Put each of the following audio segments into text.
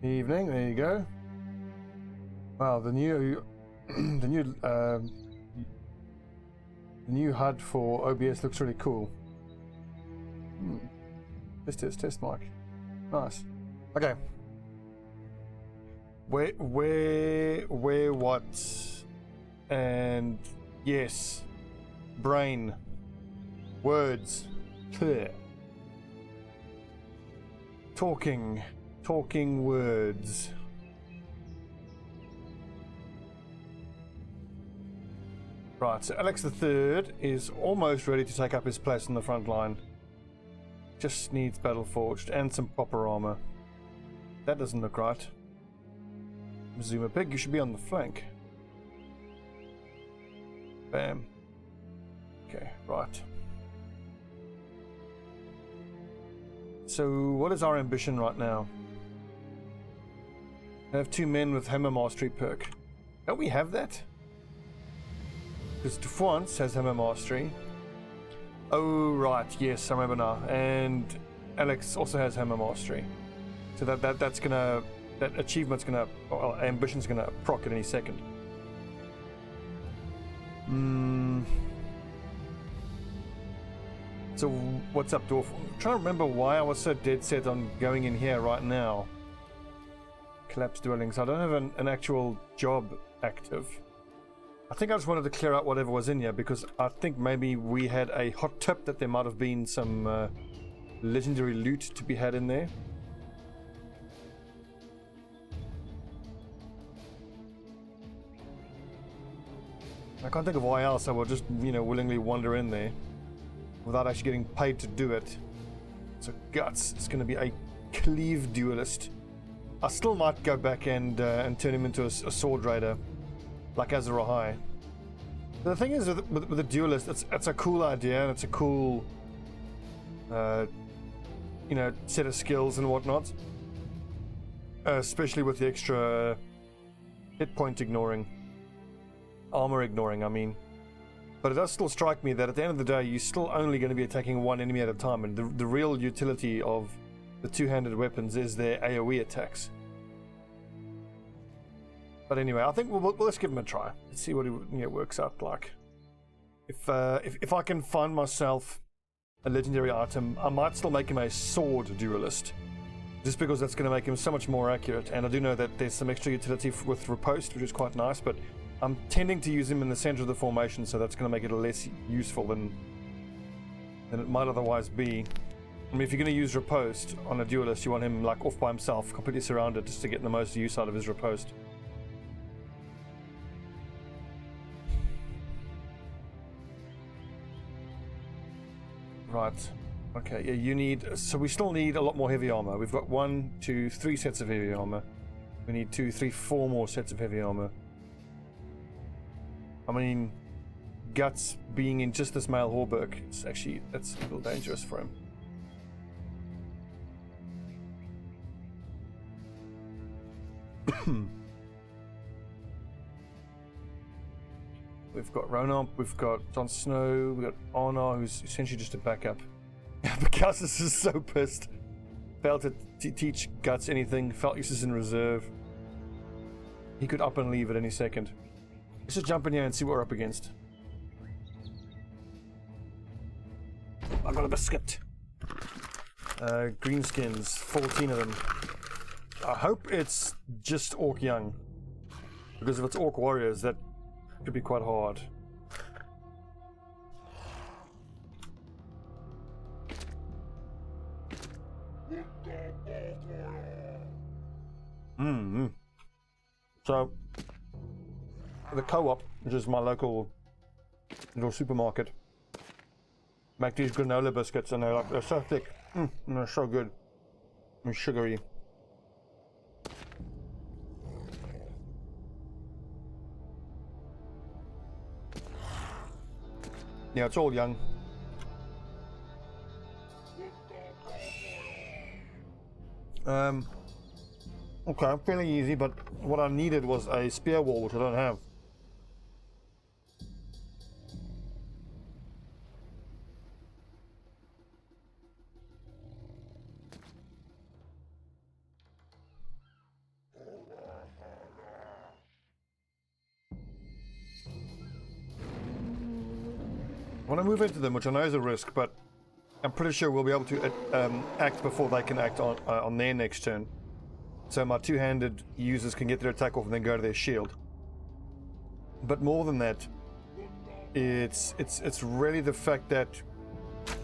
Evening, there you go. Wow, the new the new HUD for OBS looks really cool. Test mic. Nice. Okay. Where, what, and yes, brain, words, clear, talking words. Right, so Alex III is almost ready to take up his place on the front line. Just needs battle forged and some proper armor. That doesn't look right. Zuma Pig, you should be on the flank. Bam. Okay, right. So, what is our ambition right now? I have 2 men with Hammer Mastery perk. Don't we have that? Because Defuance has Hammer Mastery. Oh, right, yes, I remember now. And Alex also has Hammer Mastery. So that's gonna... That achievement's gonna... Well, ambition's gonna proc at any second. So, what's up, Dwarf? I'm trying to remember why I was so dead set on going in here right now. Collapsed dwellings. I don't have an actual job active. I think I just wanted to clear out whatever was in here because I think maybe we had a hot tip that there might have been some legendary loot to be had in there. I can't think of why else I would just, willingly wander in there without actually getting paid to do it. So guts, it's going to be a cleave duelist. I still might go back and turn him into a sword raider, like Azura High. The thing is with the duelist, it's a cool idea and it's a cool, set of skills and whatnot. Especially with the extra hit point ignoring, armor ignoring, I mean. But it does still strike me that at the end of the day, you're still only going to be attacking one enemy at a time, and the real utility of the two-handed weapons is their AoE attacks. But anyway, I think let's give him a try. Let's see what it works out like. If I can find myself a legendary item, I might still make him a sword duelist, just because that's going to make him so much more accurate. And I do know that there's some extra utility with riposte, which is quite nice, but I'm tending to use him in the center of the formation, so that's going to make it less useful than it might otherwise be. I mean, if you're going to use riposte on a duelist, you want him like off by himself, completely surrounded, just to get the most use out of his riposte. Right. Okay, yeah, so we still need a lot more heavy armor. We've got 1, 2, 3 sets of heavy armor. We need 2, 3, 4 more sets of heavy armor. I mean, Guts being in just this male Horberg, that's a little dangerous for him. We've got Ronan, we've got Jon Snow, we've got Arnar, who's essentially just a backup. Bacchus is so pissed. Failed to teach Guts anything, felt useless in reserve. He could up and leave at any second. Let's just jump in here and see what we're up against. I got a biscuit. Greenskins, 14 of them. I hope it's just Orc Young, because if it's Orc Warriors, that could be quite hard. So, the Co-op, which is my local little supermarket, make these granola biscuits, and they're so thick, and they're so good and sugary. Yeah, it's all young. Okay, fairly easy, but what I needed was a spear wall, which I don't have. want to move into them, which I know is a risk, but I'm pretty sure we'll be able to act before they can act on their next turn. So my two-handed users can get their attack off and then go to their shield. But more than that, it's really the fact that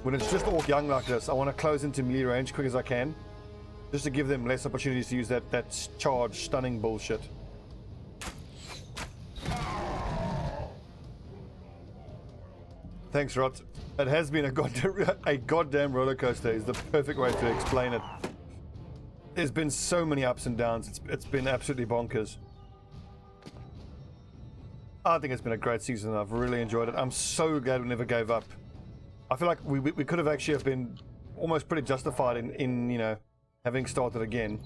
when it's just Orc Young like this, I want to close into melee range quick as I can, just to give them less opportunities to use that charge stunning bullshit. Thanks, Rot. It has been a goddamn roller coaster is the perfect way to explain it. There's been so many ups and downs. It's been absolutely bonkers. I think it's been a great season. I've really enjoyed it. I'm so glad we never gave up. I feel like we could have actually have been almost pretty justified in you know, having started again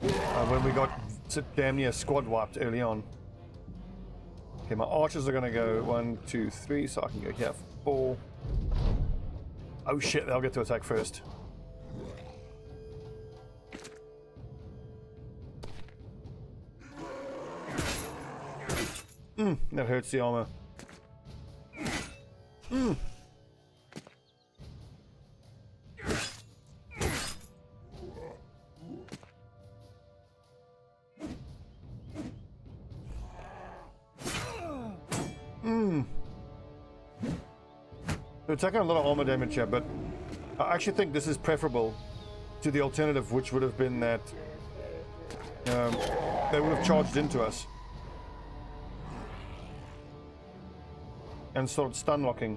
when we got damn near squad wiped early on. Okay, my archers are gonna go 1, 2, 3, so I can go here 4. Oh shit, they'll get to attack first. That hurts the armor. We're taking a lot of armor damage here, but I actually think this is preferable to the alternative, which would have been that they would have charged into us and started stun locking.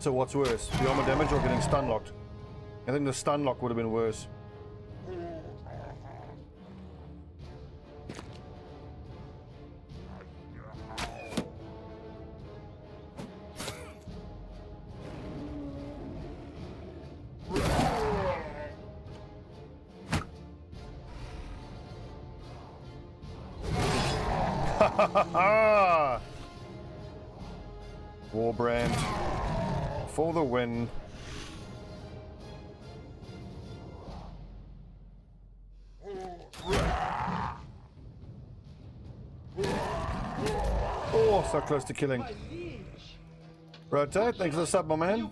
So what's worse, the armor damage or getting stun locked? I think the stun lock would have been worse. Warbrand for the win. Oh, so close to killing. Rotate, thanks for the sub, my man.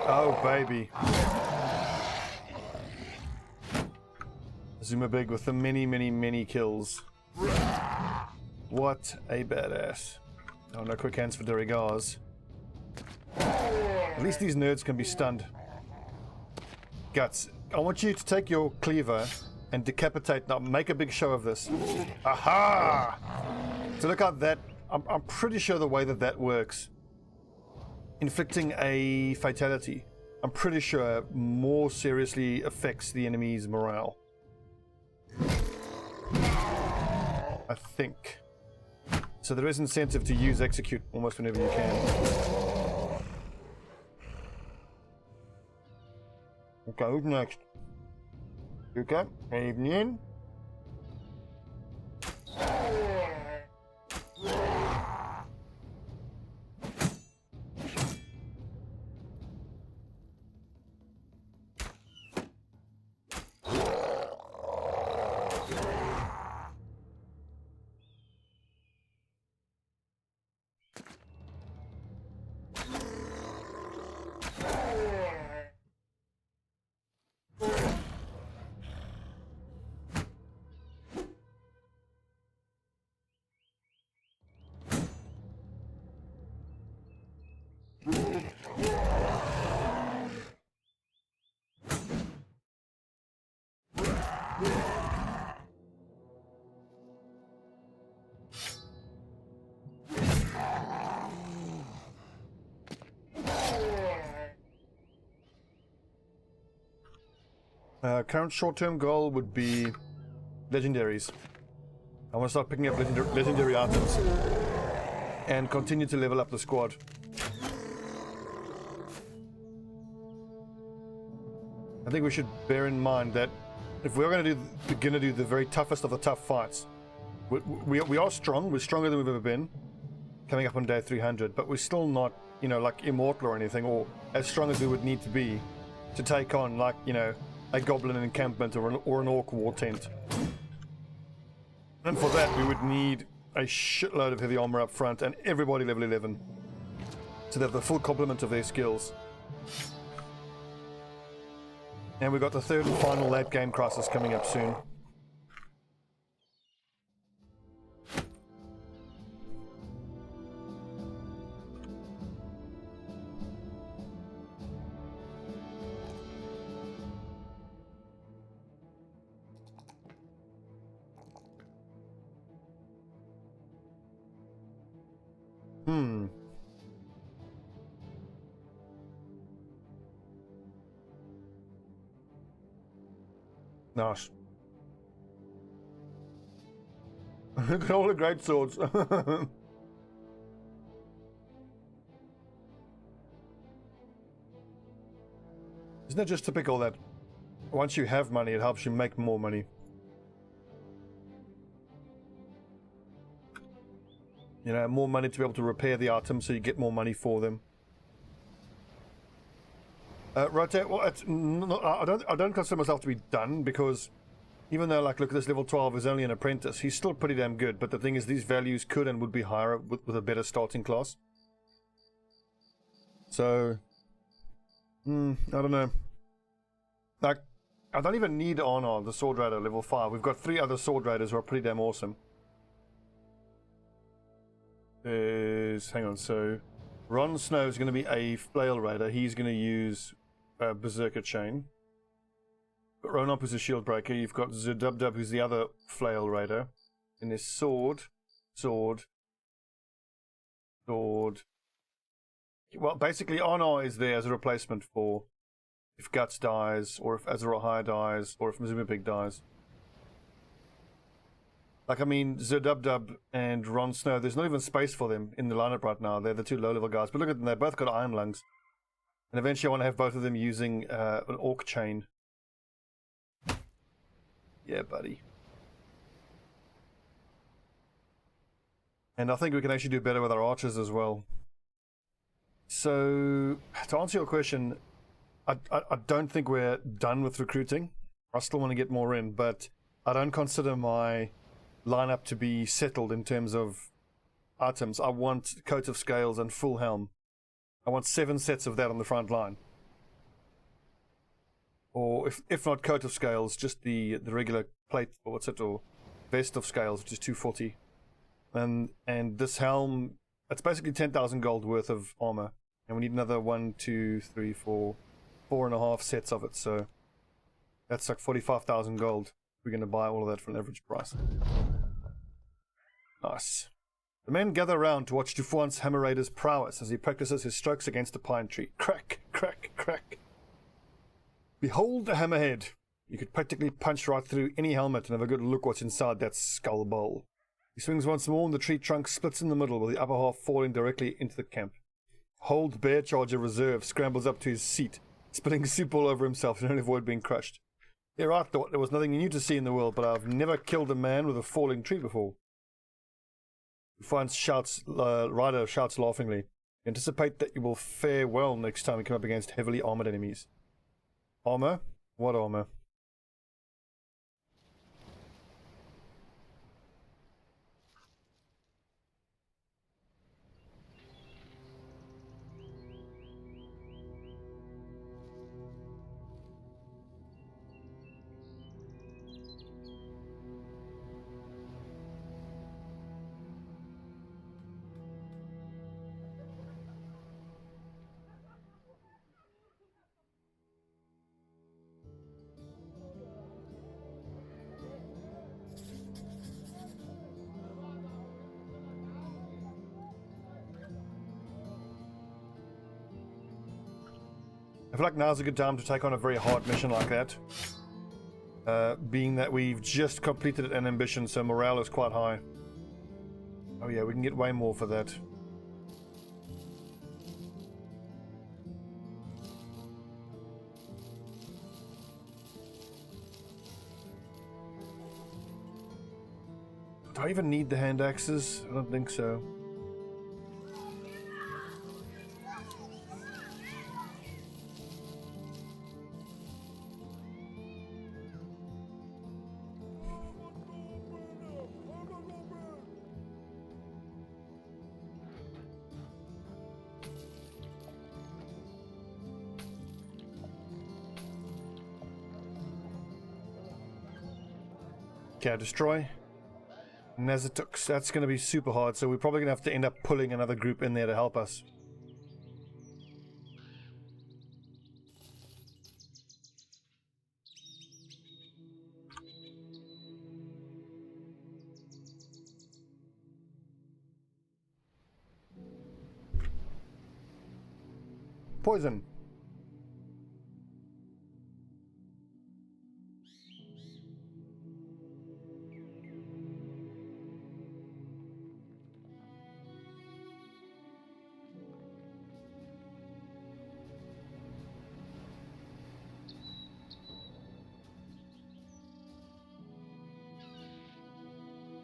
Oh, baby. Zuma Big with the many kills. What a badass. Oh, no quick hands for Derrigars. At least these nerds can be stunned. Guts, I want you to take your cleaver and decapitate. Now, make a big show of this. Aha! So look at that. I'm pretty sure the way that works, inflicting a fatality, I'm pretty sure more seriously affects the enemy's morale. I think. So there is incentive to use execute almost whenever you can. Okay, who's next? Okay, evening. Current short-term goal would be legendaries. I want to start picking up legendary items and continue to level up the squad. I think we should bear in mind that if we're going to do the very toughest of the tough fights, we are strong. We're stronger than we've ever been, coming up on day 300, but we're still not, you know, like immortal or anything, or as strong as we would need to be to take on, like, you know, a goblin encampment or an orc war tent. And for that we would need a shitload of heavy armor up front, and everybody level 11. So they have the full complement of their skills. And we've got the third and final late game crisis coming up soon. Nice. Look at all the great swords. Isn't it just typical that once you have money, it helps you make more money? You know, more money to be able to repair the items, so you get more money for them. Rotate. Well, it's not, I don't consider myself to be done, because even though, like, look at this, level 12 is only an apprentice, he's still pretty damn good. But the thing is, these values could and would be higher with a better starting class. So, I don't know. Like, I don't even need Arnar, the Sword Rider, level 5. We've got 3 other Sword Riders who are pretty damn awesome. Hang on, so Ron Snow is going to be a Flail Raider. He's going to use Berserker Chain. But Ronop is a Shield Breaker. You've got Zudubdub, who's the other Flail Raider. And there's Sword. Well, basically, Arnar is there as a replacement for if Guts dies, or if Azor Ahai dies, or if Mizumapig dies. Like, I mean, Zerdubdub and Ron Snow, there's not even space for them in the lineup right now. They're the 2 low-level guys. But look at them, they both got Iron Lungs. And eventually I want to have both of them using an Orc Chain. Yeah, buddy. And I think we can actually do better with our archers as well. So, to answer your question, I don't think we're done with recruiting. I still want to get more in, but I don't consider my lineup to be settled in terms of items. I want Coat of Scales and Full Helm. I want 7 sets of that on the front line. Or if not Coat of Scales, just the regular plate, or what's it, or Vest of Scales, which is 240. And this helm, it's basically 10,000 gold worth of armor. And we need another 1, 2, 3, 4, 4.5 sets of it. So that's like 45,000 gold. We're going to buy all of that for an average price. Nice. The men gather round to watch Dufuan's Hammer Raider's prowess as he practices his strokes against a pine tree. Crack, crack, crack. Behold the hammerhead. You could practically punch right through any helmet and have a good look what's inside that skull bowl. He swings once more and the tree trunk splits in the middle, with the upper half falling directly into the camp. Hold Bear Charger Reserve scrambles up to his seat, spitting soup all over himself to avoid being crushed. Here I thought there was nothing new to see in the world, but I've never killed a man with a falling tree before. Ryder shouts laughingly. Anticipate that you will fare well next time you come up against heavily armored enemies. Armor? What armor? I feel like now's a good time to take on a very hard mission like that. Being that we've just completed an ambition, so morale is quite high. Oh yeah, we can get way more for that. Do I even need the hand axes? I don't think so. Okay, destroy. Nazatux, that's going to be super hard, so we're probably going to have to end up pulling another group in there to help us. Poison.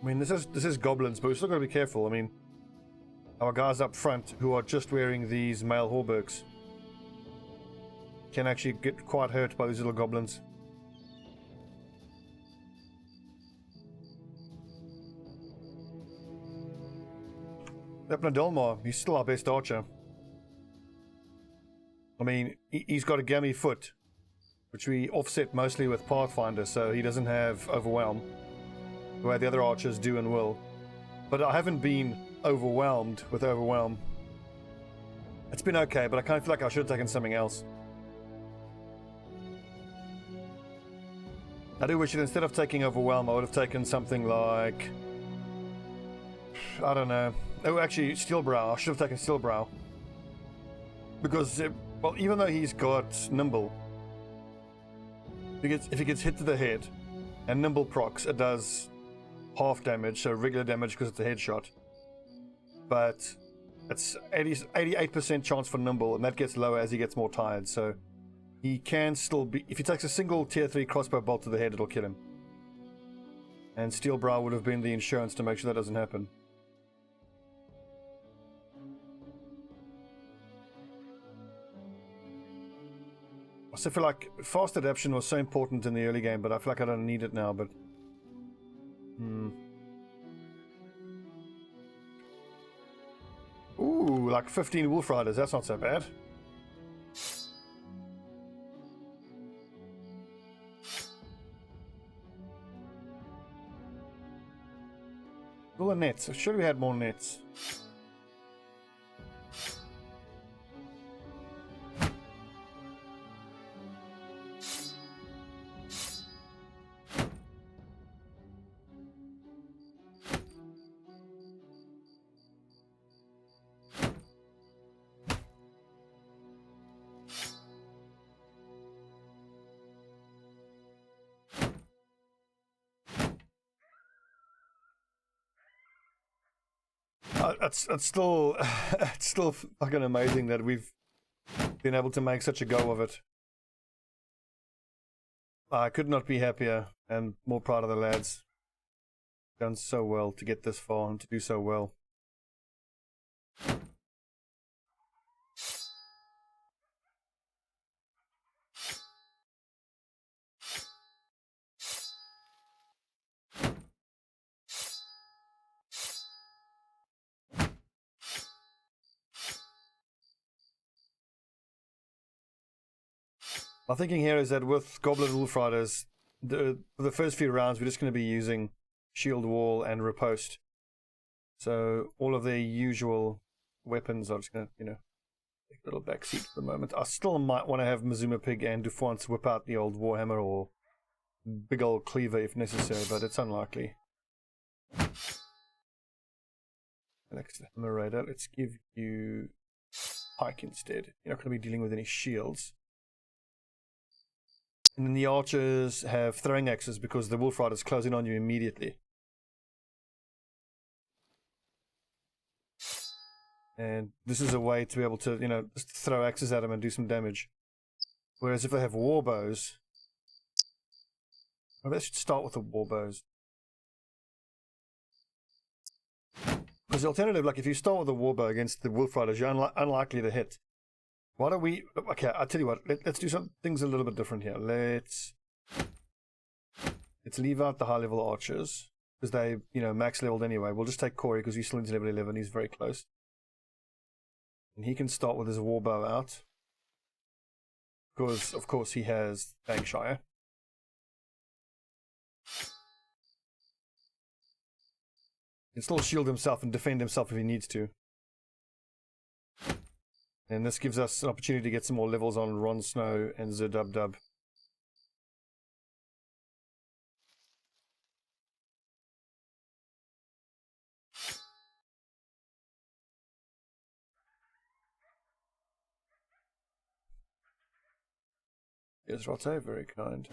I mean, this is goblins, but we're still got to be careful. I mean, our guys up front who are just wearing these male hauberks can actually get quite hurt by these little goblins. Delmar, he's still our best archer. I mean, he's got a gammy foot, which we offset mostly with Pathfinder, so he doesn't have Overwhelm, the way the other archers do and will. But I haven't been overwhelmed with Overwhelm. It's been okay, but I kind of feel like I should have taken something else. I do wish that instead of taking Overwhelm, I would have taken something like, I don't know. Oh, actually, Steelbrow. I should have taken Steelbrow. Because, well, even though he's got Nimble, if he gets hit to the head, and Nimble procs, it does half damage, so regular damage because it's a headshot. But it's 88% chance for Nimble, and that gets lower as he gets more tired, so he can still be... If he takes a single tier 3 crossbow bolt to the head, it'll kill him. And Steelbrow would have been the insurance to make sure that doesn't happen. I still feel like fast adaptation was so important in the early game, but I feel like I don't need it now, but... Ooh, like 15 Wolf Riders, that's not so bad. All the nets. I'm sure we had more nets. It's still it's still fucking amazing that we've been able to make such a go of it. I could not be happier and more proud of the lads. Done so well to get this far and to do so well. My thinking here is that with Goblin Wolf Riders, for the first few rounds, we're just going to be using Shield Wall and Riposte. So all of their usual weapons are just going to, take a little backseat for the moment. I still might want to have Mazuma Pig and Dufance whip out the old Warhammer or big old Cleaver if necessary, but it's unlikely. Next Hammer Raider, let's give you Pike instead. You're not going to be dealing with any shields. And then the archers have throwing axes because the Wolf Rider's closing on you immediately. And this is a way to be able to, just throw axes at them and do some damage. Whereas if they have war bows... Well, let's start with the war bows. Because the alternative, like if you start with a war bow against the Wolf Riders, you're unlikely to hit. Why don't we... Okay, I'll tell you what. Let's do some things a little bit different here. Let's leave out the high-level archers. Because they, max leveled anyway. We'll just take Corey because he's still into level 11. He's very close. And he can start with his war bow out. Because, of course, he has Bankshire. can still shield himself and defend himself if he needs to. And this gives us an opportunity to get some more levels on Ron Snow and Zerdub. Yes, Rotte, very kind.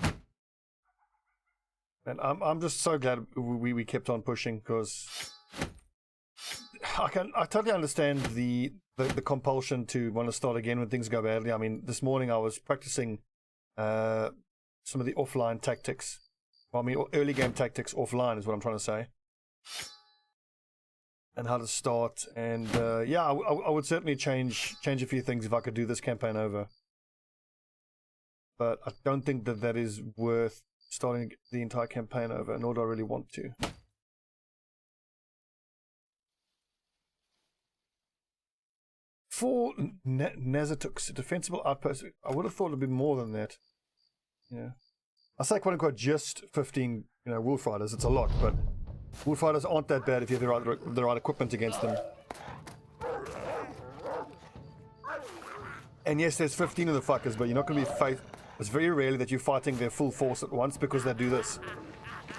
And I'm just so glad we kept on pushing, because I totally understand the compulsion to want to start again when things go badly. I mean, this morning I was practicing some of the offline tactics. Well, I mean, early game tactics offline is what I'm trying to say. And how to start. And yeah, I would certainly change a few things if I could do this campaign over. But I don't think that is worth starting the entire campaign over, nor do I really want to. For Nazatuks, a defensible outpost, I would have thought it'd be more than that. Yeah. I say quote unquote just 15, Wolf Riders. It's a lot, but Wolf Riders aren't that bad if you have the right equipment against them. And yes, there's 15 of the fuckers, but you're not going to be it's very rarely that you're fighting their full force at once, because they do this.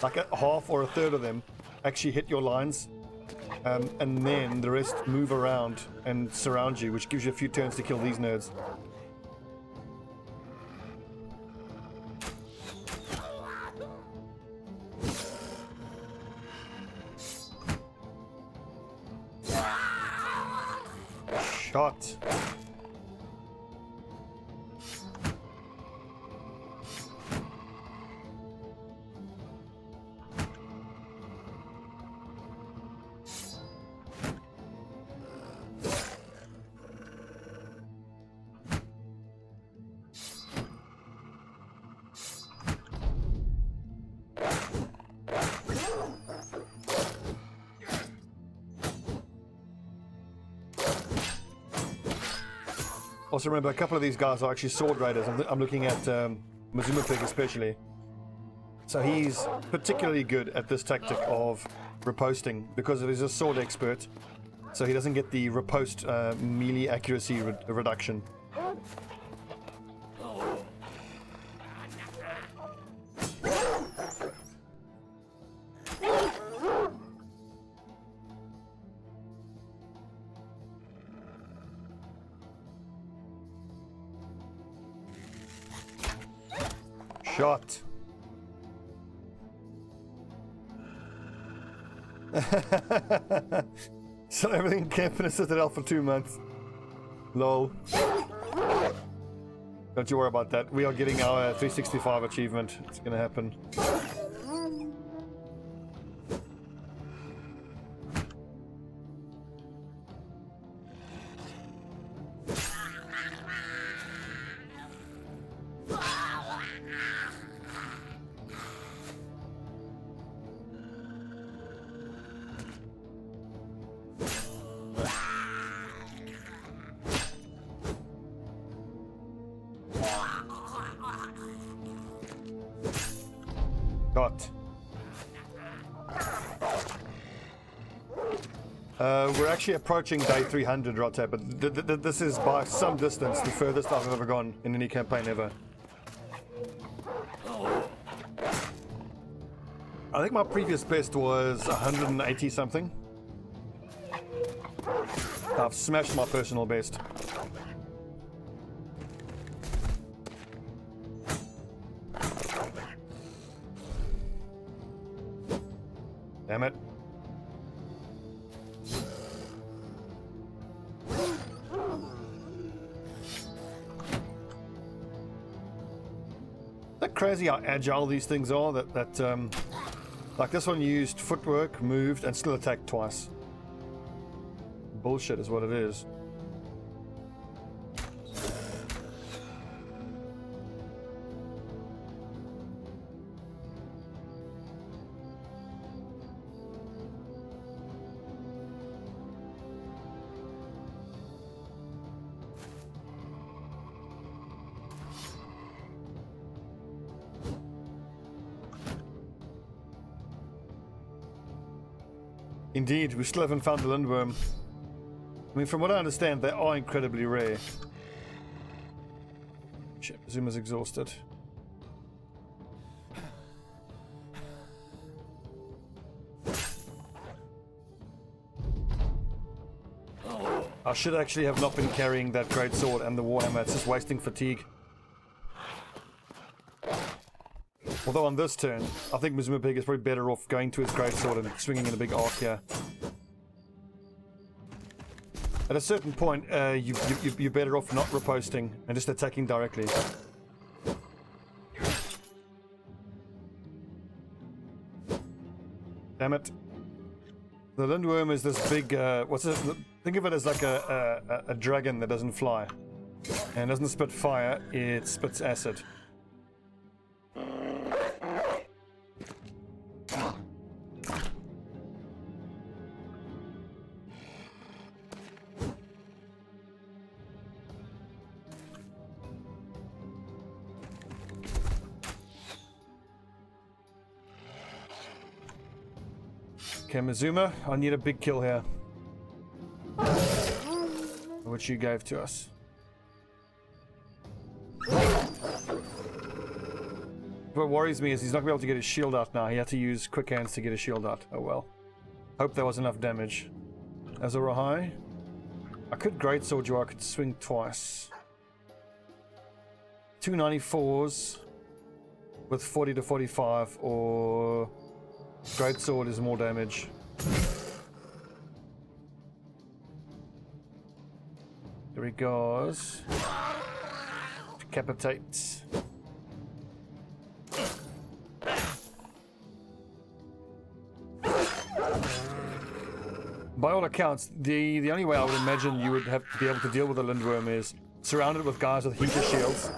Like a half or a third of them actually hit your lines, and then the rest move around and surround you, which gives you a few turns to kill these nerds. Shot. Also remember, a couple of these guys are actually sword raiders. I'm looking at Mazuma Pig especially. So he's particularly good at this tactic of riposting because he's a sword expert. So he doesn't get the riposte melee accuracy reduction. Shot. So everything camping is Citadel for 2 months. Lol. Don't you worry about that. We are getting our 365 achievement. It's gonna happen. We're actually approaching day 300 right there, but this is by some distance the furthest I've ever gone in any campaign ever. I think my previous best was 180 something. I've smashed my personal best. Damn it. Crazy how agile these things are, like this one used footwork, moved, and still attacked twice. Bullshit is what it is. Indeed, we still haven't found the lindworm. I mean, from what I understand, they are incredibly rare. Shit, Zuma's exhausted. I should actually have not been carrying that great sword and the warhammer. It's just wasting fatigue. Although on this turn, I think Mizuma Pig is probably better off going to his great sword and swinging in a big arc here. At a certain point, you're better off not riposting and just attacking directly. Damn it. The lindworm is this big, what's it? Think of it as like a dragon that doesn't fly. And doesn't spit fire, it spits acid. Okay, Mizuma, I need a big kill here. Which you gave to us. What worries me is he's not going to be able to get his shield out now. He had to use quick hands to get his shield out. Oh well. Hope there was enough damage. Azorahai. I could greatsword you, I could swing twice. 294s with 40 to 45, or greatsword is more damage. There he goes. Decapitates. By all accounts, the only way I would imagine you would have to be able to deal with a lindworm is surrounded with guys with heater shields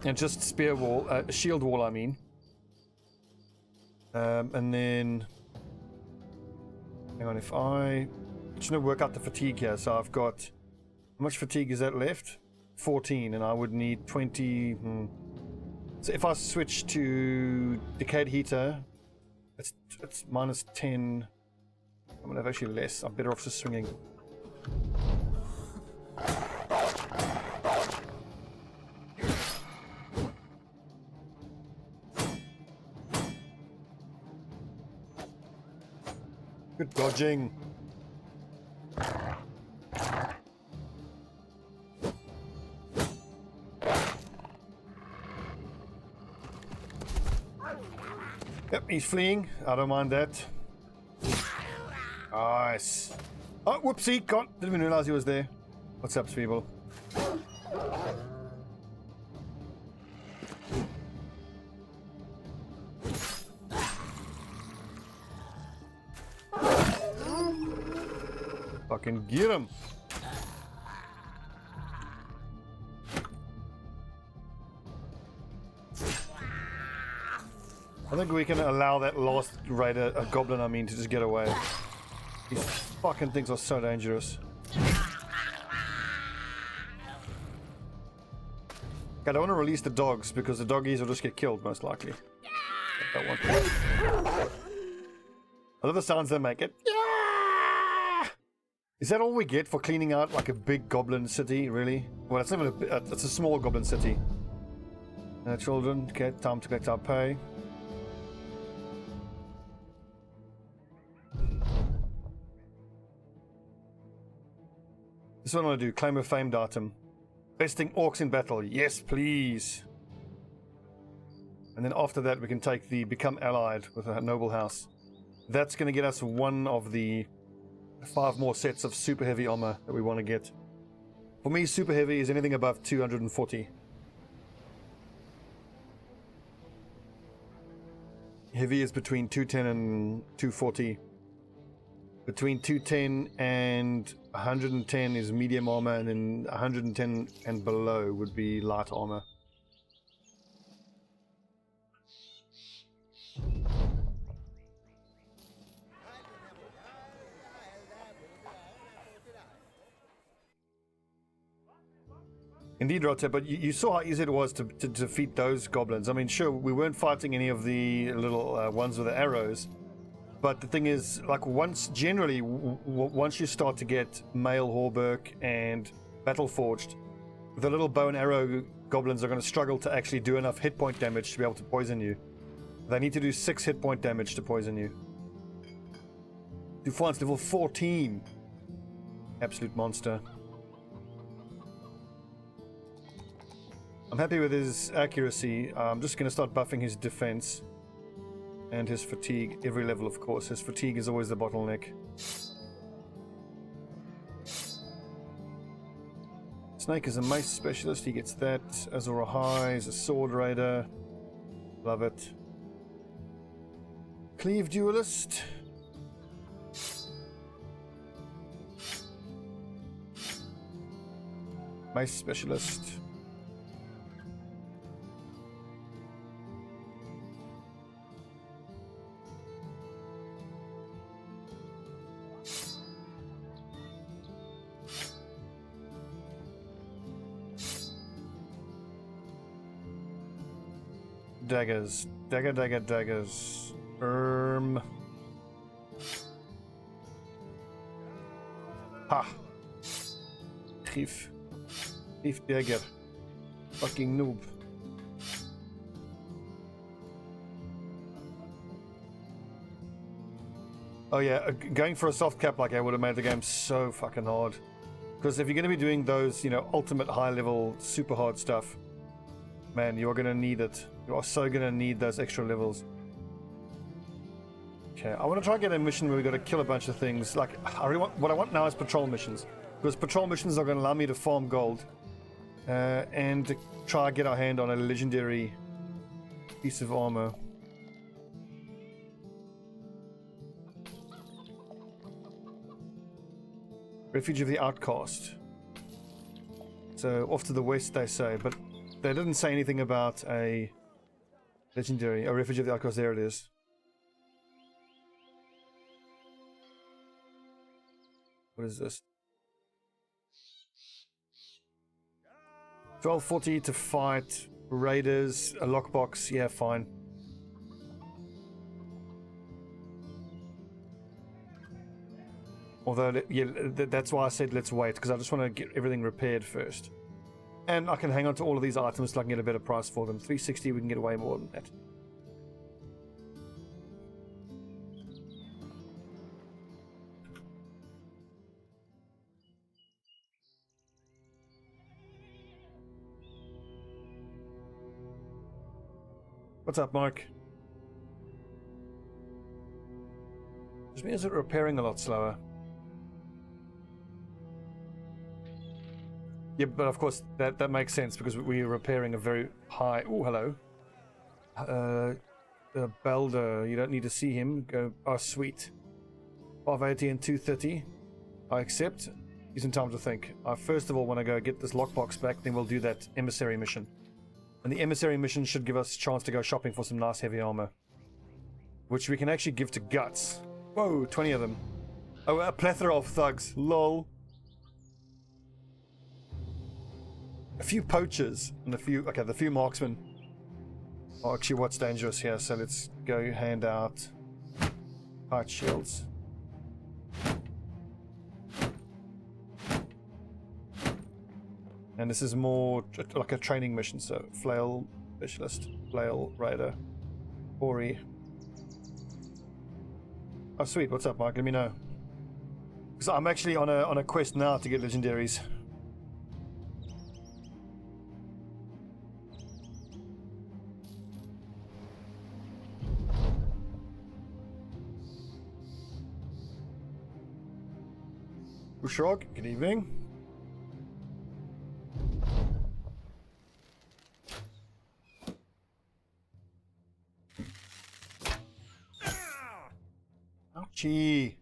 and just spear wall, shield wall, I mean. And then, hang on, if I just gonna work out the fatigue here. So I've got, how much fatigue is that left? 14, and I would need 20. So if I switch to decayed heater, it's minus 10. I'm gonna have actually less. I'm better off just swinging. Good dodging. Yep, he's fleeing. I don't mind that. Nice. Oh, whoopsie. God, didn't even realize he was there. What's up, people? Fucking get him. I think we can allow that last raider, a goblin I mean, to just get away. These fucking things are so dangerous. Okay, I don't want to release the dogs because the doggies will just get killed most likely. I don't want that. I love the sounds they make. It. Is that all we get for cleaning out like a big goblin city, really? Well, it's not even it's a small goblin city. Children, okay, time to collect our pay. This is what I want to do. Claim a famed item. Besting orcs in battle. Yes, please. And then after that, we can take the become allied with a noble house. That's going to get us one of the 5 more sets of super heavy armor that we want to get. For me, super heavy is anything above 240. Heavy is between 210 and 240. Between 210 and 110 is medium armor, and then 110 and below would be light armor. Indeed, Rotter, but you saw how easy it was to defeat those goblins. I mean, sure, we weren't fighting any of the little ones with the arrows, But the thing is, like, once you start to get Male Horberk and Battle Forged, the little bow and arrow goblins are going to struggle to actually do enough hit point damage to be able to poison you. They need to do 6 hit point damage to poison you. Dufon's level 14. Absolute monster. I'm happy with his accuracy. I'm just going to start buffing his defense. And his fatigue, every level, of course. His fatigue is always the bottleneck. Snake is a mace specialist. He gets that. Azor Ahai is a sword raider. Love it. Cleave duelist. Mace specialist. Daggers. Daggers. Ha! Thief dagger. Fucking noob. Oh yeah, going for a soft cap like that would have made the game so fucking hard. Because if you're going to be doing those, you know, ultimate high level, super hard stuff, man, you're going to need it. You are so going to need those extra levels. Okay, I want to try and get a mission where we got to kill a bunch of things. Like, what I want now is patrol missions. Because patrol missions are going to allow me to farm gold. And to try and get our hand on a legendary piece of armor. Refuge of the Outcast. So, off to the west, they say. But they didn't say anything about a legendary. A Refuge of the Outcast, there it is. What is this? 1240 to fight raiders, a lockbox, yeah, fine. Although, yeah, that's why I said let's wait, because I just want to get everything repaired first. And I can hang on to all of these items so I can get a better price for them. 360, we can get way more than that. What's up, Mark? Just means it repairing a lot slower. Yeah, but of course that makes sense because we're repairing a very high. Oh, hello. Belder, you don't need to see him. Go. Oh, sweet. 580 and 230. I accept. Using time to think. I first of all want to go get this lockbox back. Then we'll do that emissary mission. And the emissary mission should give us a chance to go shopping for some nice heavy armor. Which we can actually give to Guts. Whoa, 20 of them. Oh, a plethora of thugs. Lol. A few poachers and a few... Okay, the few marksmen. Oh, actually, what's dangerous here? So let's go hand out heart shields. And this is more like a training mission, so flail specialist, flail raider, Ori. Oh sweet, what's up, Mike? Let me know. Because I'm actually on a quest now to get legendaries. Ushrog, good evening. Ouchie.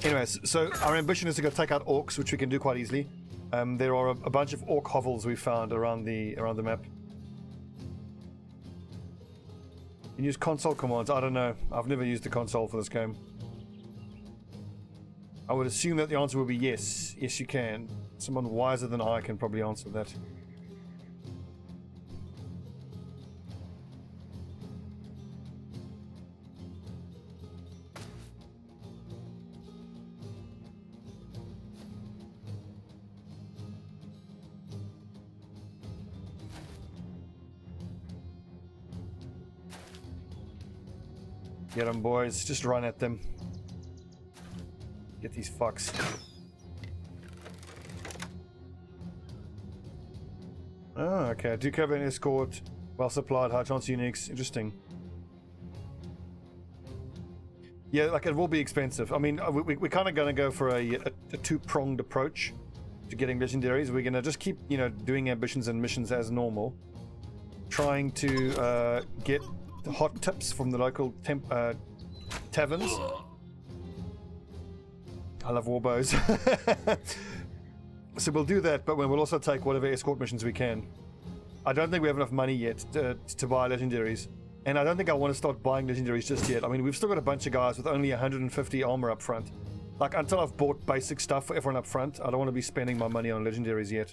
Anyways, so our ambition is to go take out orcs, which we can do quite easily. There are a bunch of orc hovels we found around the map. You can use console commands. I don't know. I've never used the console for this game. I would assume that the answer would be yes. Yes, you can. Someone wiser than I can probably answer that. Get them, boys. Just run at them. Get these fucks. Oh, okay. Do cover an escort. Well supplied. High chance uniques. Interesting. Yeah, like it will be expensive. I mean, we're kind of going to go for a two-pronged approach to getting legendaries. We're going to just keep, doing ambitions and missions as normal. Trying to get the hot tips from the local taverns. I love warbows. So we'll do that, but we'll also take whatever escort missions we can. I don't think we have enough money yet to buy legendaries. And I don't think I want to start buying legendaries just yet. I mean, we've still got a bunch of guys with only 150 armor up front. Like, until I've bought basic stuff for everyone up front, I don't want to be spending my money on legendaries yet.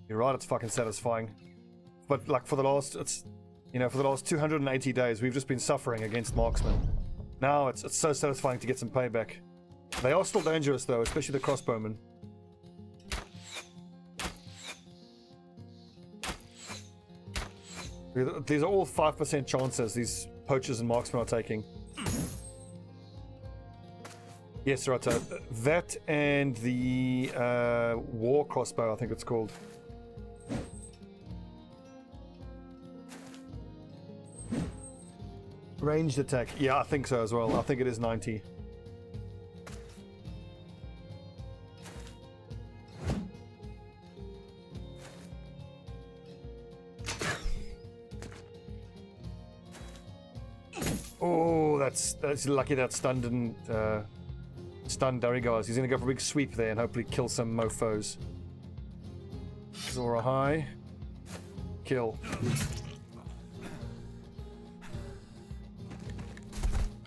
You're right, it's fucking satisfying. But like for the last, for the last 280 days, we've just been suffering against marksmen. Now it's so satisfying to get some payback. They are still dangerous though, especially the crossbowmen. These are all 5% chances these poachers and marksmen are taking. Yes, right. That and the war crossbow, I think it's called. Ranged attack. Yeah, I think so as well. I think it is 90. Oh, that's lucky that stunned and stunned Darigas. He's gonna go for a big sweep there and hopefully kill some mofos. Zora high. Kill.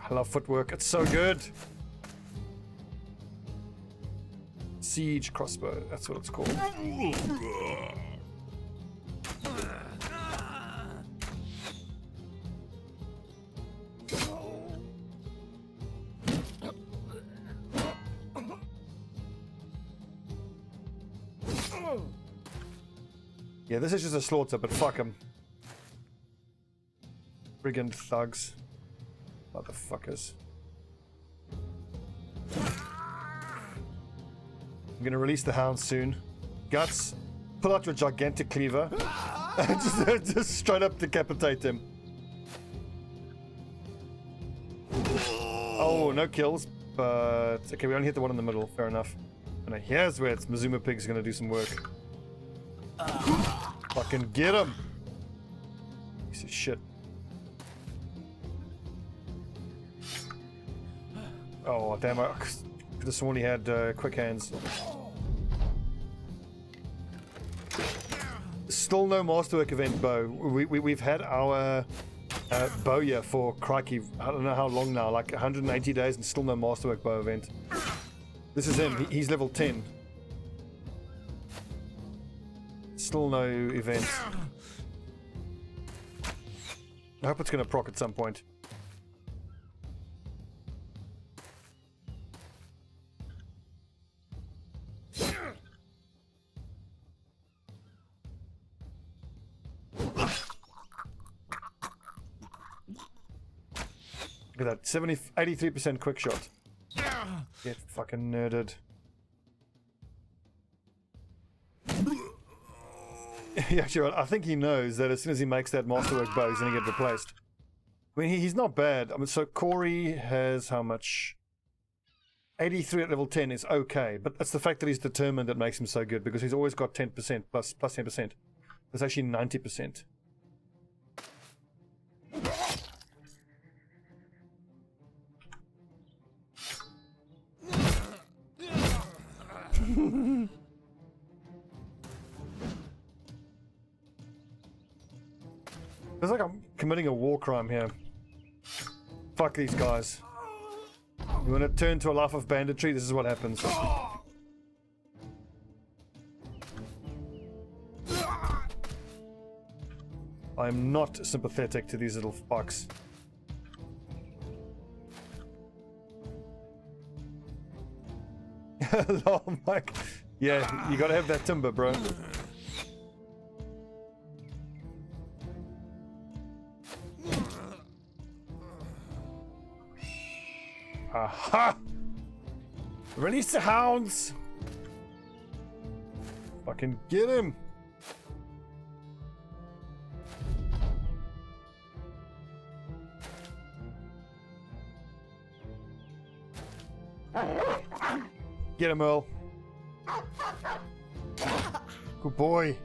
I love footwork, it's so good. Siege crossbow, that's what it's called. Yeah, this is just a slaughter, but fuck them. Brigand thugs. Motherfuckers. I'm gonna release the hound soon. Guts, pull out your gigantic cleaver and just straight up decapitate him. Oh, no kills, but okay, we only hit the one in the middle. Fair enough. And here's where it's Mazuma Pig's gonna do some work. Fucking get him! Piece of shit. Oh damn! I could have sworn he had quick hands. Still no masterwork event bow. We've had our bowyer for crikey, I don't know how long now, like 180 days, and still no masterwork bow event. This is him. He's level 10. Still no event. I hope it's gonna proc at some point. Look at that, 83% quick shot. Get fucking nerded. Yeah, actually, I think he knows that as soon as he makes that masterwork bow, he's gonna get replaced. I mean, he's not bad. I mean, so Corey has how much? 83 at level 10 is okay, but it's the fact that he's determined that makes him so good, because he's always got 10% plus 10%. That's actually 90%. Feels like I'm committing a war crime here. Fuck these guys. You want to turn to a life of banditry? This is what happens. I'm not sympathetic to these little fucks. Oh my... Yeah, you gotta have that timber, bro. Aha! Release the hounds! Fucking get him! Get him, Earl. Good boy.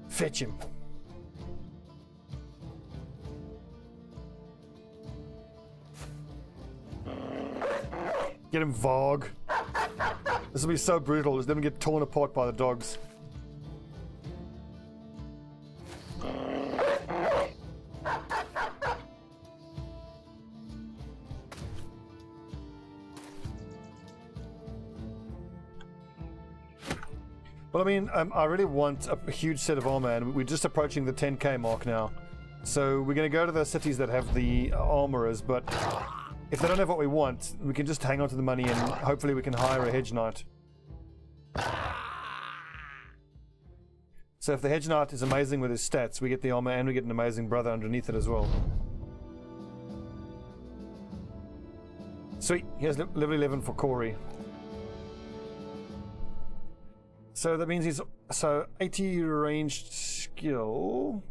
Fetch him. Get him, Varg. This will be so brutal. Just let him get torn apart by the dogs. Well, I mean, I really want a huge set of armor, and we're just approaching the 10k mark now. So we're going to go to the cities that have the armorers, but if they don't have what we want, we can just hang on to the money and hopefully we can hire a hedge knight. So if the hedge knight is amazing with his stats, we get the armor and we get an amazing brother underneath it as well. Sweet, here's level 11 for Corey. So that means he's 80 ranged skill.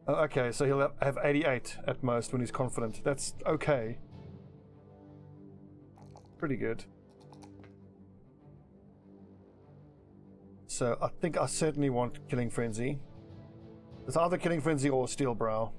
Oh, okay, so he'll have 88 at most when he's confident. That's okay. Pretty good. So I think I certainly want Killing Frenzy. It's either Killing Frenzy or Steel Brow.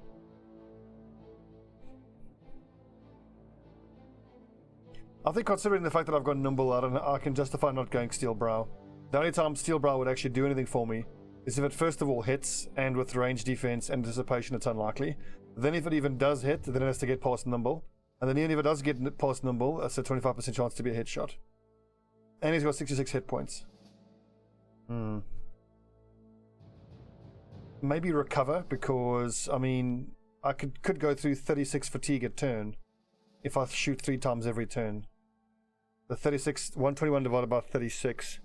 I think considering the fact that I've got Nimble, I can justify not going Steel Brow. The only time Steel Brow would actually do anything for me is if it first of all hits, and with range defense and anticipation it's unlikely. Then if it even does hit, then it has to get past Nimble. And then even if it does get past Nimble, that's a 25% chance to be a headshot. And he's got 66 hit points. Maybe Recover, because, I mean, I could go through 36 fatigue a turn if I shoot 3 times every turn. The 121 divided by 36.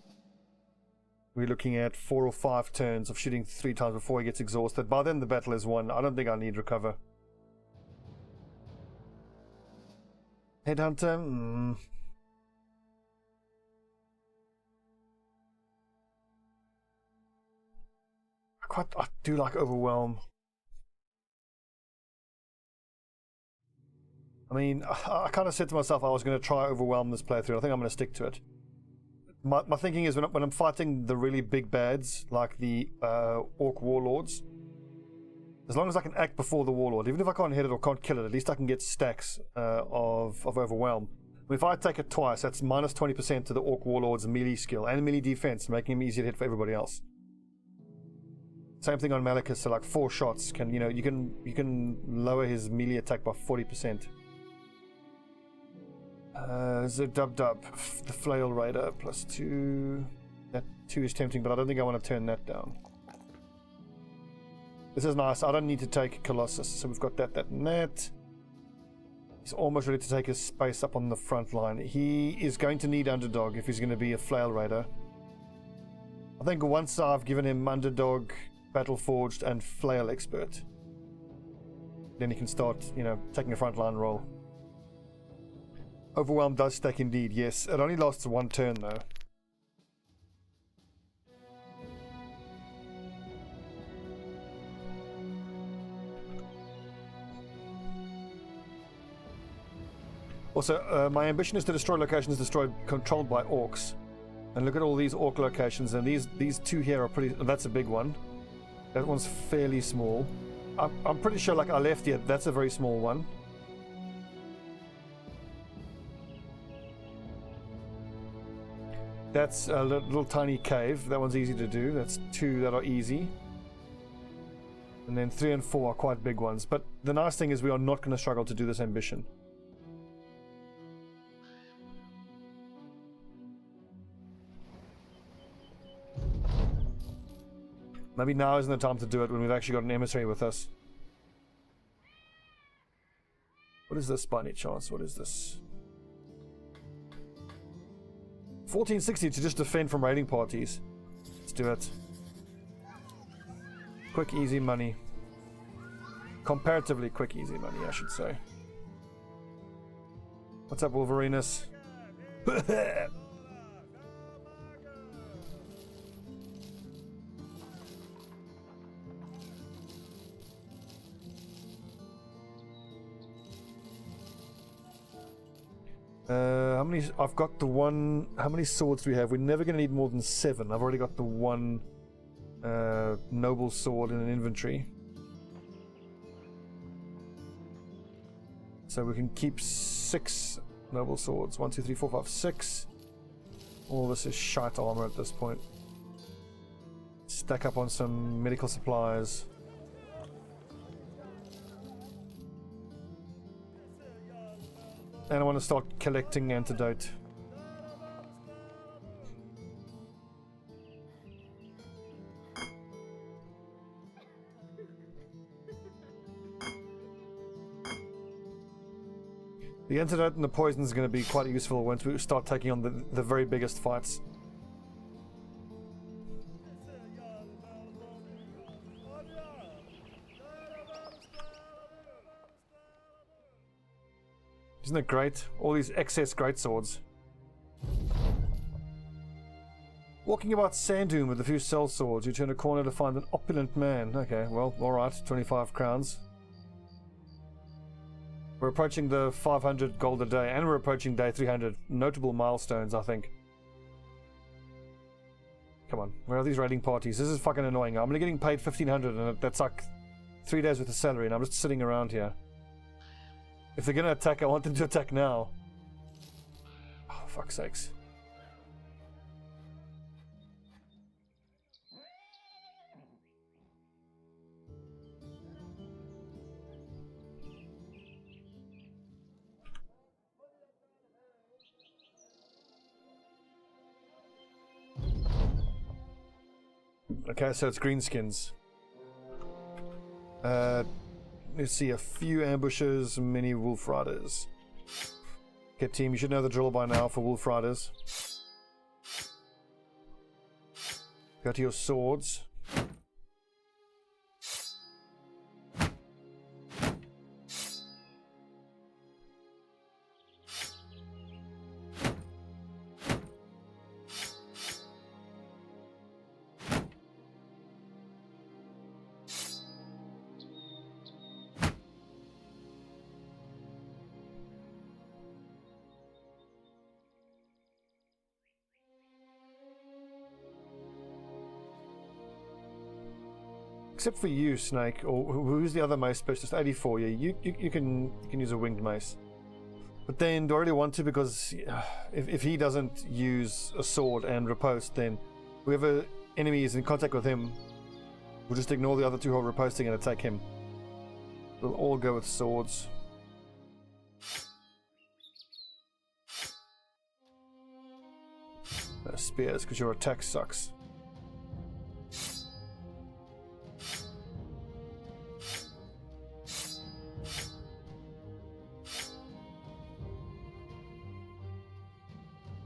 We're looking at 4 or 5 turns of shooting 3 times before he gets exhausted. By then the battle is won. I don't think I need Recover. Headhunter? I do like Overwhelm. I mean, I kind of said to myself I was going to try Overwhelm this playthrough. I think I'm going to stick to it. My thinking is when I'm fighting the really big bads, like the Orc Warlords, as long as I can act before the Warlord, even if I can't hit it or can't kill it, at least I can get stacks of Overwhelm. If I take it twice, that's minus 20% to the Orc Warlord's melee skill and melee defense, making him easier to hit for everybody else. Same thing on Malekith, so like 4 shots can, you can lower his melee attack by 40%. Dub, the Flail Raider +2. That 2 is tempting, but I don't think I want to turn that down. This is nice. I don't need to take Colossus, so we've got that, and that. He's almost ready to take his space up on the front line. He is going to need Underdog if he's going to be a Flail Raider. I think once I've given him Underdog, Battle Forged, and Flail Expert, then he can start, taking a frontline role. Overwhelm does stack indeed, yes. It only lasts 1 turn though. Also, my ambition is to destroy locations controlled by orcs. And look at all these orc locations, and these 2 here are pretty... That's a big one. That one's fairly small. I'm pretty sure, like, I left here, that's a very small one. That's a little tiny cave. That one's easy to do. That's 2 that are easy. And then 3 and 4 are quite big ones. But the nice thing is we are not going to struggle to do this ambition. Maybe now isn't the time to do it when we've actually got an emissary with us. What is this by any chance? What is this? 1460 to just defend from raiding parties. Let's do it. Quick, easy money. Comparatively quick, easy money, I should say. What's up, Wolverinus? How many? I've got the one. How many swords do we have? We're never going to need more than 7. I've already got the one noble sword in an inventory. So we can keep 6 noble swords. 1, 2, 3, 4, 5, 6. All this is shite armor at this point. Stack up on some medical supplies. And I want to start collecting antidote. The antidote and the poison is going to be quite useful once we start taking on the very biggest fights. Isn't it great? All these excess greatswords. Walking about Sandune with a few cell swords, you turn a corner to find an opulent man. Okay, well, alright, 25 crowns. We're approaching the 500 gold a day, and we're approaching day 300. Notable milestones, I think. Come on, where are these raiding parties? This is fucking annoying. I'm only getting paid 1500, and that's like 3 days worth of salary, and I'm just sitting around here. If they're gonna attack, I want them to attack now. Oh, fuck's sakes. Okay, so it's greenskins. Let's see, a few ambushes, many wolf riders. Okay, team, you should know the drill by now for wolf riders. Go to your swords. Except for you, Snake, or who's the other mace specialist? 84. Yeah, you can use a winged mace. But then do I really want to? Because if he doesn't use a sword and riposte, then whoever enemy is in contact with him will just ignore the other two who are riposting and attack him. We'll all go with swords. No spears, because your attack sucks.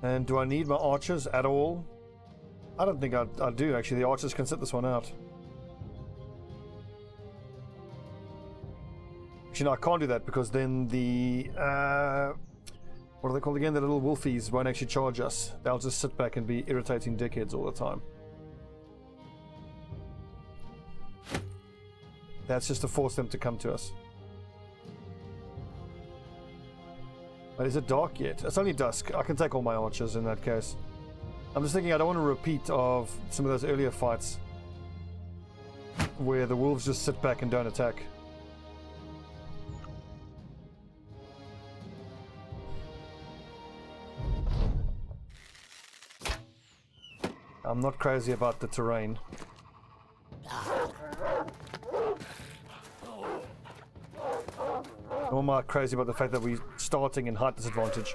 And do I need my archers at all? I don't think I do, actually. The archers can sit this one out. Actually, no, I can't do that because then the... what are they called again? The little wolfies won't actually charge us. They'll just sit back and be irritating dickheads all the time. That's just to force them to come to us. But is it dark yet? It's only dusk. I can take all my archers in that case. I'm just thinking I don't want a repeat of some of those earlier fights where the wolves just sit back and don't attack. I'm not crazy about the terrain. Nor am I crazy about the fact that we're starting in height disadvantage.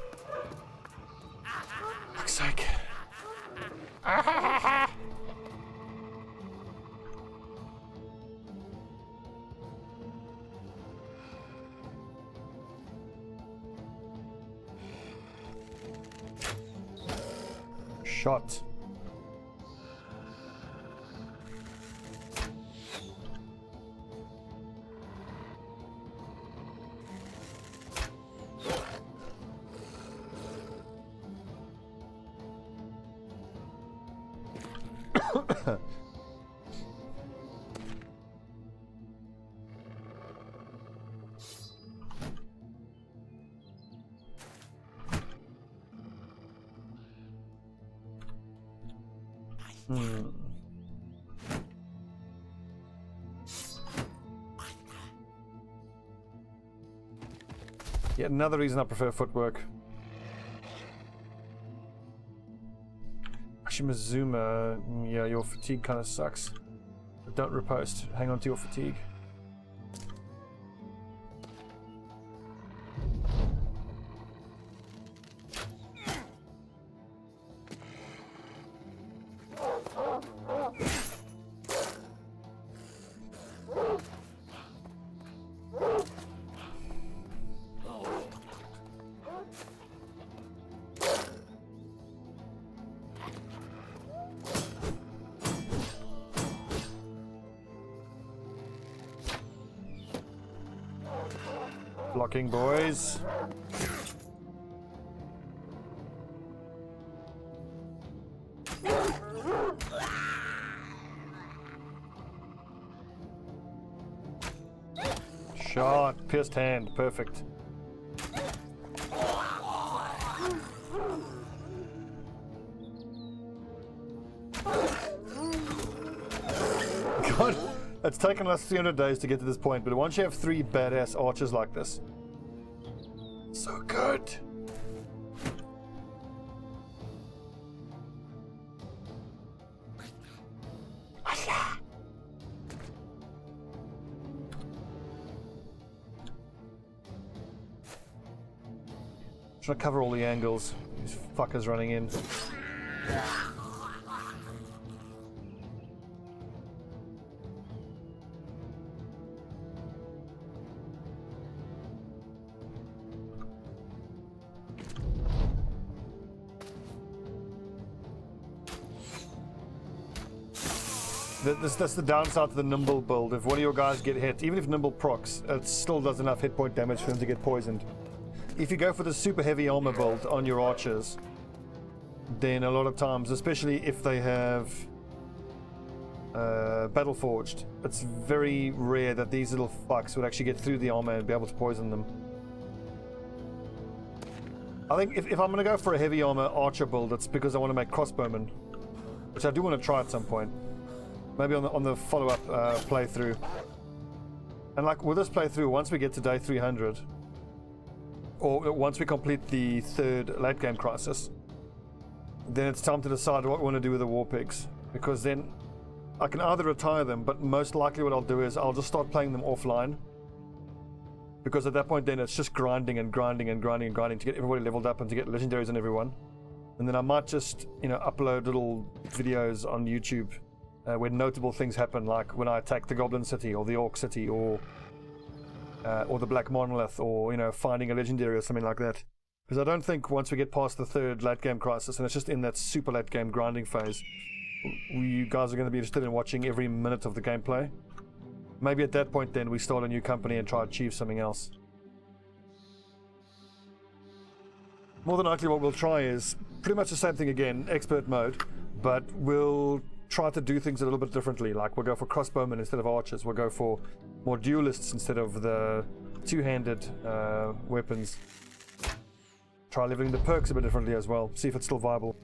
Fuck's sake. Shot. Yet another reason I prefer footwork. Shimazuma, yeah, your fatigue kind of sucks. But don't riposte. Hang on to your fatigue. Blocking, boys. Shot. Pierced hand. Perfect. God. It's taken us 300 days to get to this point, but once you have 3 badass archers like this, so good. Trying to cover all the angles. These fuckers running in. That's the downside to the nimble build. If one of your guys get hit, even if nimble procs, it still does enough hit point damage for them to get poisoned. If you go for the super heavy armor build on your archers, then a lot of times, especially if they have battle forged, it's very rare that these little fucks would actually get through the armor and be able to poison them. I think if I'm going to go for a heavy armor archer build, it's because I want to make crossbowmen, which I do want to try at some point. Maybe on the follow-up playthrough. And like with this playthrough, once we get to day 300, or once we complete the 3rd late game crisis, then it's time to decide what we want to do with the war pigs. Because then I can either retire them, but most likely what I'll do is I'll just start playing them offline. Because at that point then it's just grinding and grinding and grinding and grinding to get everybody leveled up and to get legendaries on everyone. And then I might just, upload little videos on YouTube when notable things happen, like when I attack the Goblin City or the Orc City or the Black Monolith, or finding a legendary or something like that. Because I don't think once we get past the 3rd late game crisis and it's just in that super late game grinding phase, you guys are going to be interested in watching every minute of the gameplay. Maybe at that point then we start a new company and try to achieve something else. More than likely what we'll try is pretty much the same thing again, expert mode, but we'll try to do things a little bit differently. Like we'll go for crossbowmen instead of archers. We'll go for more duelists instead of the two-handed weapons. Try leveling the perks a bit differently as well. See if it's still viable.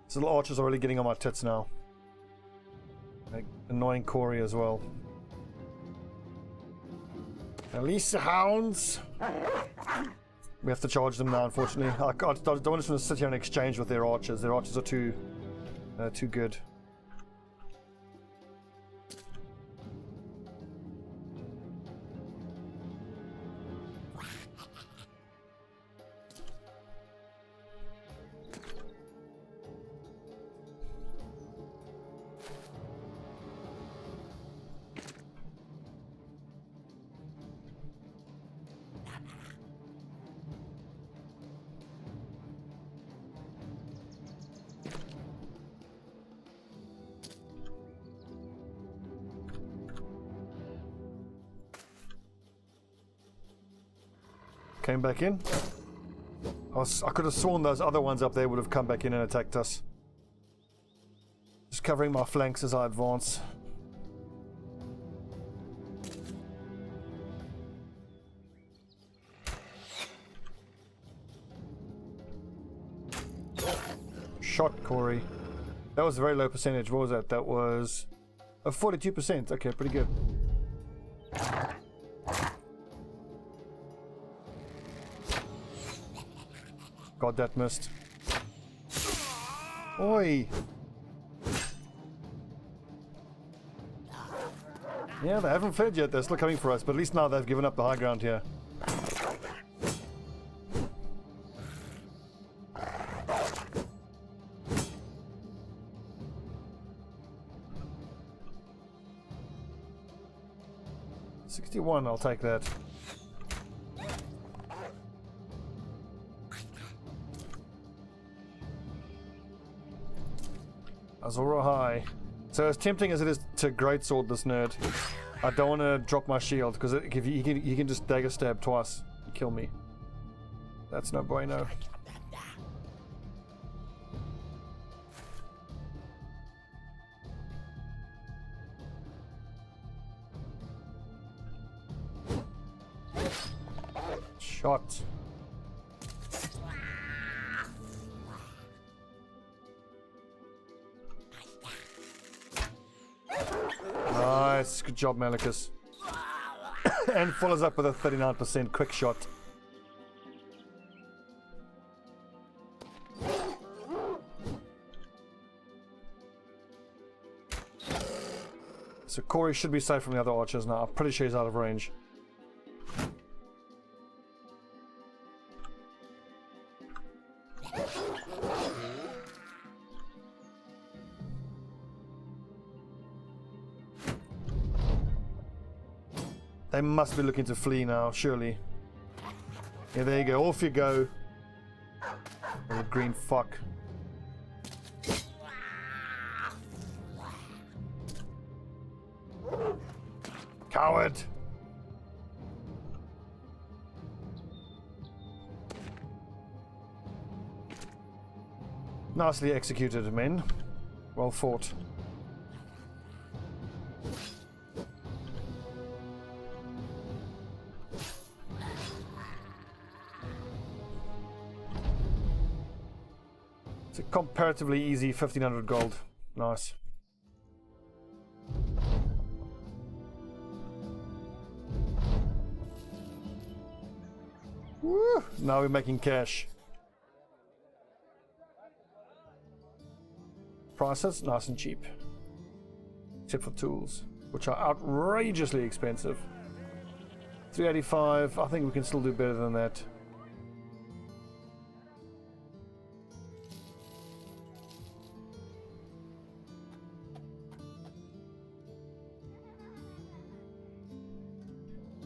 These little archers are really getting on my tits now. Like, annoying Corey as well. Release the hounds. We have to charge them now, unfortunately. I don't want to sit here and exchange with their archers. Their archers are too good. Came back in. I could have sworn those other ones up there would have come back in and attacked us. Just covering my flanks as I advance. Shot, Corey. That was a very low percentage. What was that? That was a 42%. Okay, pretty good. God, that missed. Oi! Yeah, they haven't fled yet. They're still coming for us, but at least now they've given up the high ground here. $61, I'll take that. Azora high. So as tempting as it is to greatsword this nerd, I don't want to drop my shield because if you can just dagger stab twice and kill me. That's no bueno. Shot. Nice, good job, Malicus. And follows up with a 39% quick shot. So Corey should be safe from the other archers now. I'm pretty sure he's out of range. They must be looking to flee now, surely. Yeah, there you go. Off you go. Little green fuck. Coward! Nicely executed, men. Well fought. It's a comparatively easy 1500 gold. Nice. Woo! Now we're making cash. Prices nice and cheap, except for tools, which are outrageously expensive. 385. I think we can still do better than that.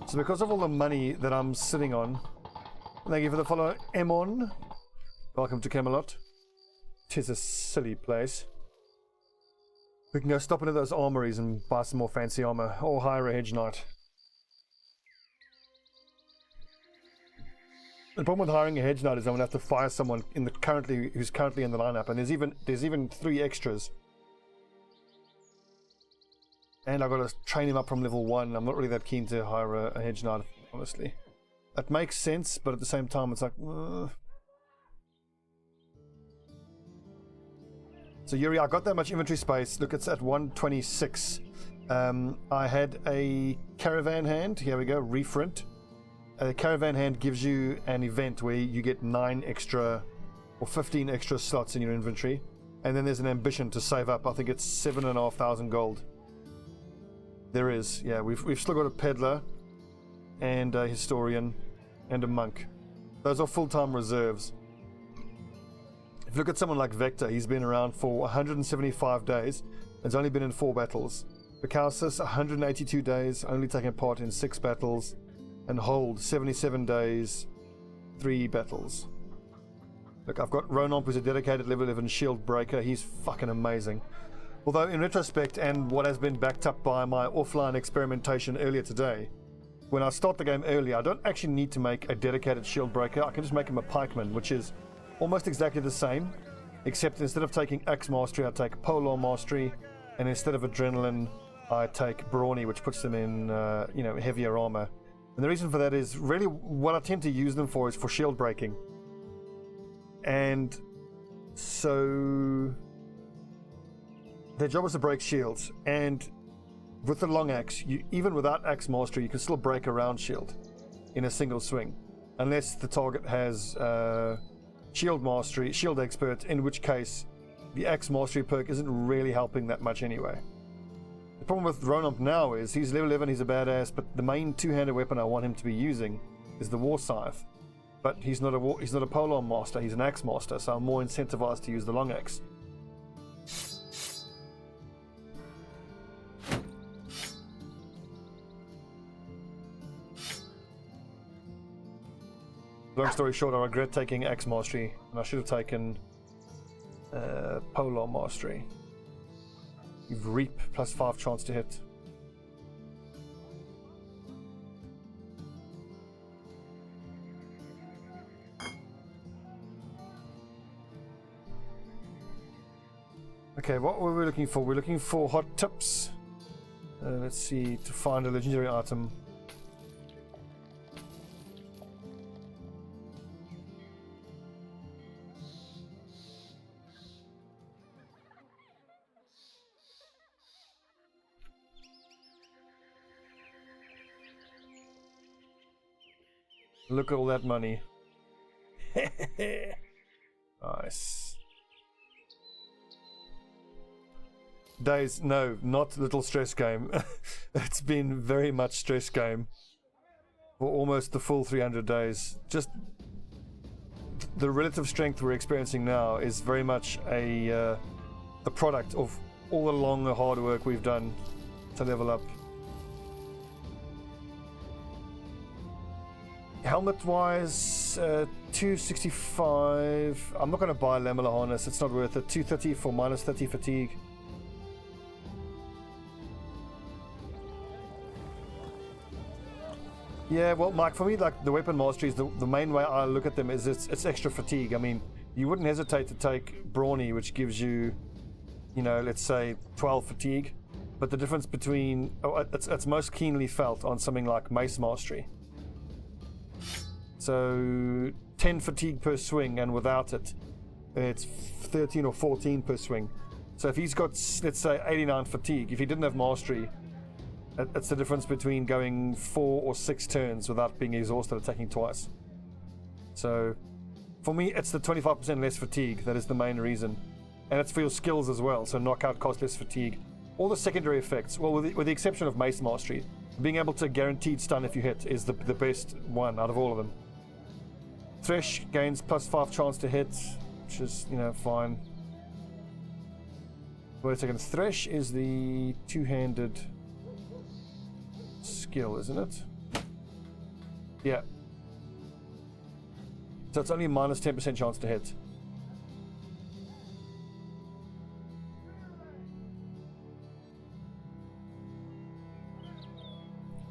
So because of all the money that I'm sitting on, thank you for the follow, Emon. Welcome to Camelot. 'Tis a silly place. We can go stop into those armories and buy some more fancy armor, or hire a hedge knight. The problem with hiring a hedge knight is I'm gonna have to fire someone who's currently in the lineup, and there's even 3 extras. And I've got to train him up from level 1. I'm not really that keen to hire a hedge knight, honestly. That makes sense, but at the same time, it's like. So Yuri, I got that much inventory space. Look, it's at 126. I had a caravan hand. Here we go, refrint. a caravan hand gives you an event where you get 9 extra or 15 extra slots in your inventory, and then there's an ambition to save up. I think it's 7,500 gold. There is, yeah. We've still got a peddler and a historian and a monk. Those are full-time reserves. If you look at someone like Vector, he's been around for 175 days and has only been in 4 battles. Bacausis, 182 days, only taken part in 6 battles. And Hold, 77 days, 3 battles. Look, I've got Ronomp, who's a dedicated level 11 shield breaker. He's fucking amazing. Although in retrospect, and what has been backed up by my offline experimentation earlier today, when I start the game early, I don't actually need to make a dedicated shield breaker. I can just make him a pikeman, which is almost exactly the same, except instead of taking Axe Mastery, I take Polar Mastery, and instead of Adrenaline, I take Brawny, which puts them in, heavier armor. And the reason for that is really what I tend to use them for is for shield breaking. And so their job is to break shields, and with the long axe, even without Axe Mastery, you can still break a round shield in a single swing, unless the target has Shield Mastery, Shield Expert, in which case the Axe Mastery perk isn't really helping that much anyway. The problem with Ronomp now is he's level 11, he's a badass, but the main two-handed weapon I want him to be using is the War Scythe. But he's not a Polar Master, he's an Axe Master, so I'm more incentivized to use the long axe. Long story short, I regret taking Axe Mastery, and I should have taken Polar Mastery. You've Reap, +5 chance to hit. Okay, what were we looking for? We're looking for hot tips. Let's see, to find a legendary item. Look at all that money. Nice. Days, no, not little stress game. It's been very much stress game for almost the full 300 days. Just the relative strength we're experiencing now is very much a product of all the long hard work we've done to level up. Helmet wise, 265. I'm not going to buy a Lamella harness, it's not worth it. 230 for -30 fatigue. Yeah, well, Mike, for me, like the weapon masteries, the main way I look at them is it's extra fatigue. I mean, you wouldn't hesitate to take Brawny, which gives you, let's say 12 fatigue, but the difference between it's most keenly felt on something like Mace Mastery. So 10 fatigue per swing, and without it, it's 13 or 14 per swing. So if he's got, let's say, 89 fatigue, if he didn't have mastery, it's the difference between going 4 or 6 turns without being exhausted, attacking twice. So for me, it's the 25% less fatigue that is the main reason, and it's for your skills as well. So knockout costs less fatigue. All the secondary effects, well, with the exception of Mace Mastery, being able to guaranteed stun if you hit is the best one out of all of them. Thresh gains +5 chance to hit, which is, fine. Wait a second, Thresh is the two-handed skill, isn't it? Yeah. So it's only -10% chance to hit.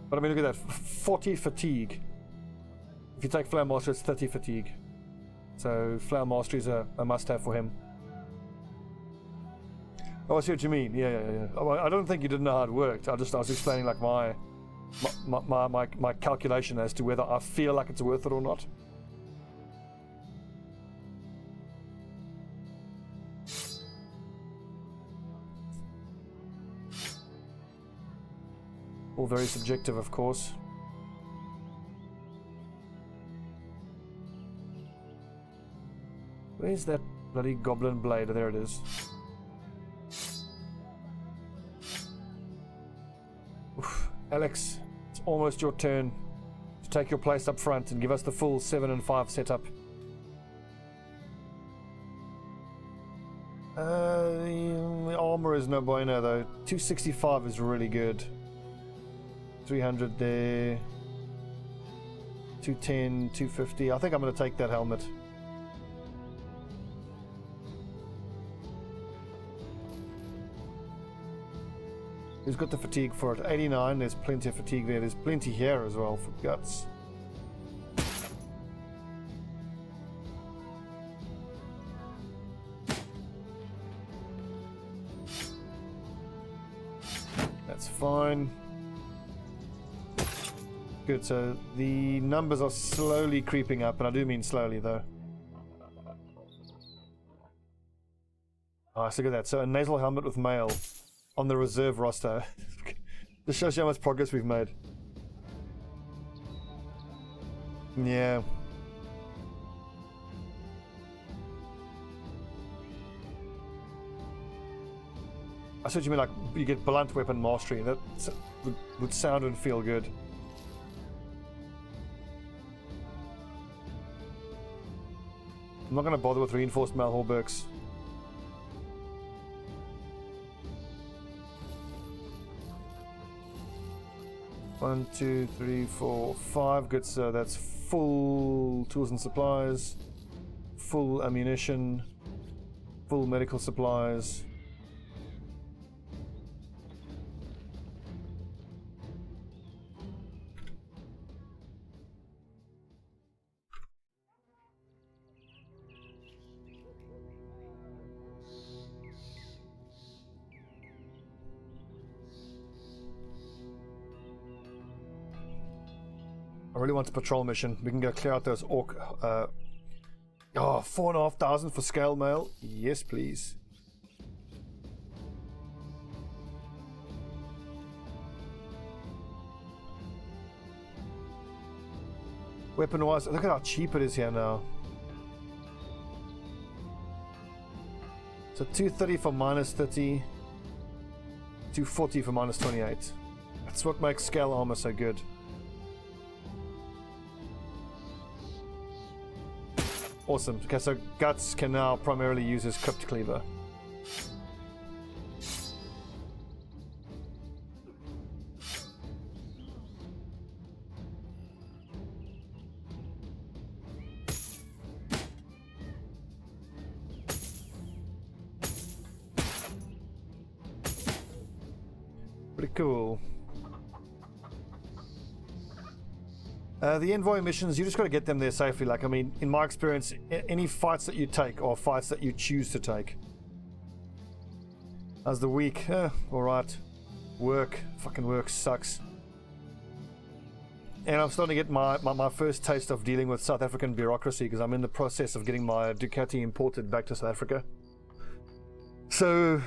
But I mean, look at that, 40 fatigue. If you take Flail Mastery, it's 30 fatigue. So Flail Mastery is a must-have for him. Oh, I see what you mean. Yeah. Oh, I don't think you didn't know how it worked. I was explaining like my calculation as to whether I feel like it's worth it or not. All very subjective, of course. Where's that bloody goblin blade? There it is. Oof. Alex, it's almost your turn to take your place up front and give us the full 7 and 5 setup. The armor is no bueno though. 265 is really good. 300 there. 210, 250. I think I'm going to take that helmet. Who's got the fatigue for it? 89. There's plenty of fatigue there. There's plenty here as well for guts. That's fine. Good, so the numbers are slowly creeping up, and I do mean slowly though. Oh, so look at that. So a nasal helmet with mail on the reserve roster. This shows you how much progress we've made. Yeah. I said you mean like you get blunt weapon mastery. That would sound and feel good. I'm not going to bother with reinforced mail hallbergs. One, two, three, four, five. Good, so that's full tools and supplies, full ammunition, full medical supplies. I really want a patrol mission. We can go clear out those orc. 4,500 for scale mail. Yes, please. Weapon wise, look at how cheap it is here now. So 230 for minus 30, 240 for minus 28. That's what makes scale armor so good. Awesome. Okay, so Guts can now primarily use his crypt cleaver. Pretty cool. The envoy missions, you just got to get them there safely. Like, I mean, in my experience, any fights that you take or fights that you choose to take. As the week, alright. Fucking work sucks. And I'm starting to get my first taste of dealing with South African bureaucracy because I'm in the process of getting my Ducati imported back to South Africa. So,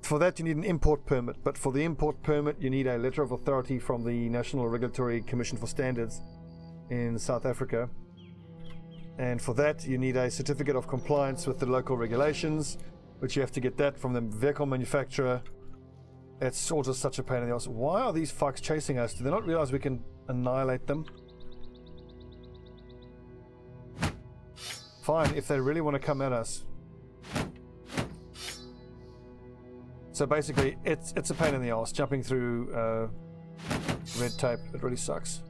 for that you need an import permit, but for the import permit you need a letter of authority from the National Regulatory Commission for Standards in South Africa, and for that you need a certificate of compliance with the local regulations, which you have to get that from the vehicle manufacturer. It's all just such a pain in the ass. Why are these fucks chasing us? Do they not realize we can annihilate them? Fine, if they really want to come at us. So basically, it's a pain in the ass jumping through red tape. It really sucks.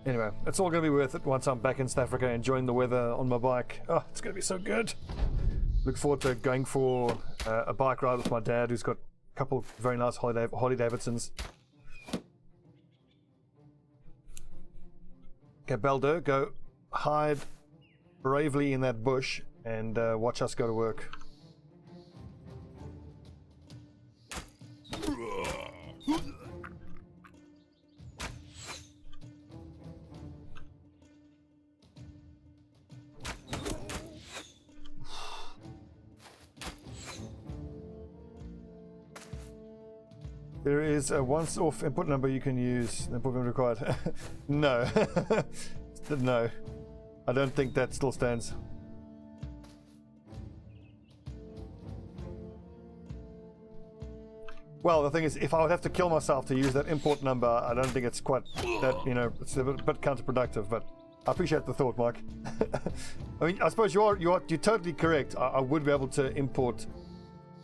Anyway, it's all going to be worth it once I'm back in South Africa enjoying the weather on my bike. Oh, it's going to be so good. Look forward to going for a bike ride with my dad, who's got a couple of very nice Harley Davidsons. Okay, Baldo, go hide bravely in that bush and watch us go to work. There is a once-off input number you can use. Input number required. No. No. I don't think that still stands. Well, the thing is, if I would have to kill myself to use that import number, I don't think it's quite that, you know, it's a bit counterproductive, but I appreciate the thought, Mike. I mean, I suppose you're totally correct. I would be able to import.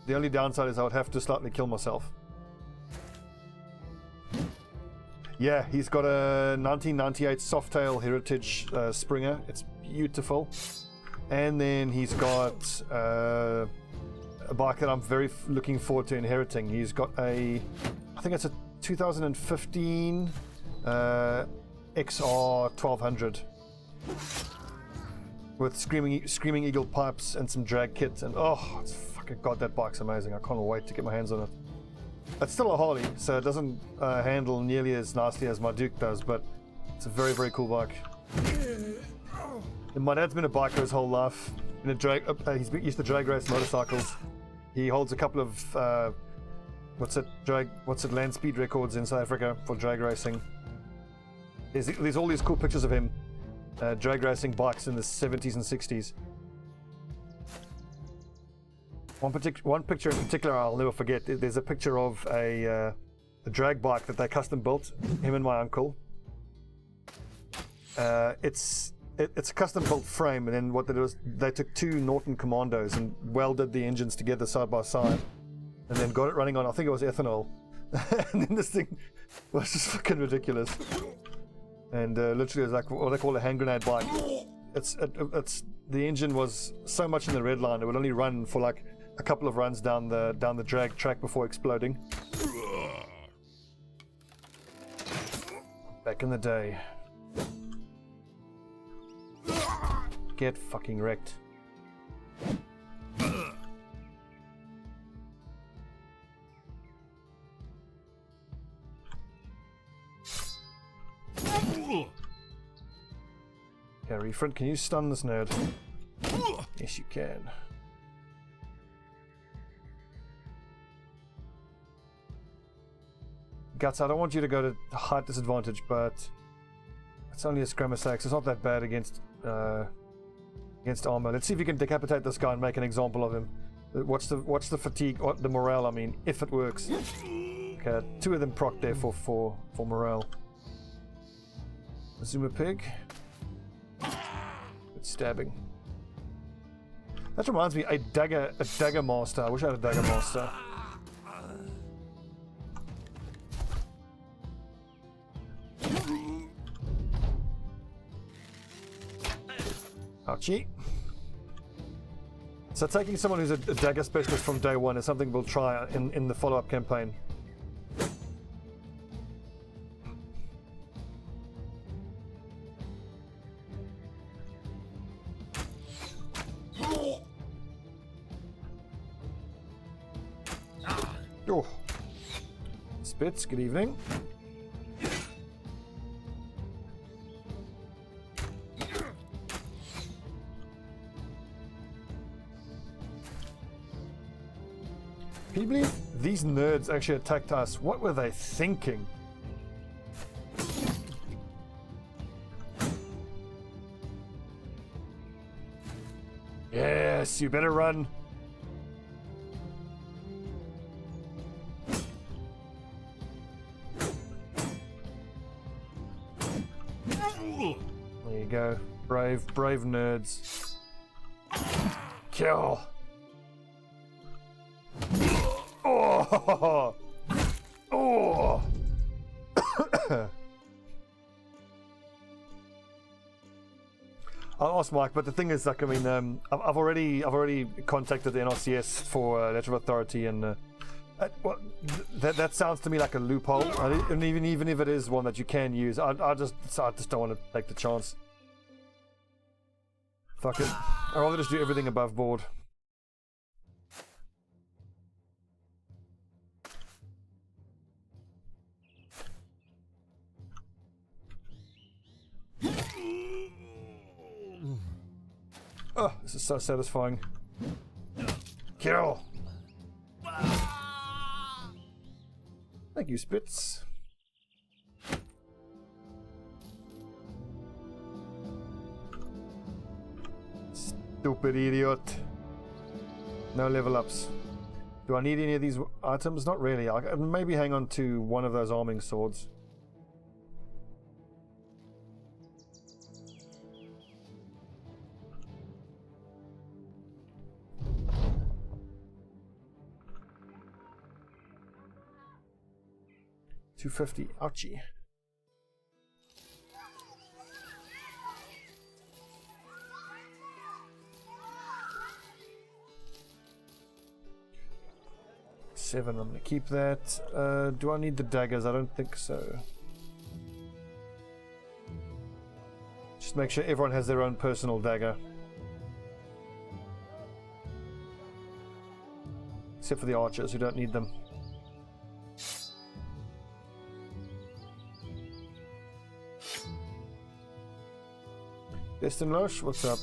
The only downside is I would have to slightly kill myself. Yeah, he's got a 1998 Softail Heritage Springer. It's beautiful. And then he's got a bike that I'm very looking forward to inheriting. He's got I think it's a 2015 XR 1200 with Screaming Eagle pipes and some drag kits. And oh, it's fucking god, that bike's amazing. I can't wait to get my hands on it. It's still a Harley, so it doesn't handle nearly as nicely as my Duke does, but it's a very, very cool bike. And my dad's been a biker his whole life. He's used to drag race motorcycles. He holds a couple of land speed records in South Africa for drag racing. There's all these cool pictures of him drag racing bikes in the 70s and 60s. One picture in particular I'll never forget. There's a picture of a drag bike that they custom built, him and my uncle. It's a custom built frame, and then what they did was they took two Norton Commandos and welded the engines together side by side, and then got it running on, I think it was ethanol. And then this thing was just fucking ridiculous. And literally it was like what they call a hand grenade bike. It's the engine was so much in the red line it would only run for like a couple of runs down the drag track before exploding. Back in the day. Get fucking wrecked. Yeah, Refront, can you stun this nerd? Yes, you can. Guts, I don't want you to go to height disadvantage, but it's only a scrum of sacks. It's not that bad against armor. Let's see if you can decapitate this guy and make an example of him. Watch the fatigue, or the morale, I mean, if it works. Okay, two of them proc there for morale. Zuma pig. Good stabbing. That reminds me, a dagger master. I wish I had a dagger master. Ouchie. So taking someone who's a dagger specialist from day one is something we'll try in the follow-up campaign. Oh. Spitz, good evening. Can you believe these nerds actually attacked us? What were they thinking? Yes, you better run. There you go. Brave nerds. Kill. Oh! Oh! I'll ask Mike, but the thing is, like, I mean, I've already contacted the NRCS for letter of authority, and well, that sounds to me like a loophole. And even if it is one that you can use, I just don't want to take the chance. Fuck it. I'd rather just do everything above board. Oh, this is so satisfying. Kill! Thank you, Spitz. Stupid idiot. No level ups. Do I need any of these items? Not really. I can maybe hang on to one of those arming swords. $250. Ouchie. $7. I'm gonna keep that. Do I need the daggers? I don't think so. Just make sure everyone has their own personal dagger. Except for the archers who don't need them. Destin Losh, what's up?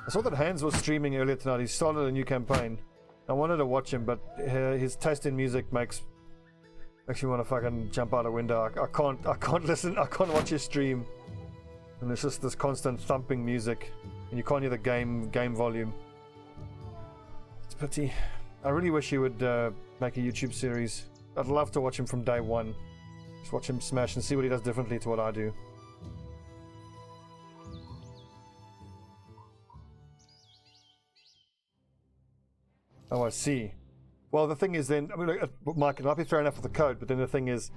I saw that Hans was streaming earlier tonight. He started a new campaign. I wanted to watch him, but his taste in music makes me want to fucking jump out a window. I can't listen. I can't watch his stream, and it's just this constant thumping music, and you can't hear the game volume. It's a pity. I really wish he would make a YouTube series. I'd love to watch him from day one. Just watch him smash and see what he does differently to what I do. Oh, I see. Well, the thing is then, I mean, Mike, it might be fair enough with the code, but then the thing is,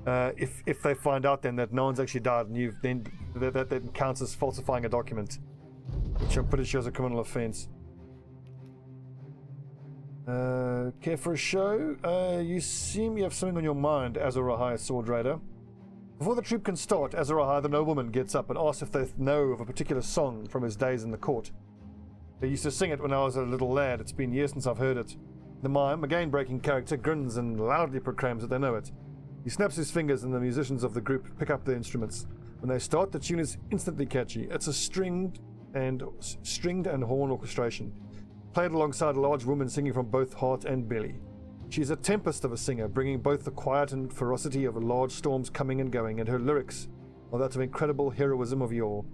if they find out then that no one's actually died, and then that counts as falsifying a document, which I'm pretty sure is a criminal offense. Care for a show? You seem you have something on your mind, Azor Ahai, Sword Raider. Before the troop can start, Azor Ahai, the nobleman, gets up and asks if they know of a particular song from his days in the court. They used to sing it when I was a little lad. It's been years since I've heard it. The mime, again breaking character, grins and loudly proclaims that they know it. He snaps his fingers and the musicians of the group pick up the instruments. When they start, the tune is instantly catchy. It's a stringed and horn orchestration, played alongside a large woman singing from both heart and belly. She's a tempest of a singer, bringing both the quiet and ferocity of large storms coming and going, and her lyrics are that of incredible heroism of yore.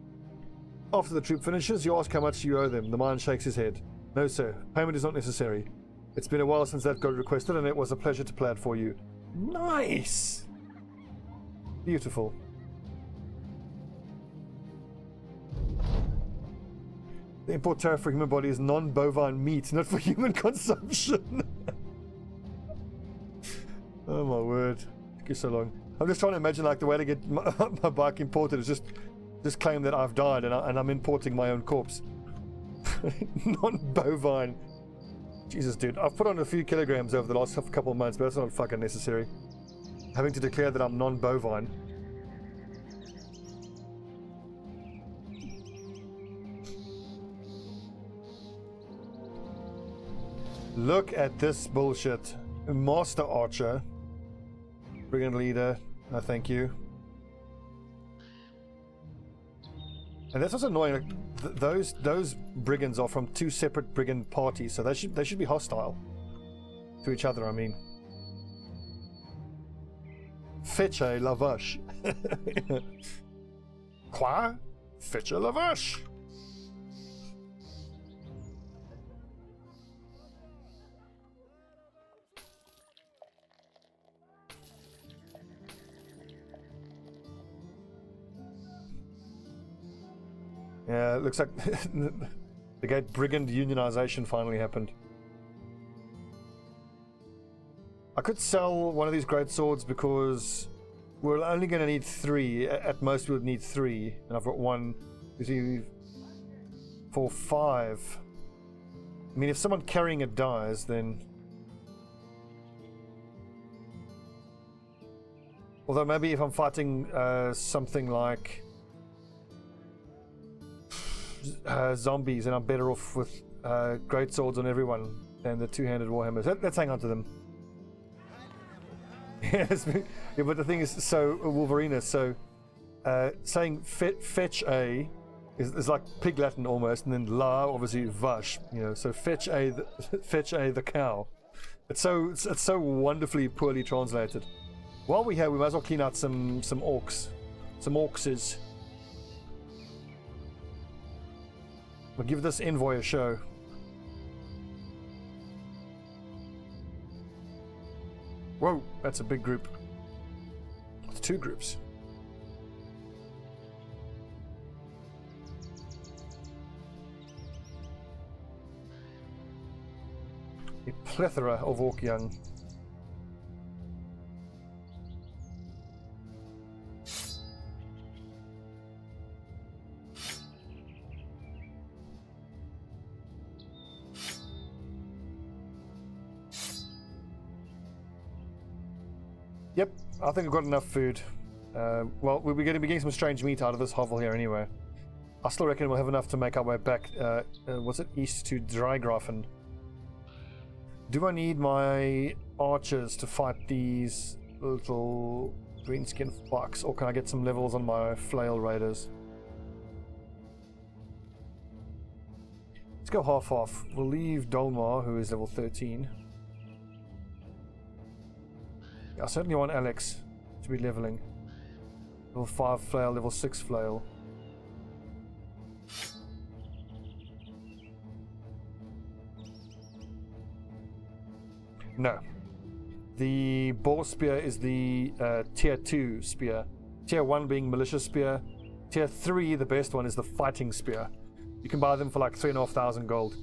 After the troop finishes, you ask how much you owe them. The man shakes his head. No, sir. Payment is not necessary. It's been a while since that got requested, and it was a pleasure to play it for you. Nice! Beautiful. The import tariff for human body is non-bovine meat, not for human consumption. Oh my word. Took you so long. I'm just trying to imagine like the way to get my bike imported is just claim that I've died and I'm importing my own corpse. Non-bovine. Jesus, dude. I've put on a few kilograms over the last couple of months, but that's not fucking necessary. Having to declare that I'm non-bovine. Look at this bullshit. Master Archer. Brigand Leader. No, thank you. And that's also annoying. Like, those brigands are from two separate brigand parties, so they should be hostile to each other. I mean, fetch a la vache. Quoi? Fetch a la vache. Yeah, it looks like the great brigand unionization finally happened. I could sell one of these great swords because we're only going to need 3. At most, we would need 3, and I've got 1, 2, 3, 4, 5. I mean, if someone carrying it dies, then. Although maybe if I'm fighting something like zombies, and I'm better off with great swords on everyone than the two-handed warhammers. Let's hang on to them. Yes, yeah, but the thing is, so Wolverina, so saying fetch a is like Pig Latin almost, and then La obviously Vash, you know. So fetch a the cow. It's so wonderfully poorly translated. While we're here, we might as well clean out some orcs, some orcses. We'll give this envoy a show. Whoa, that's a big group. It's 2 groups. A plethora of orc young. Yep, I think I've got enough food. Well, we're going to be getting some strange meat out of this hovel here anyway. I still reckon we'll have enough to make our way back, what's it, east to Drygrafen. Do I need my archers to fight these little greenskin fucks, or can I get some levels on my flail raiders? Let's go half-half. We'll leave Dolmar, who is level 13. I certainly want Alex to be leveling. Level 5 flail, level 6 flail. No. The boar spear is the tier 2 spear. Tier 1 being militia spear. Tier 3, the best one, is the fighting spear. You can buy them for like 3,500 gold.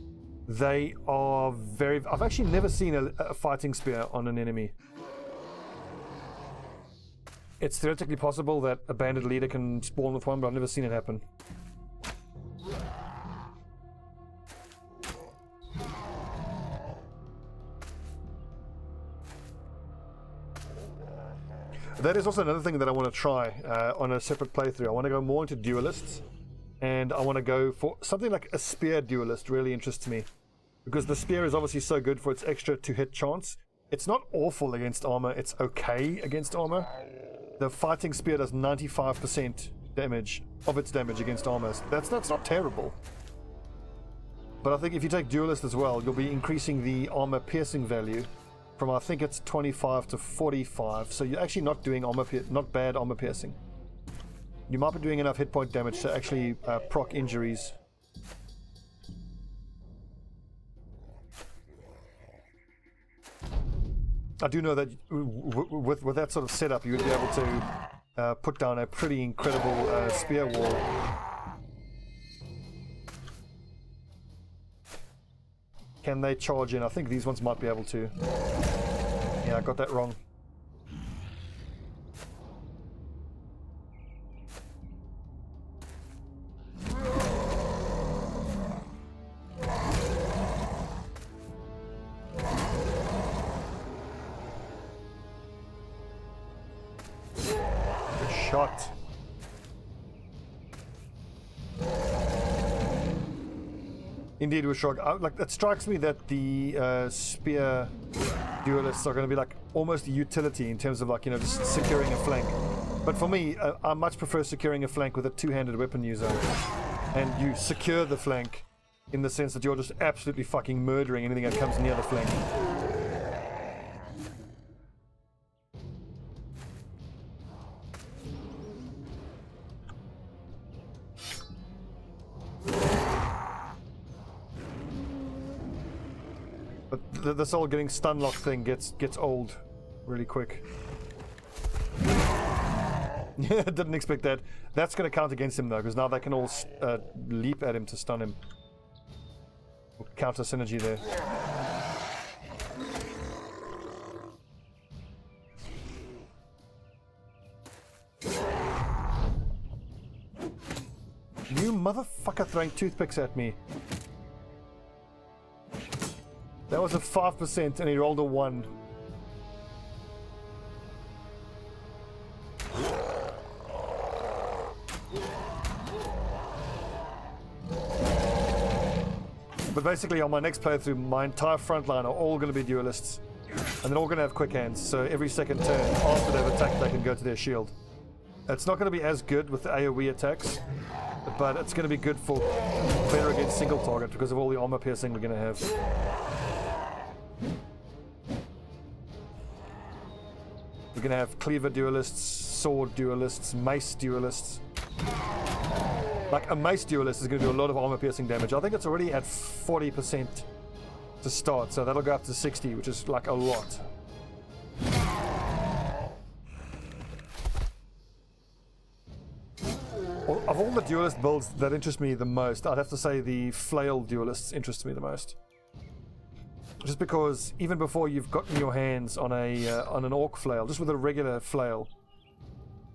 They are very... I've actually never seen a fighting spear on an enemy. It's theoretically possible that a bandit leader can spawn with one, but I've never seen it happen. That is also another thing that I want to try on a separate playthrough. I want to go more into duelists, and I want to go for something like a spear duelist. Really interests me, because the spear is obviously so good for its extra to-hit chance. It's not awful against armor, it's okay against armor. The fighting spear does 95% damage of its damage against armor. That's not terrible. But I think if you take duelist as well, you'll be increasing the armor piercing value from, I think it's 25 to 45. So you're actually not doing not bad armor piercing. You might be doing enough hit point damage to actually proc injuries. I do know that with that sort of setup, you would be able to put down a pretty incredible spear wall. Can they charge in? I think these ones might be able to. Yeah, I got that wrong. Shot. Indeed, with shock. Like, it strikes me that the spear duelists are going to be like almost a utility in terms of, like, you know, just securing a flank. But for me, I much prefer securing a flank with a two-handed weapon user, and you secure the flank in the sense that you're just absolutely fucking murdering anything that comes near the flank. But this whole getting stun lock thing gets old really quick. Yeah, didn't expect that. That's going to count against him though, because now they can all leap at him to stun him. Counter synergy there. You motherfucker throwing toothpicks at me. That was a 5% and he rolled a 1. But basically on my next playthrough, my entire front line are all going to be duelists. And they're all going to have quick hands, so every second turn after they've attacked they can go to their shield. It's not going to be as good with the AoE attacks, but it's going to be good for better against single target because of all the armor piercing we're going to have. We're going to have cleaver duelists, sword duelists, mace duelists. Like a mace duelist is going to do a lot of armor piercing damage. I think it's already at 40% to start, so that'll go up to 60, which is like a lot. Of all the duelist builds that interest me the most, I'd have to say the flail duelists interest me the most. Just because even before you've gotten your hands on an orc flail, just with a regular flail,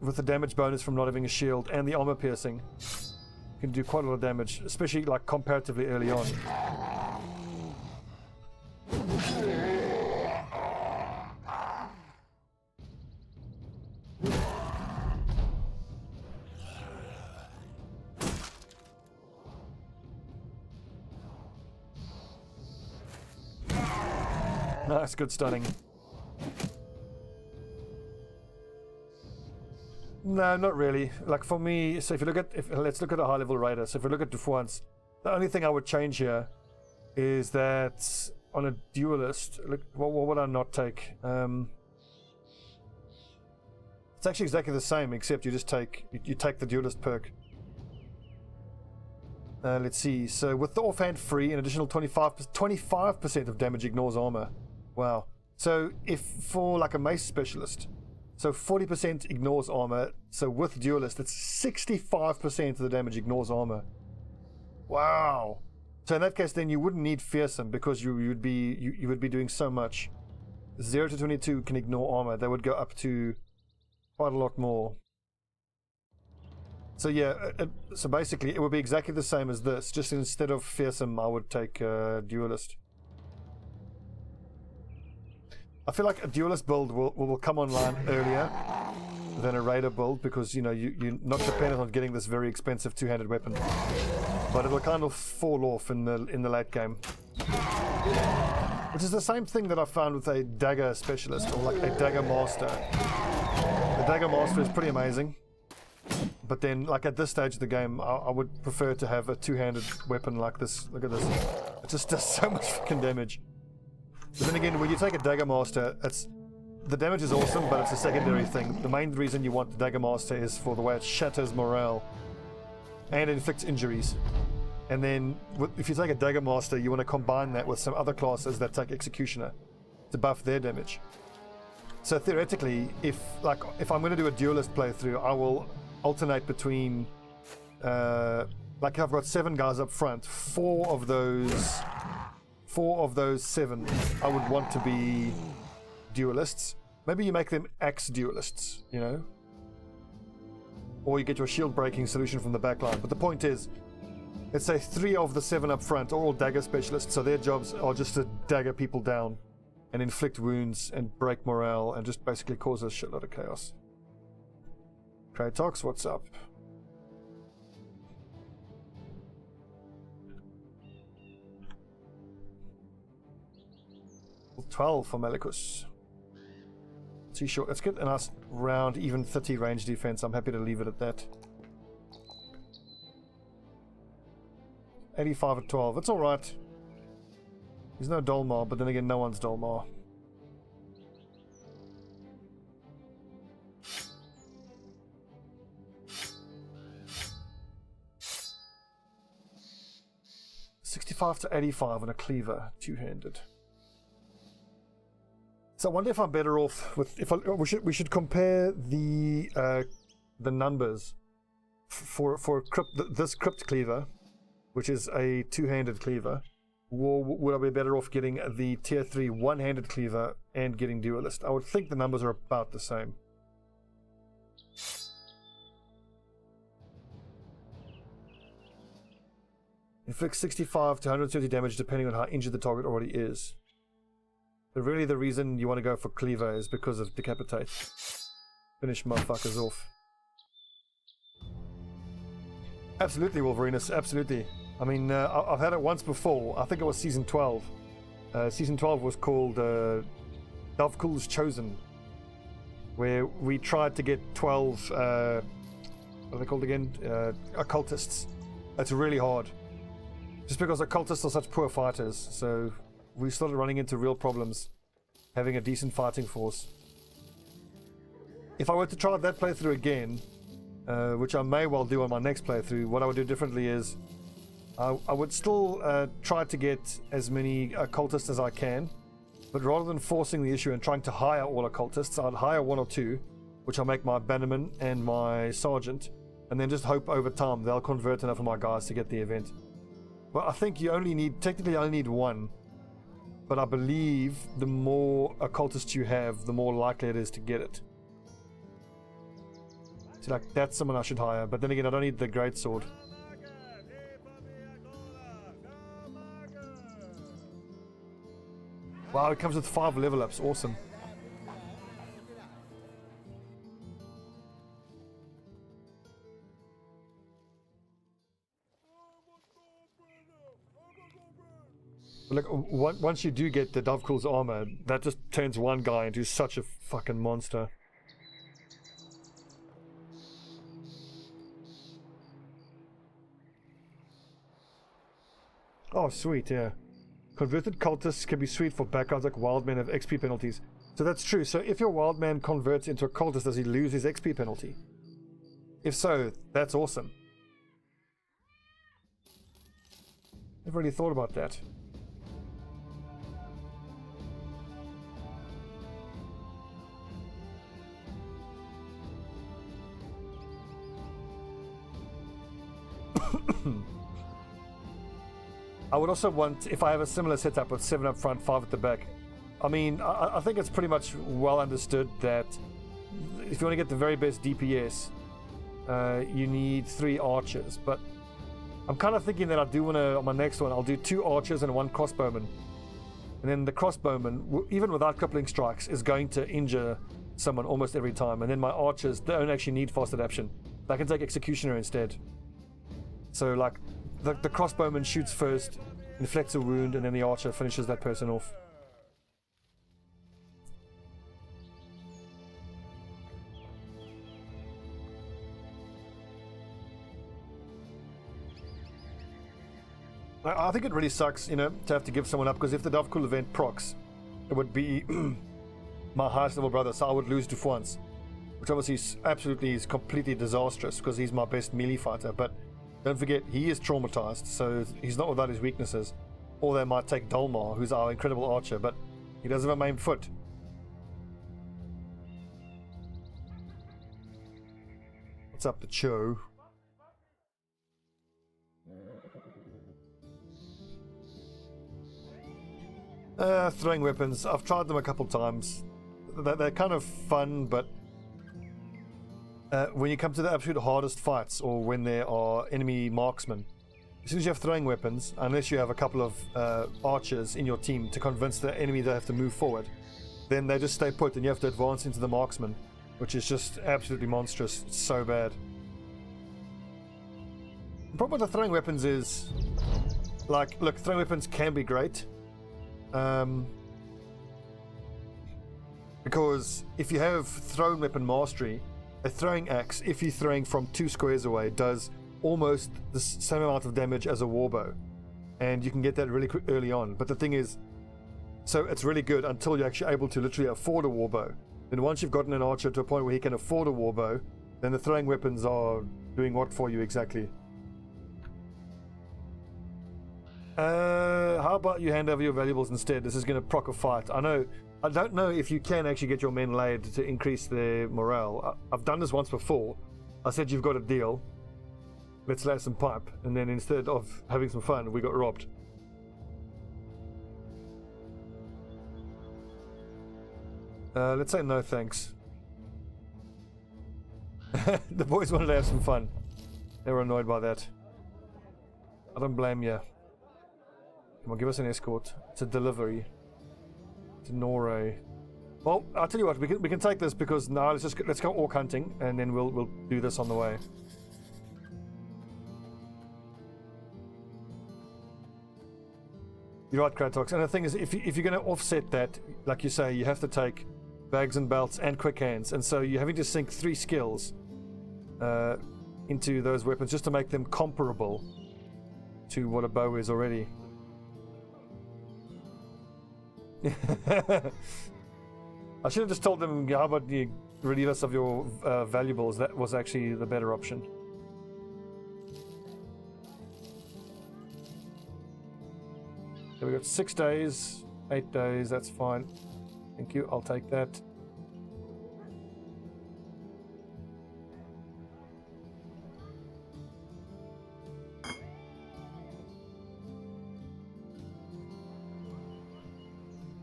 with the damage bonus from not having a shield and the armor piercing, you can do quite a lot of damage, especially like comparatively early on. Nice, good stunning. No, not really. Like for me, so if you look at, let's look at a high level raider. So if we look at Defiance, the only thing I would change here is that on a duelist, look, what would I not take? It's actually exactly the same, except you just take the duelist perk. Let's see. So with the offhand free, an additional 25% of damage ignores armor. Wow. So if for like a mace specialist, so 40% ignores armor. So with duelist, it's 65% of the damage ignores armor. Wow. So in that case, then you wouldn't need fearsome because you would be doing so much. 0 to 22 can ignore armor. They would go up to quite a lot more. So yeah, so basically it would be exactly the same as this. Just instead of fearsome, I would take duelist. I feel like a duelist build will come online earlier than a raider build because you're not dependent on getting this very expensive two-handed weapon, but it'll kind of fall off in the late game, which is the same thing that I found with a dagger specialist or like a dagger master. The dagger master is pretty amazing, but then like at this stage of the game, I would prefer to have a two-handed weapon like this. Look at this, it just does so much fucking damage. But then again, when you take a Dagger Master, the damage is awesome, but it's a secondary thing. The main reason you want the Dagger Master is for the way it shatters morale and inflicts injuries. And then if you take a Dagger Master, you want to combine that with some other classes that take Executioner to buff their damage. So theoretically, if I'm going to do a duelist playthrough, I will alternate between like I've got 7 guys up front. 4 of those 7 I would want to be duelists. Maybe you make them axe duelists, or you get your shield breaking solution from the backline. But the point is, let's say 3 of the 7 up front are all dagger specialists, so their jobs are just to dagger people down and inflict wounds and break morale and just basically cause a shitload of chaos. Kratox, what's up? 12 for Malicus. Too short. Let's get a nice round, even 30 range defense. I'm happy to leave it at that. 85 at 12. It's alright. He's no Dolmar, but then again, no one's Dolmar. $65 to 85 on a cleaver, two-handed. So I wonder if I'm better off with we should compare the numbers for this crypt cleaver, which is a two-handed cleaver. Or would I be better off getting the tier 3 one-handed cleaver and getting duelist? I would think the numbers are about the same. Inflicts 65 to 130 damage depending on how injured the target already is. But really the reason you want to go for cleaver is because of decapitate. Finish motherfuckers off. Absolutely, Wolverinus, absolutely. I mean, I've had it once before. I think it was season 12. Season 12 was called Dovkul's Chosen. where we tried to get 12, what are they called again? Occultists. That's really hard. Just because occultists are such poor fighters, so we started running into real problems having a decent fighting force. If I were to try that playthrough again, which I may well do on my next playthrough, what I would do differently is I would still try to get as many occultists as I can, but rather than forcing the issue and trying to hire all occultists, I'd hire 1 or 2, which I'll make my bannerman and my sergeant, and then just hope over time they'll convert enough of my guys to get the event. Well, I think technically you only need 1, but I believe the more occultists you have, the more likely it is to get it. So like, that's someone I should hire, but then again, I don't need the greatsword. Wow, it comes with 5 level ups, awesome. But look, once you do get the Dovkul's armor, that just turns one guy into such a fucking monster. Oh, sweet, yeah. Converted cultists can be sweet for backgrounds like Wildman have XP penalties. So that's true. So if your Wildman converts into a cultist, does he lose his XP penalty? If so, that's awesome. Never really thought about that. I would also want, if I have a similar setup with 7 up front, 5 at the back. I mean, I think it's pretty much well understood that if you want to get the very best DPS, you need 3 archers. But I'm kind of thinking that I do want to, on my next one, I'll do 2 archers and 1 crossbowman. And then the crossbowman, even without crippling strikes, is going to injure someone almost every time. And then my archers don't actually need fast adaptation. I can take executioner instead. So like, the crossbowman shoots first, inflicts a wound, and then the archer finishes that person off. I think it really sucks, you know, to have to give someone up, because if the Dovkul event procs, it would be my highest level brother, so I would lose to Fuans, which obviously is completely disastrous, because he's my best melee fighter. But don't forget, he is traumatized, so he's not without his weaknesses. Or they might take Dolmar, who's our incredible archer, but he doesn't have a main foot. What's up, the Cho? Throwing weapons. I've tried them a couple times. They're kind of fun, but when you come to the absolute hardest fights, or when there are enemy marksmen, as soon as you have throwing weapons, unless you have a couple of archers in your team to convince the enemy they have to move forward, then they just stay put and you have to advance into the marksman, which is just absolutely monstrous. It's so bad. The problem with the throwing weapons is, like, look, throwing weapons can be great. Because if you have thrown weapon mastery, a throwing axe, if you're throwing from 2 squares away, does almost the same amount of damage as a warbow, and you can get that really quick early on. But the thing is, so it's really good until you're actually able to literally afford a warbow. Then once you've gotten an archer to a point where he can afford a warbow, then the throwing weapons are doing what for you exactly? How about you hand over your valuables instead? This is going to proc a fight. I don't know if you can actually get your men laid to increase their morale. I've done this once before. I said, you've got a deal, let's lay some pipe, and then instead of having some fun, we got robbed. Let's say no thanks. The boys wanted to have some fun. They were annoyed by that. I don't blame you. Come on, give us an escort. It's a delivery to Norway. Well, I'll tell you what, we can take this, because now let's go orc hunting, and then we'll do this on the way. You're right, Kratox. And the thing is, if you're going to offset that, like you say, you have to take bags and belts, and quick hands. And so you're having to sink 3 skills into those weapons just to make them comparable to what a bow is already. I should have just told them, how about you relieve us of your valuables? That was actually the better option. So we got 6 days, 8 days, that's fine. Thank you, I'll take that.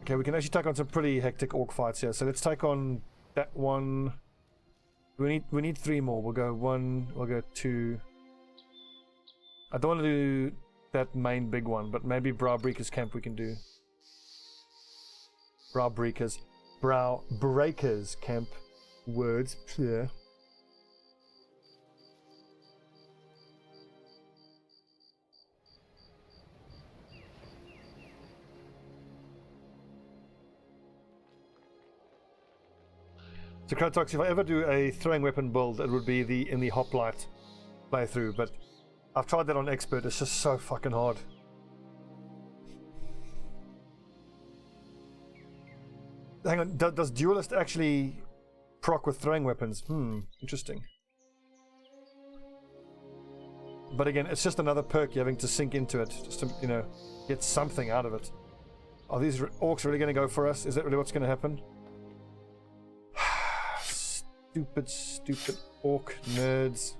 Okay, we can actually take on some pretty hectic orc fights here. So let's take on that one. We need 3 more. We'll go 1, we'll go 2. I don't want to do that main big one, but maybe Browbreaker's camp we can do. Browbreaker's camp. Words. Yeah. So Krotox, if I ever do a throwing weapon build, it would be in the hoplite playthrough, but I've tried that on expert. It's just so fucking hard. Hang on, does duelist actually proc with throwing weapons? Interesting. But again, it's just another perk you're having to sink into it, just to, you know, get something out of it. Are these orcs really going to go for us? Is that really what's going to happen? Stupid orc nerds.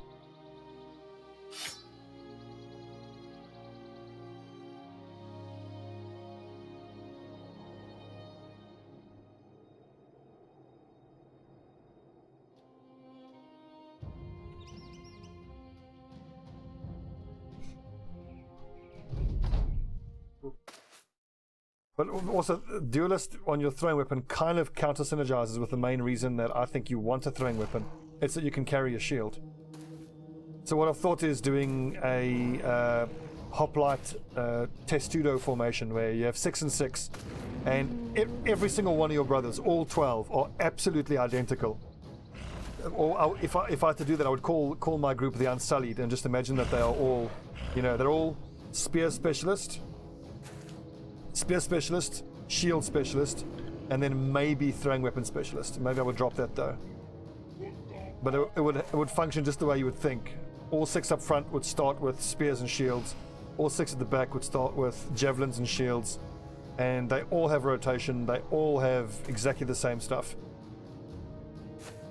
But also, duelist on your throwing weapon kind of counter synergizes with the main reason that I think you want a throwing weapon. It's that you can carry a shield. So what I've thought is doing a hoplite testudo formation where you have 6 and 6, and every single one of your brothers, all 12, are absolutely identical. Or if I had to do that, I would call my group the Unsullied, and just imagine that they are all, you know, they're all spear specialist, shield specialist, and then maybe throwing weapon specialist. Maybe I would drop that though. But it would function just the way you would think. All 6 up front would start with spears and shields. All 6 at the back would start with javelins and shields. And they all have rotation. They all have exactly the same stuff.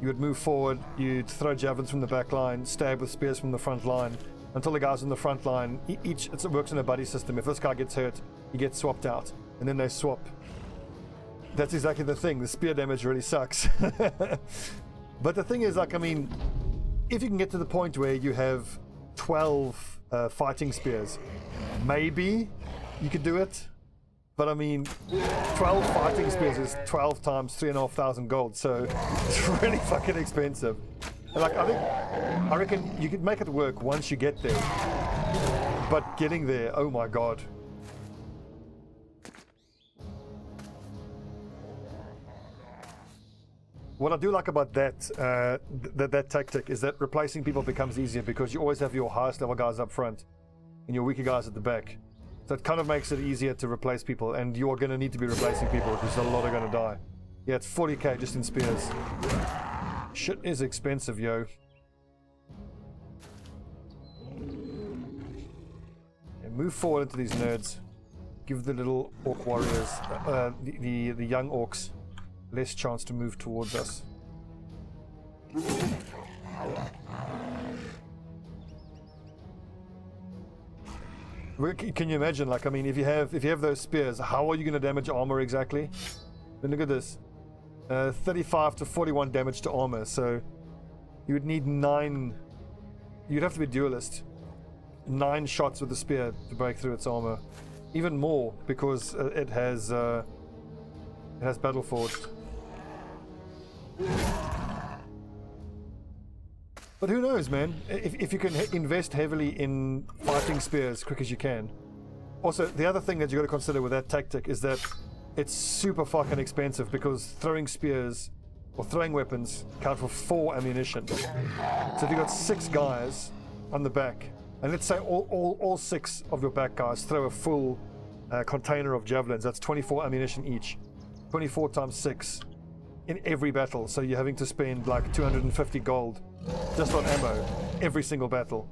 You would move forward, you'd throw javelins from the back line, stab with spears from the front line, until the guys in the front line, it works in a buddy system. If this guy gets hurt, he gets swapped out, and then they swap. That's exactly the thing. The spear damage really sucks. But the thing is, like, I mean, if you can get to the point where you have 12 fighting spears, maybe you could do it. But I mean, 12 fighting spears is 12 times 3,500 gold, so it's really fucking expensive. And like, I reckon you could make it work once you get there. But getting there, oh my god. What I do like about that tactic is that replacing people becomes easier because you always have your highest level guys up front and your weaker guys at the back. So it kind of makes it easier to replace people, and you're going to need to be replacing people because a lot are going to die. Yeah, it's 40k just in spears. Shit is expensive, yo. And move forward into these nerds. Give the little orc warriors, the young orcs, less chance to move towards us. Can you imagine, like, I mean, if you have those spears, how are you going to damage armor exactly? I mean, look at this. 35 to 41 damage to armor, so you would need 9. You'd have to be a duelist. 9 shots with the spear to break through its armor. Even more, because it has Battle Forged. But who knows, man? If you can invest heavily in fighting spears as quick as you can. Also, the other thing that you got to consider with that tactic is that it's super fucking expensive because throwing spears or throwing weapons count for 4 ammunition. So if you've got 6 guys on the back, and let's say all 6 of your back guys throw a full container of javelins, that's 24 ammunition each. 24 times 6 in every battle, so you're having to spend like 250 gold just on ammo every single battle.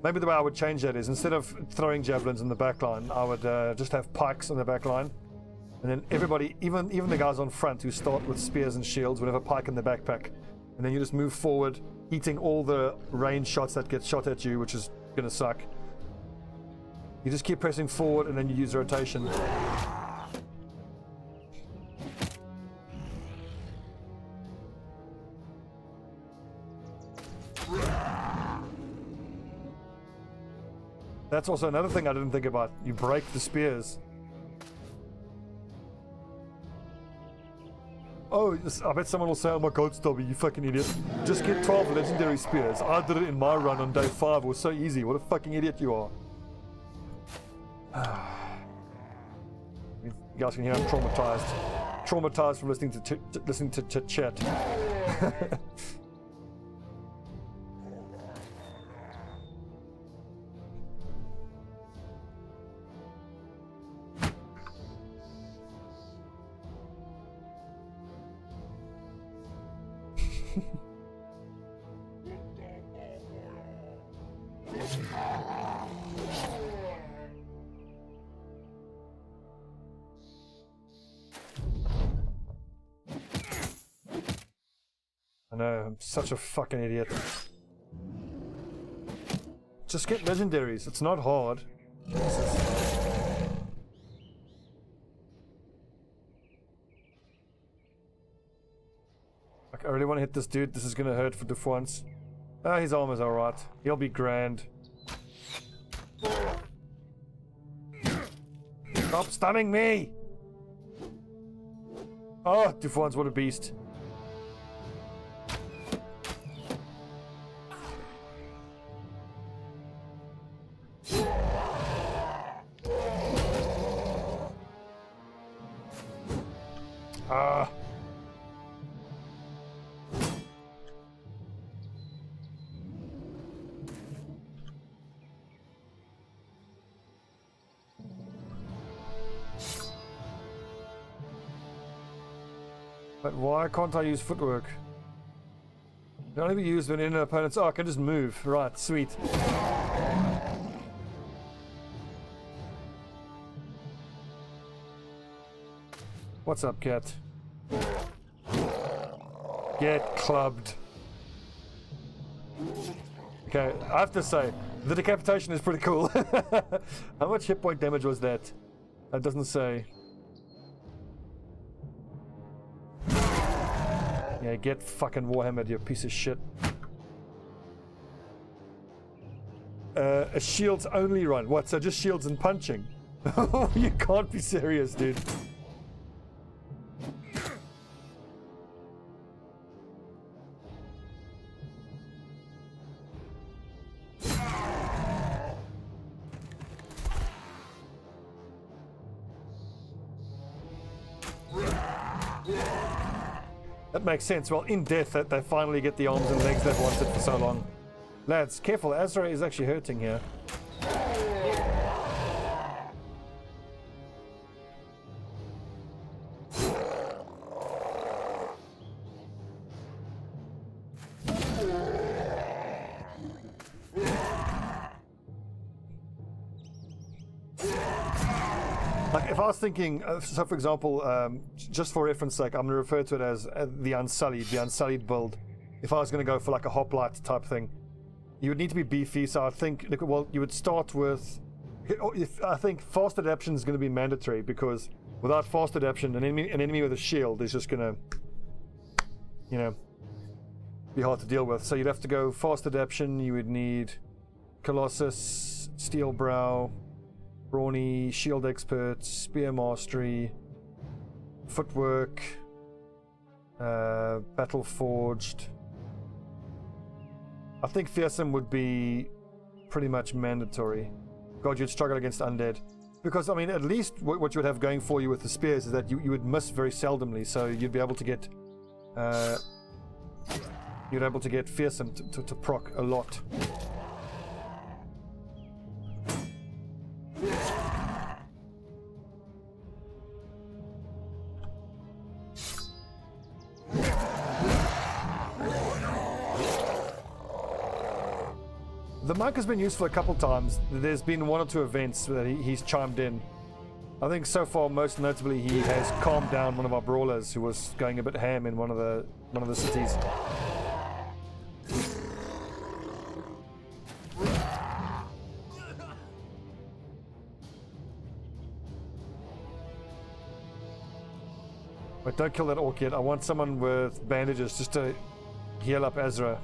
Maybe the way I would change that is instead of throwing javelins in the back line, I would just have pikes on the back line. And then everybody, even the guys on front who start with spears and shields, would have a pike in the backpack. And then you just move forward, eating all the range shots that get shot at you, which is going to suck. You just keep pressing forward and then you use rotation. That's also another thing I didn't think about. You break the spears. Oh, I bet someone will say, oh my god, Stubby, you fucking idiot. Just get 12 legendary spears. I did it in my run on day 5. It was so easy. What a fucking idiot you are. You guys can hear I'm traumatized. Traumatized from listening to chat. I know, I'm such a fucking idiot. Just get legendaries, it's not hard. Jesus. I really want to hit this dude, this is gonna hurt for the once. Ah, his armor's alright. He'll be grand. Stop stunning me! Oh, Dufons, what a beast. Ah. But why can't I use footwork? It can only be used when in an opponent's... Oh, I can just move. Right, sweet. What's up, cat? Get clubbed. Okay, I have to say, the decapitation is pretty cool. How much hit point damage was that? That doesn't say. Yeah, get fucking warhammered, you piece of shit. A shields only run. What, so just shields and punching? You can't be serious, dude. That makes sense. Well, in death, that they finally get the arms and legs they've wanted for so long. Lads, careful. Azra is actually hurting here. Like, if I was thinking, so for example, just for reference sake, I'm going to refer to it as the Unsullied build. If I was going to go for like a hoplite type thing, you would need to be beefy, so I think, well, you would start with, I think fast adaptation is going to be mandatory, because without fast adaptation, an enemy with a shield is just going to, you know, be hard to deal with. So you'd have to go fast adaptation, you would need Colossus, Steel Brow, Brawny, Shield Expert, Spear Mastery, Footwork, Battle Forged. I think fearsome would be pretty much mandatory. God, you'd struggle against undead. Because, I mean, at least what you would have going for you with the spears is that you would miss very seldomly, so you'd be able to get... you'd be able to get fearsome to proc a lot. The monk has been useful a couple times. There's been one or two events that he's chimed in. I think so far, most notably, he has calmed down one of our brawlers who was going a bit ham in one of the cities. But don't kill that orc yet. I want someone with bandages just to heal up Ezra.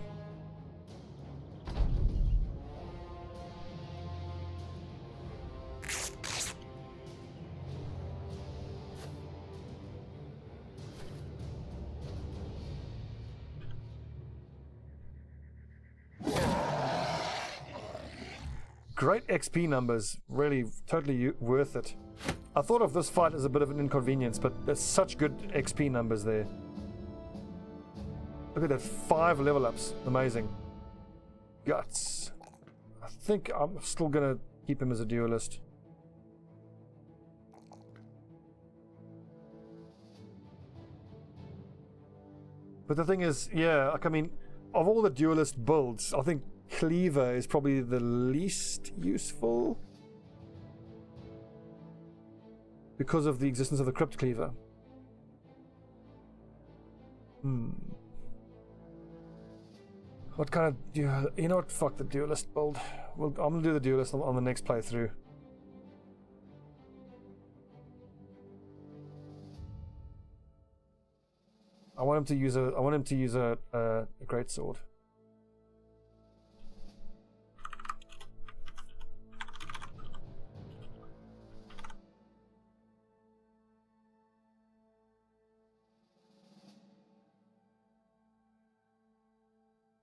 Great XP numbers, really totally worth it. I thought of this fight as a bit of an inconvenience, but there's such good XP numbers there. Look at that, 5 level ups, amazing. Guts. I think I'm still gonna keep him as a duelist. But the thing is, yeah, like I mean, of all the duelist builds, I think Cleaver is probably the least useful because of the existence of the Crypt Cleaver. What kind of you know what? Fuck the duelist build. I'm gonna do the duelist on the next playthrough. I want him to use a great sword.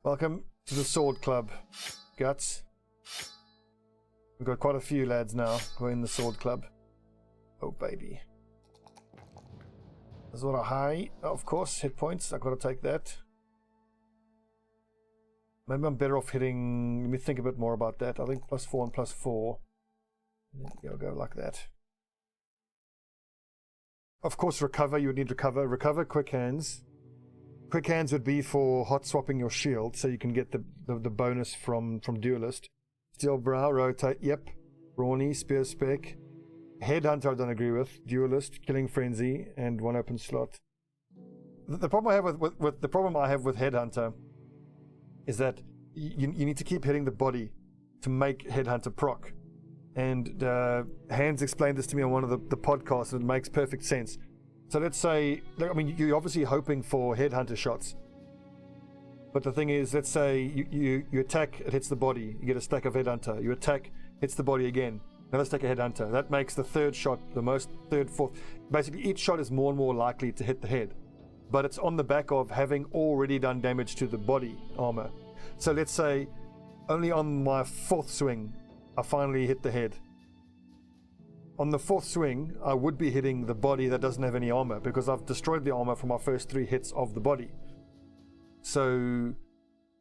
Welcome to the Sword Club, Guts. We've got quite a few lads now who are in the Sword Club. Oh, baby. There's a lot of high, of course, hit points. I've got to take that. Maybe I'm better off hitting... Let me think a bit more about that. I think +4 and +4. Go like that. Of course, recover. You would need recover. Recover, quick hands. Quick hands would be for hot swapping your shield, so you can get the bonus from duelist. Steel brow, rotate, yep. Brawny, spear spec. Headhunter I don't agree with. Duelist, killing frenzy, and 1 open slot. The problem I have with the problem I have with Headhunter is that you need to keep hitting the body to make Headhunter proc. And Hans explained this to me on one of the podcasts, and it makes perfect sense. So let's say, I mean, you're obviously hoping for Headhunter shots. But the thing is, let's say you attack, it hits the body, you get a stack of Headhunter. You attack, hits the body again, another stack of Headhunter. That makes the third shot the most, third, fourth. Basically, each shot is more and more likely to hit the head. But it's on the back of having already done damage to the body armor. So let's say, only on my 4th swing, I finally hit the head. On the 4th swing, I would be hitting the body that doesn't have any armor, because I've destroyed the armor from my first 3 hits of the body. So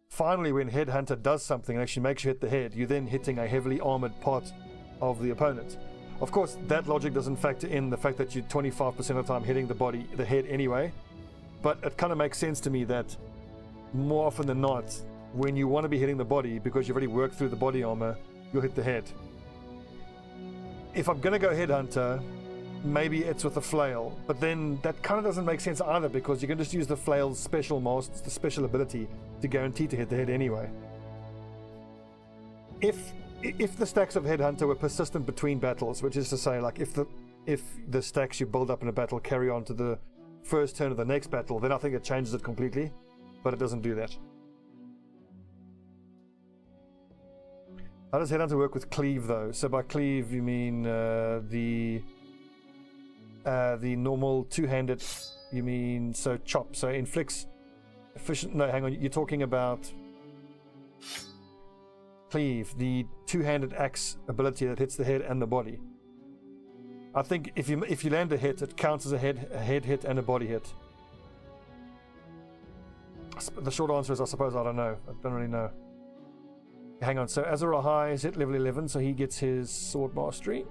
finally, when Headhunter does something and actually makes you hit the head, you're then hitting a heavily armored part of the opponent. Of course, that logic doesn't factor in the fact that you're 25% of the time hitting the head anyway, but it kind of makes sense to me that more often than not, when you want to be hitting the body because you've already worked through the body armor, you'll hit the head. If I'm going to go Headhunter, maybe it's with a flail, but then that kind of doesn't make sense either, because you can just use the flail's special the special ability to guarantee to hit the head anyway. If the stacks of Headhunter were persistent between battles, which is to say, like if the stacks you build up in a battle carry on to the first turn of the next battle, then I think it changes it completely, but it doesn't do that. How does Headhunter work with cleave though? So by cleave you mean the normal two-handed, you mean so chop, so inflicts efficient, no hang on, you're talking about Cleave, the two-handed axe ability that hits the head and the body. I think if you land a hit, it counts as a head hit and a body hit. The short answer is, I suppose, I don't know. I don't really know. Hang on, so Azor Ahai is hit level 11, so he gets his sword mastery.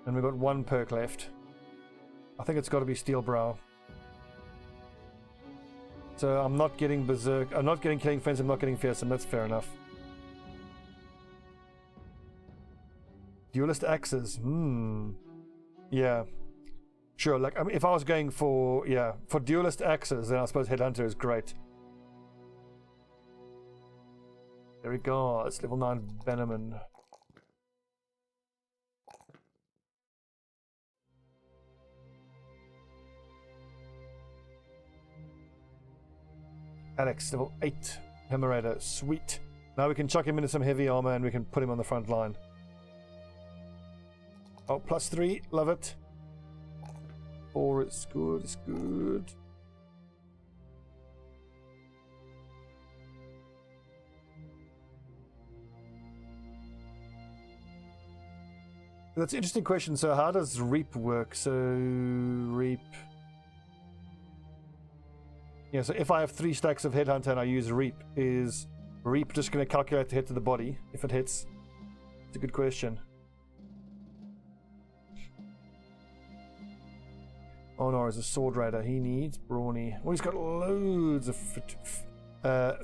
And we've got one perk left. I think it's got to be Steel Brow. So I'm not getting Berserk, I'm not getting Killing Fence, I'm not getting Fearsome, that's fair enough. Duelist Axes, yeah. Sure, like, I mean, if I was going for, for Duelist Axes, then I suppose Headhunter is great. There we go, it's level 9 Bannerman. Alex, level 8 Hemorrhader, sweet. Now we can chuck him into some heavy armor and we can put him on the front line. Oh, +3, love it. 4 is good, it's good. That's an interesting question. So how does Reap work? So Reap... Yeah, so if I have 3 stacks of Headhunter and I use Reap, is Reap just going to calculate the hit to the body if it hits? It's a good question. Oh no, he's a Sword Raider. He needs Brawny. Well, he's got loads of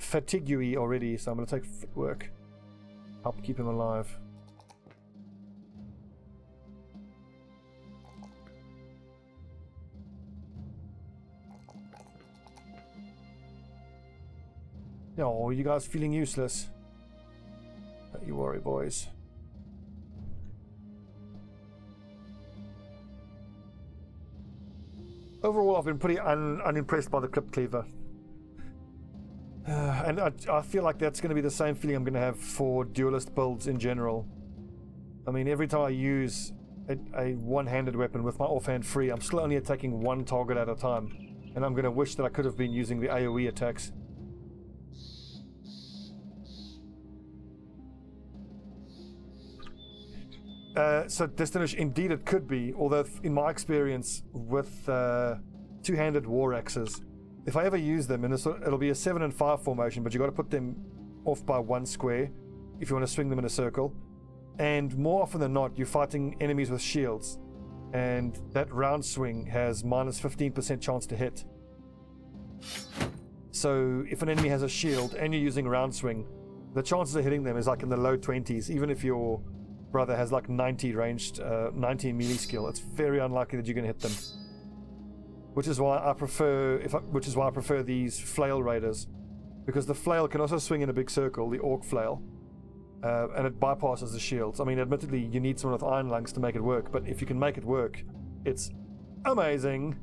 Fatigue already, so I'm going to take Footwork. Help keep him alive. Oh, you guys feeling useless? Don't you worry, boys. Overall, I've been pretty unimpressed by the Clip Cleaver. And I feel like that's going to be the same feeling I'm going to have for duelist builds in general. I mean, every time I use a one-handed weapon with my offhand free, I'm still only attacking one target at a time. And I'm going to wish that I could have been using the AoE attacks. So Destinish, indeed it could be, although in my experience with two-handed war axes, if I ever use them, it'll be a 7 and 5 formation, but you've got to put them off by 1 square if you want to swing them in a circle. And more often than not, you're fighting enemies with shields, and that round swing has minus 15% chance to hit. So if an enemy has a shield and you're using round swing, the chances of hitting them is like in the low 20s, even if your brother has like 90 ranged, 90 melee skill. It's very unlikely that you're going to hit them. Which is why I prefer these flail raiders, because the flail can also swing in a big circle, the orc flail, and it bypasses the shields. I mean, admittedly, you need someone with iron lungs to make it work, but if you can make it work, it's amazing.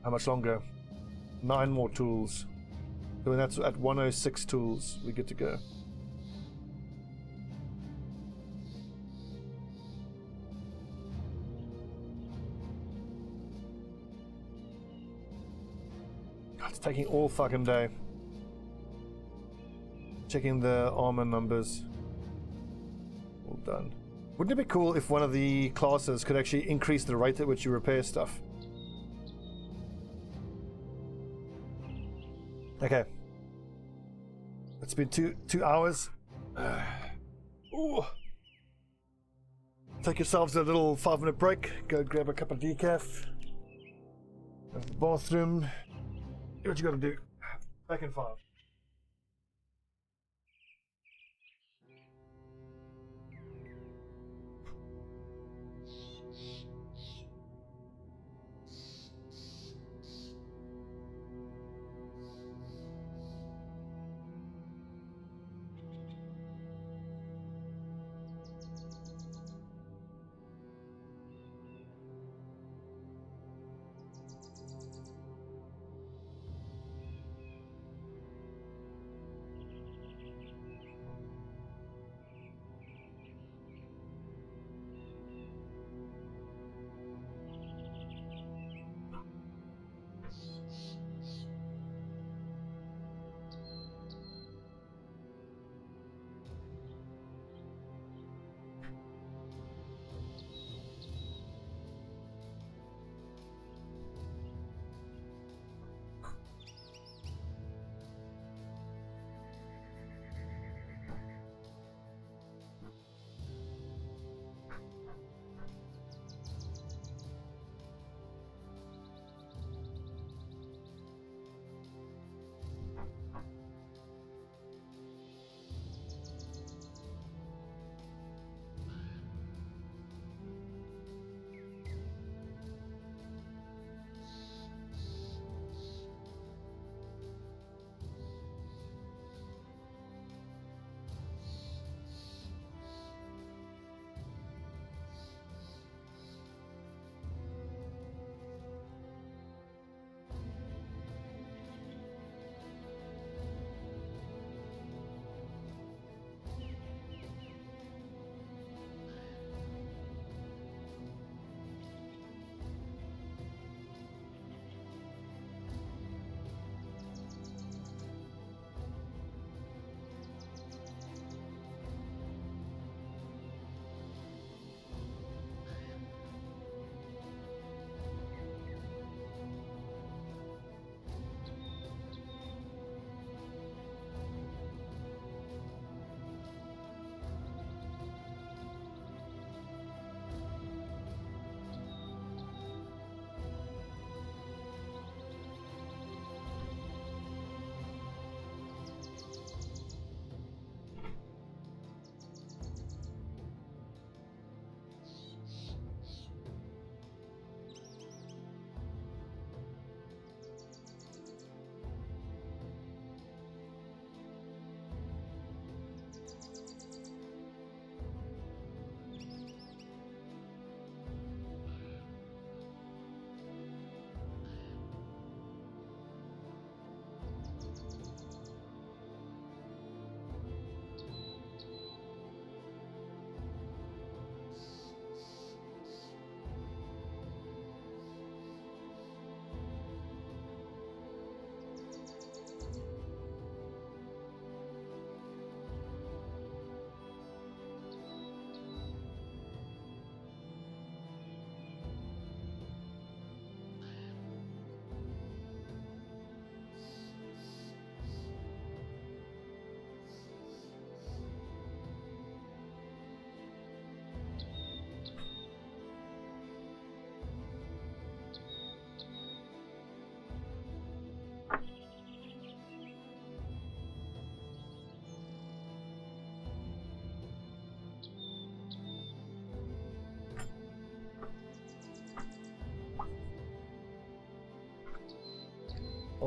How much longer? 9 more tools. So when that's at 106 tools, we get to go. God, it's taking all fucking day. Checking the armor numbers. All done. Wouldn't it be cool if one of the classes could actually increase the rate at which you repair stuff? Okay. It's been two hours. Ooh. Take yourselves a little 5-minute break. Go grab a cup of decaf. Go to the bathroom. Do what you gotta do. Back in 5.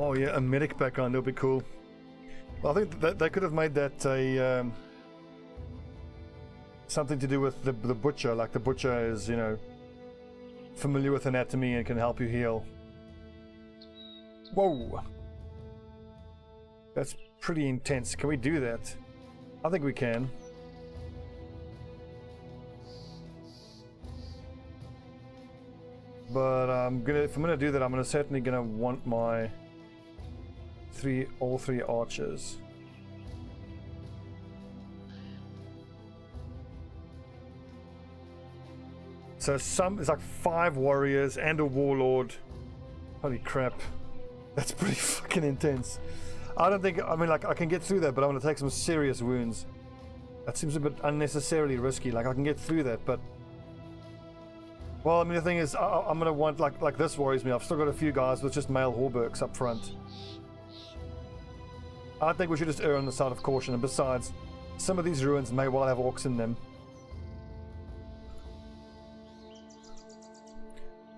Oh yeah, a medic background, that'll be cool. Well, I think that they could have made that a something to do with the butcher. Like the butcher is, you know, familiar with anatomy and can help you heal. Whoa, that's pretty intense. Can we do that? I think we can. But if I'm gonna do that, I'm certainly gonna want my all three archers. So it's like 5 warriors and a warlord. Holy crap, that's pretty fucking intense. I mean, like, I can get through that, but I'm gonna take some serious wounds. That seems a bit unnecessarily risky. Like, I can get through that, but well, I mean, the thing is, I'm gonna want, like this worries me. I've still got a few guys with just male hauberks up front. I think we should just err on the side of caution, and besides, some of these ruins may well have orcs in them.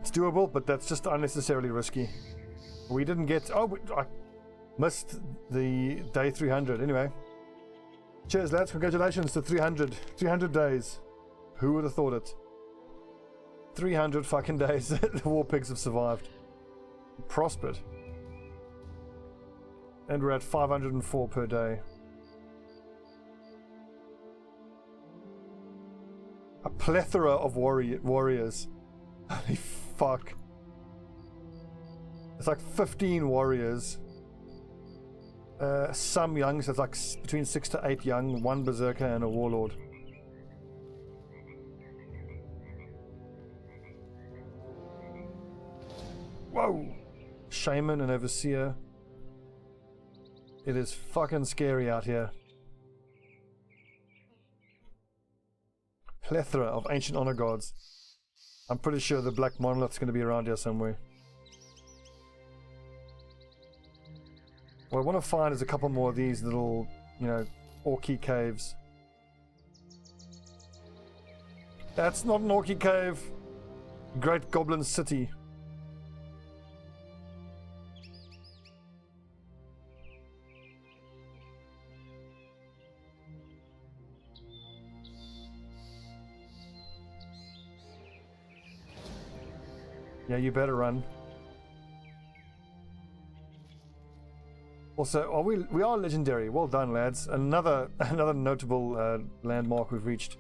It's doable, but that's just unnecessarily risky. We didn't get... Oh, I missed the day 300. Anyway. Cheers, lads. Congratulations to 300. 300 days. Who would have thought it? 300 fucking days. The war pigs have survived. Prospered. And we're at 504 per day. A plethora of warriors. Holy fuck. It's like 15 warriors. Some young, so it's like between 6 to 8 young, 1 berserker and a warlord. Whoa! Shaman and overseer. It is fucking scary out here. Plethora of ancient honor gods. I'm pretty sure the black monolith's going to be around here somewhere. What I want to find is a couple more of these little, you know, orky caves. That's not an orky cave. Great Goblin City. Yeah, you better run. Also, we are legendary. Well done, lads. Another notable landmark we've reached.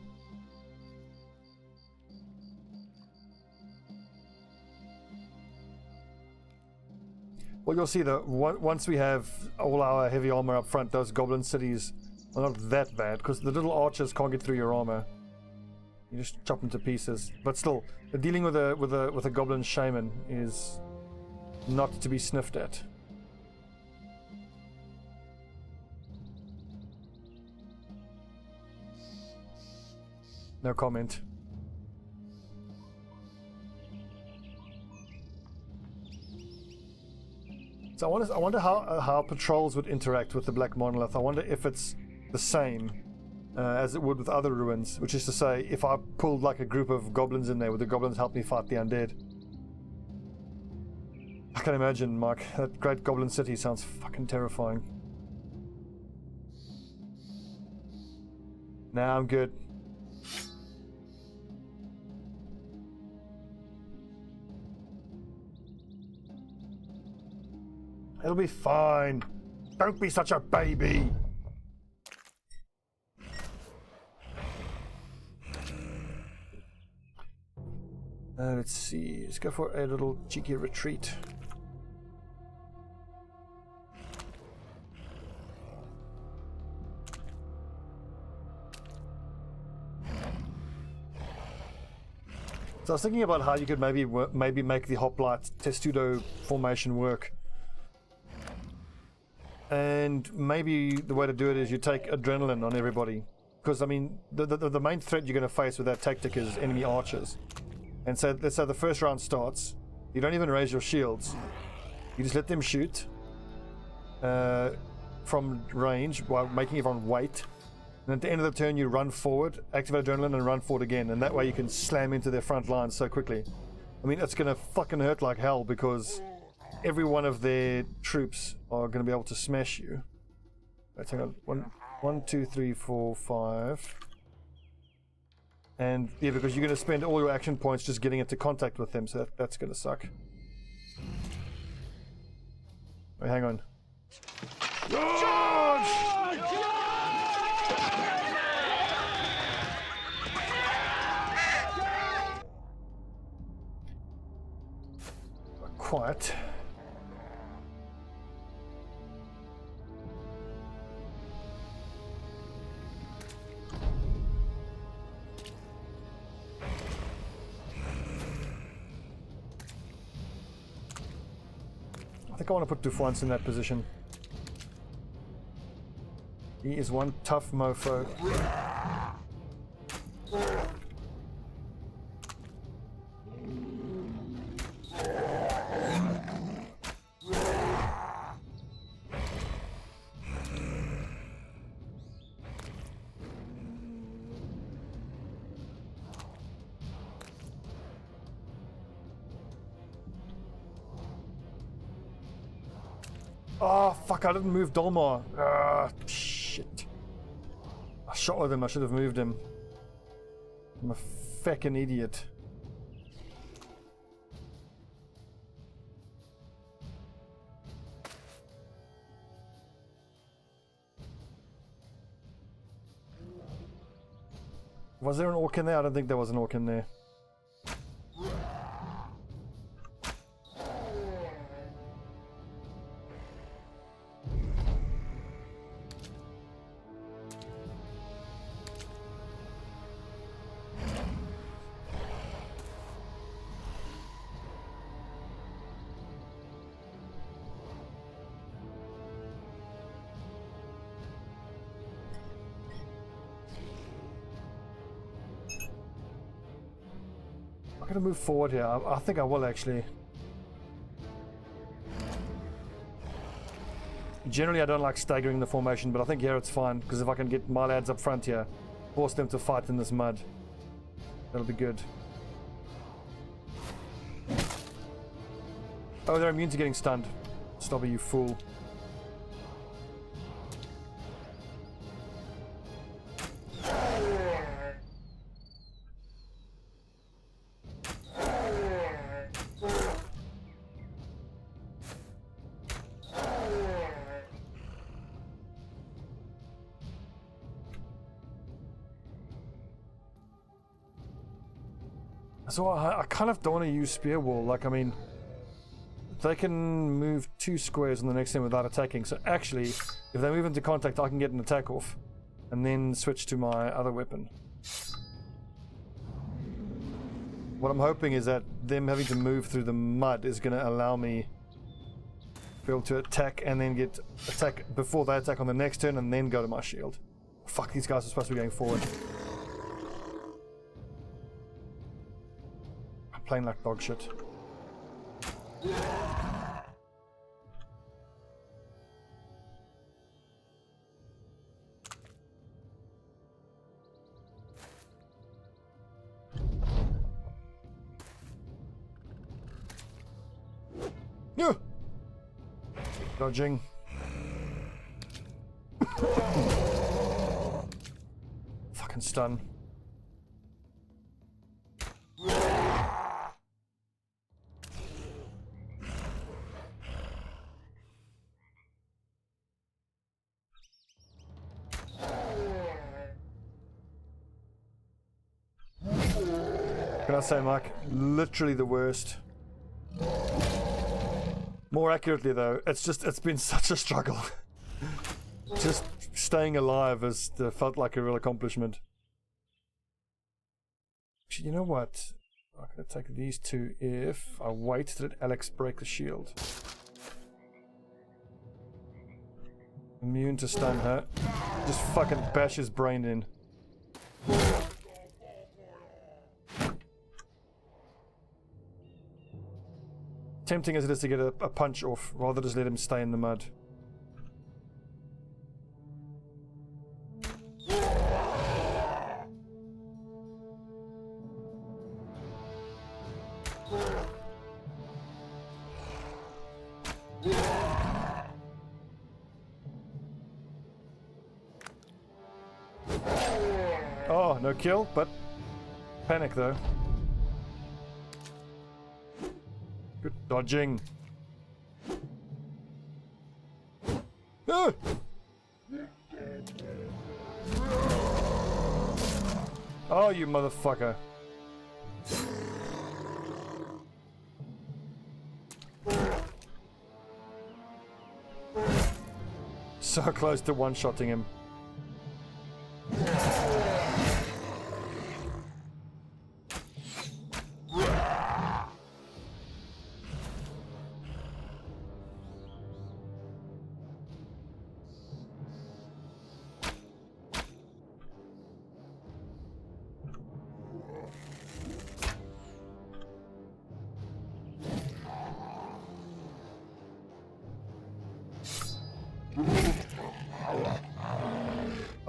Well, you'll see that once we have all our heavy armor up front, those goblin cities are not that bad, because the little archers can't get through your armor. You just chop them to pieces. But still, dealing with a goblin shaman is not to be sniffed at. No comment. So I wonder how patrols would interact with the Black Monolith. I wonder if it's the same as it would with other ruins, which is to say, if I pulled like a group of goblins in there, would the goblins help me fight the undead? I can imagine, Mike. That great goblin city sounds fucking terrifying. Nah, I'm good. It'll be fine. Don't be such a baby. Let's see. Let's go for a little cheeky retreat. So I was thinking about how you could maybe make the hoplite testudo formation work. And maybe the way to do it is you take adrenaline on everybody. Because, I mean, the main threat you're going to face with that tactic is enemy archers. And so, let's say the first round starts. You don't even raise your shields. You just let them shoot from range while making everyone wait. And at the end of the turn, you run forward, activate adrenaline, and run forward again. And that way you can slam into their front lines so quickly. I mean, it's going to fucking hurt like hell because every one of their troops are going to be able to smash you. Let's hang on. One, two, three, four, 5. And yeah, because you're going to spend all your action points just getting into contact with them, so that's going to suck. Wait, hang on. Charge! Quiet. I think I want to put Dufwans in that position. He is one tough mofo. Oh, fuck, I didn't move Dolmar. Ah, shit. I shot with him, I should have moved him. I'm a feckin' idiot. Was there an orc in there? I don't think there was an orc in there. I'm gonna move forward here. I think I will actually. Generally I don't like staggering the formation, but I think here it's fine, because if I can get my lads up front here, force them to fight in this mud, that'll be good. Oh, they're immune to getting stunned. Stop it, you fool. So I kind of don't want to use Spear Wall. Like, I mean, they can move 2 squares on the next turn without attacking. So actually, if they move into contact, I can get an attack off and then switch to my other weapon. What I'm hoping is that them having to move through the mud is going to allow me to be able to attack and then get attack before they attack on the next turn and then go to my shield. Fuck, these guys are supposed to be going forward. Playing like dog shit. No. Dodging. Fucking stun. Can I say, Mike? Literally the worst. More accurately though, it's been such a struggle. Just staying alive has felt like a real accomplishment. Actually, you know what? I'm gonna take these 2 if I wait to let Alex break the shield. Immune to stun her. Just fucking bash his brain in. Tempting as it is to get a punch off, rather just let him stay in the mud. Oh, no kill, but panic though. Good dodging. Ah! Oh, you motherfucker. So close to one-shotting him.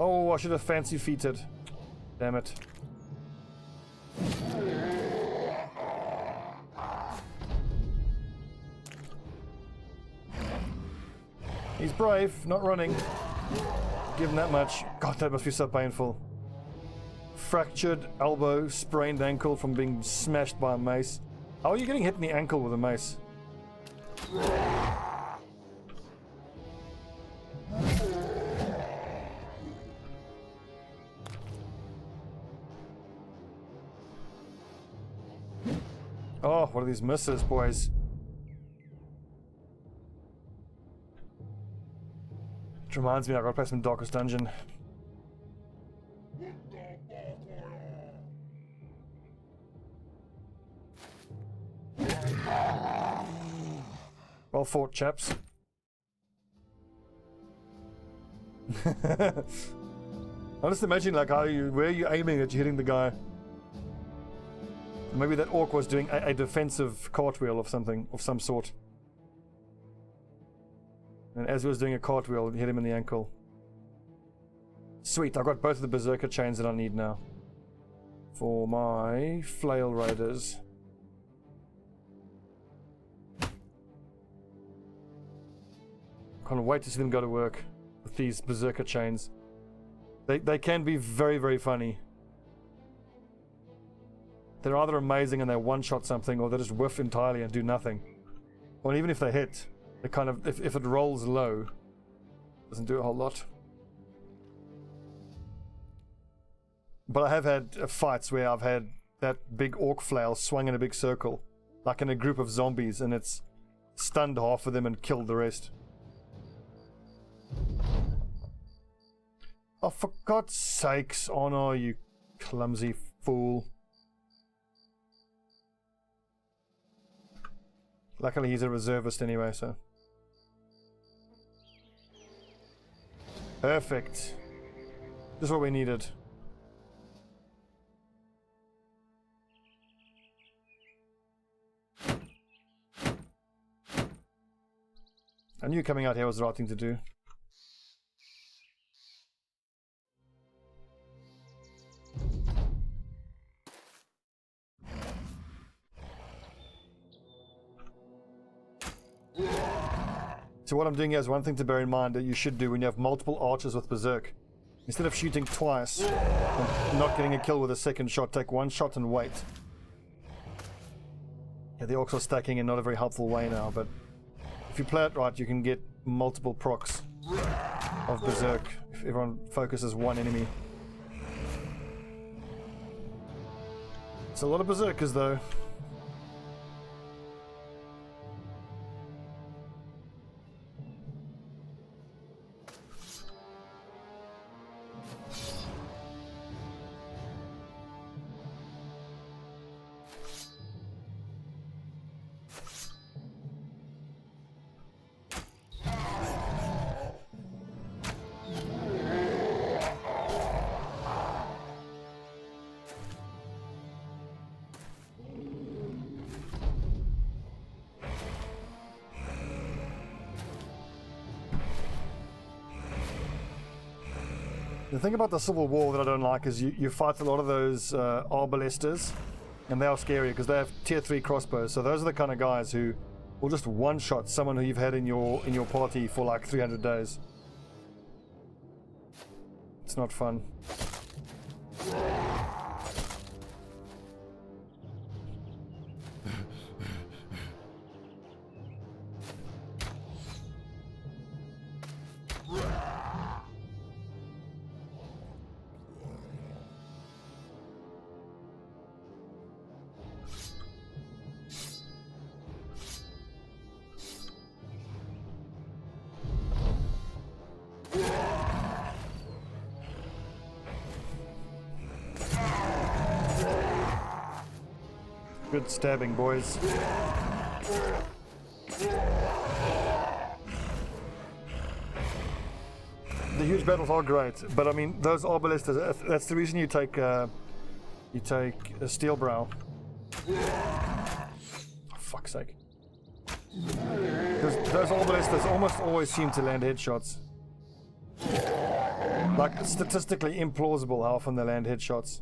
Oh, I should have fancy feeted. Damn it. He's brave, not running. Give him that much. God, that must be so painful. Fractured elbow, sprained ankle from being smashed by a mace. How are you getting hit in the ankle with a mace? Oh, what are these misses, boys? It reminds me, I gotta play some Darkest Dungeon. Well fought, chaps. I just imagine, like, where are you aiming that you're hitting the guy? Maybe that orc was doing a defensive cartwheel of something, of some sort. And as he was doing a cartwheel, it hit him in the ankle. Sweet, I've got both of the berserker chains that I need now. For my flail raiders. Can't wait to see them go to work with these berserker chains. They can be very, very funny. They're either amazing and they one-shot something, or they just whiff entirely and do nothing. Or even if they hit, they kind of, if it rolls low, doesn't do a whole lot. But I have had fights where I've had that big orc flail swung in a big circle, like in a group of zombies, and it's stunned half of them and killed the rest. Oh, for God's sakes, Honor, you clumsy fool. Luckily he's a reservist anyway, so. Perfect. This is what we needed. I knew coming out here was the right thing to do. So what I'm doing here is one thing to bear in mind that you should do when you have multiple archers with Berserk. Instead of shooting twice and not getting a kill with a second shot, take one shot and wait. Yeah, the orcs are stacking in not a very helpful way now, but if you play it right, you can get multiple procs of Berserk if everyone focuses one enemy. It's a lot of Berserkers though. The thing about the Civil War that I don't like is you fight a lot of those arbalesters, and they are scary because they have tier 3 crossbows. So those are the kind of guys who Or just one shot someone who you've had in your party for like 300 days. It's not fun. Good stabbing, boys. The huge battles are great, but I mean those arbalistas. That's the reason you take a steel brow. For fuck's sake. Because those arbalistas almost always seem to land headshots. Like, it's statistically implausible how often they land headshots.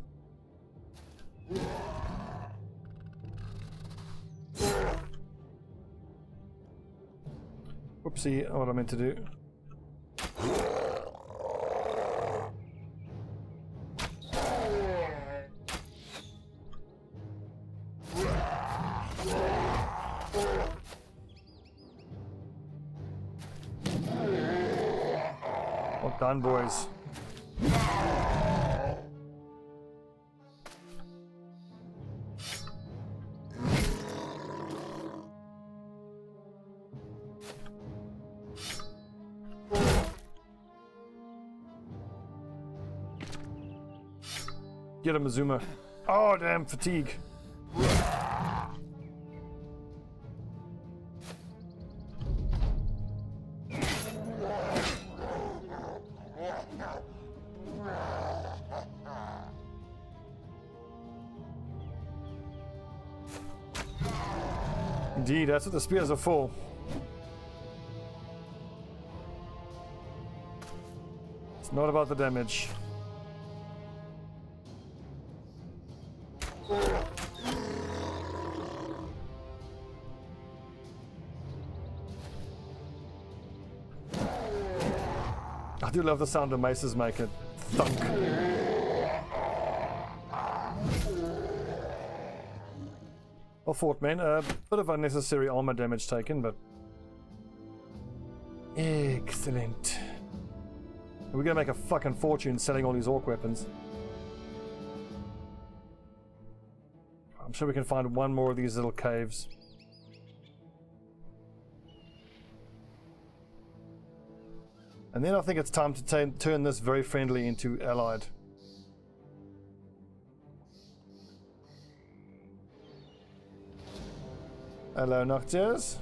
Whoopsie, what I meant to do. Well done, boys. Get him, Azuma. Oh, damn, fatigue. Indeed, that's what the spears are for. It's not about the damage. I do love the sound of maces make it thunk. Well fought, man. A bit of unnecessary armor damage taken, but excellent. We're gonna make a fucking fortune selling all these orc weapons. I'm sure we can find one more of these little caves. And then I think it's time to turn this very friendly into allied. Hello, Noctiers.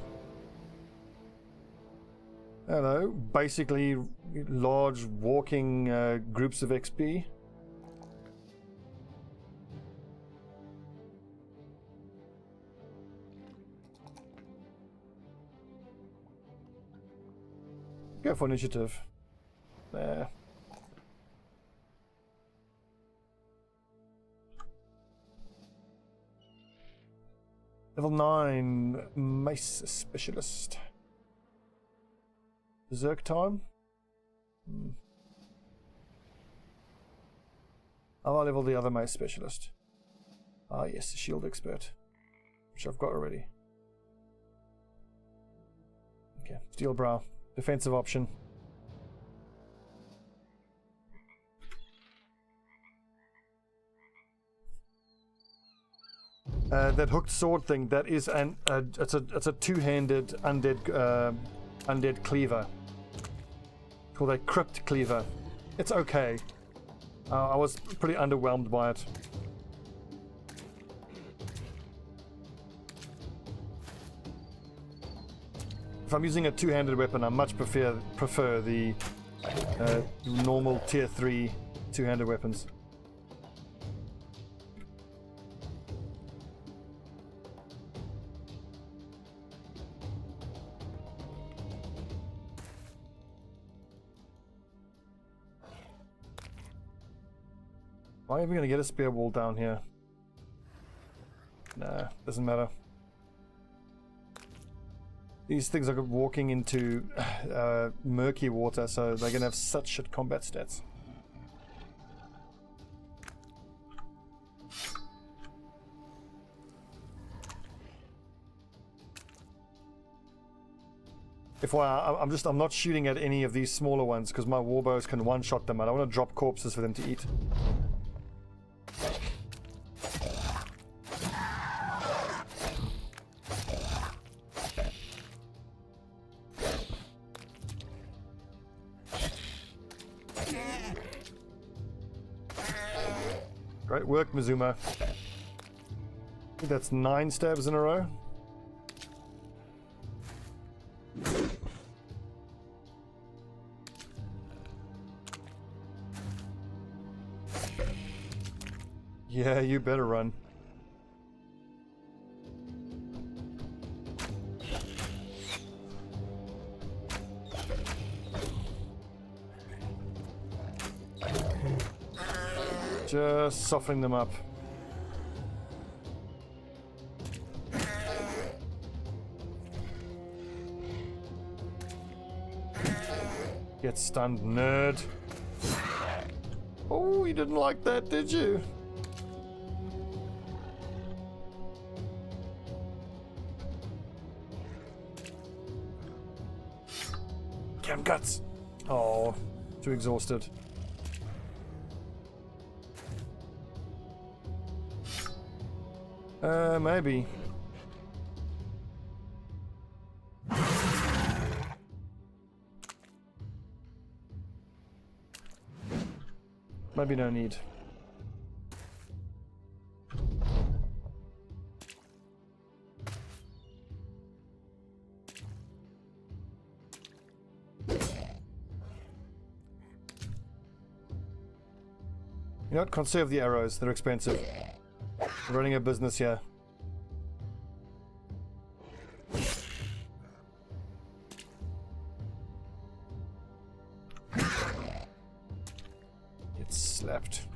Hello. Basically, large walking groups of XP. Go for initiative. There. Level 9 Mace Specialist. Berserk time? I'll level the other Mace Specialist. Ah yes, the Shield Expert. Which I've got already. Okay, Steel Brow. Defensive option. That hooked sword thing, that is it's a two-handed undead cleaver. Called a crypt cleaver. It's okay. I was pretty underwhelmed by it. If I'm using a two-handed weapon, I much prefer the normal tier 3 two-handed weapons. Why are we going to get a spear wall down here? Nah, doesn't matter. These things are walking into murky water, so they're gonna have such shit combat stats. I'm not shooting at any of these smaller ones because my warbows can one-shot them. I don't want to drop corpses for them to eat. Great work, Mizuma. I think that's 9 stabs in a row. Yeah, you better run. Just softening them up. Get stunned, nerd. Oh, you didn't like that, did you? Cam guts. Oh, too exhausted. Maybe. Maybe no need. You know what? Conserve the arrows. They're expensive. We're running a business here. Get slapped.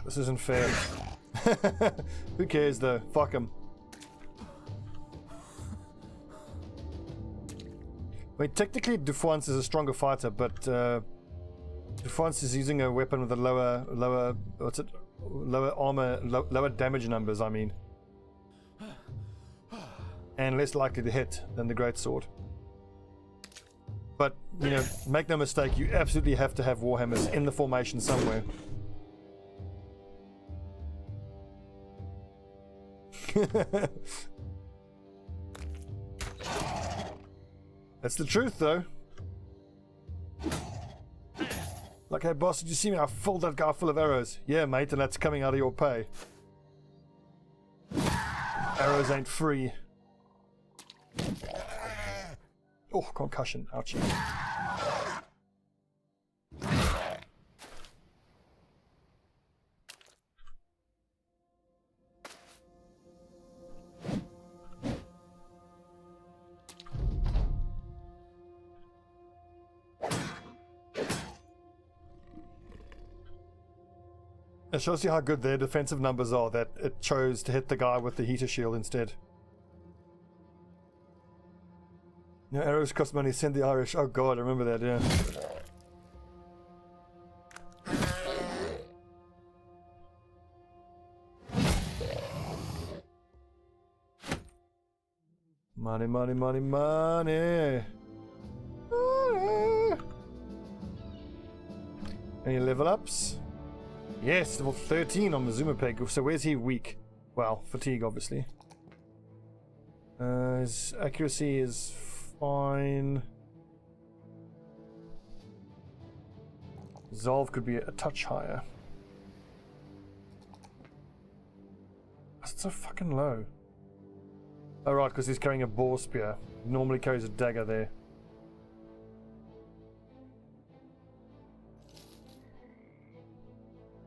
This isn't fair. Who cares though? Fuck him. I mean, technically Dufuance is a stronger fighter, but Dufuance is using a weapon with a lower armor, lower damage numbers, I mean. And less likely to hit than the greatsword. But, you know, make no mistake, you absolutely have to have warhammers in the formation somewhere. That's the truth, though. Like, hey boss, did you see me? I filled that guy full of arrows. Yeah, mate, and that's coming out of your pay. Arrows ain't free. Oh, concussion. Ouchie. It shows you how good their defensive numbers are that it chose to hit the guy with the heater shield instead. No arrows cost money, send the Irish. Oh god, I remember that, yeah. Money, money, money, money. Money. Any level ups? Yes, level 13 on Mizuma Peg. So where's he weak? Well, fatigue, obviously. His accuracy is fine. Resolve could be a touch higher. That's so fucking low. Oh right, because he's carrying a boar spear. He normally carries a dagger there.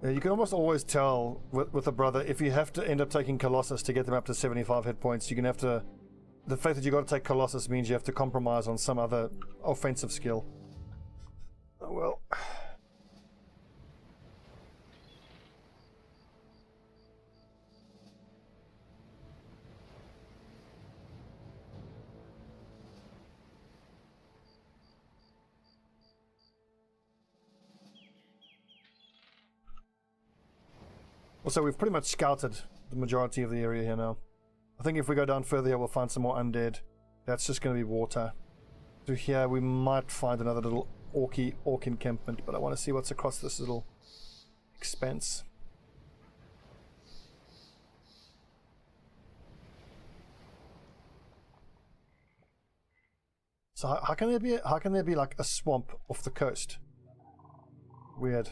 Yeah, you can almost always tell with a brother if you have to end up taking Colossus to get them up to 75 hit points. You can have to. The fact that you got to take Colossus means you have to compromise on some other offensive skill. Oh well. Also, we've pretty much scouted the majority of the area here now. I think if we go down further here, we'll find some more undead. That's just going to be water. So here, we might find another little orc encampment, but I want to see what's across this little expanse. So how can there be like a swamp off the coast? Weird.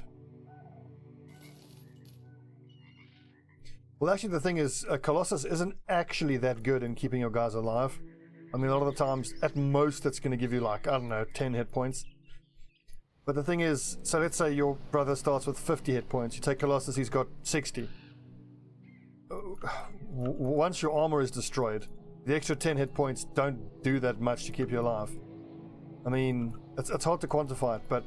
Well, actually, the thing is, Colossus isn't actually that good in keeping your guys alive. I mean, a lot of the times, at most, it's going to give you, like, I don't know, 10 hit points. But the thing is, so let's say your brother starts with 50 hit points. You take Colossus, he's got 60. Once your armor is destroyed, the extra 10 hit points don't do that much to keep you alive. I mean, it's hard to quantify it, but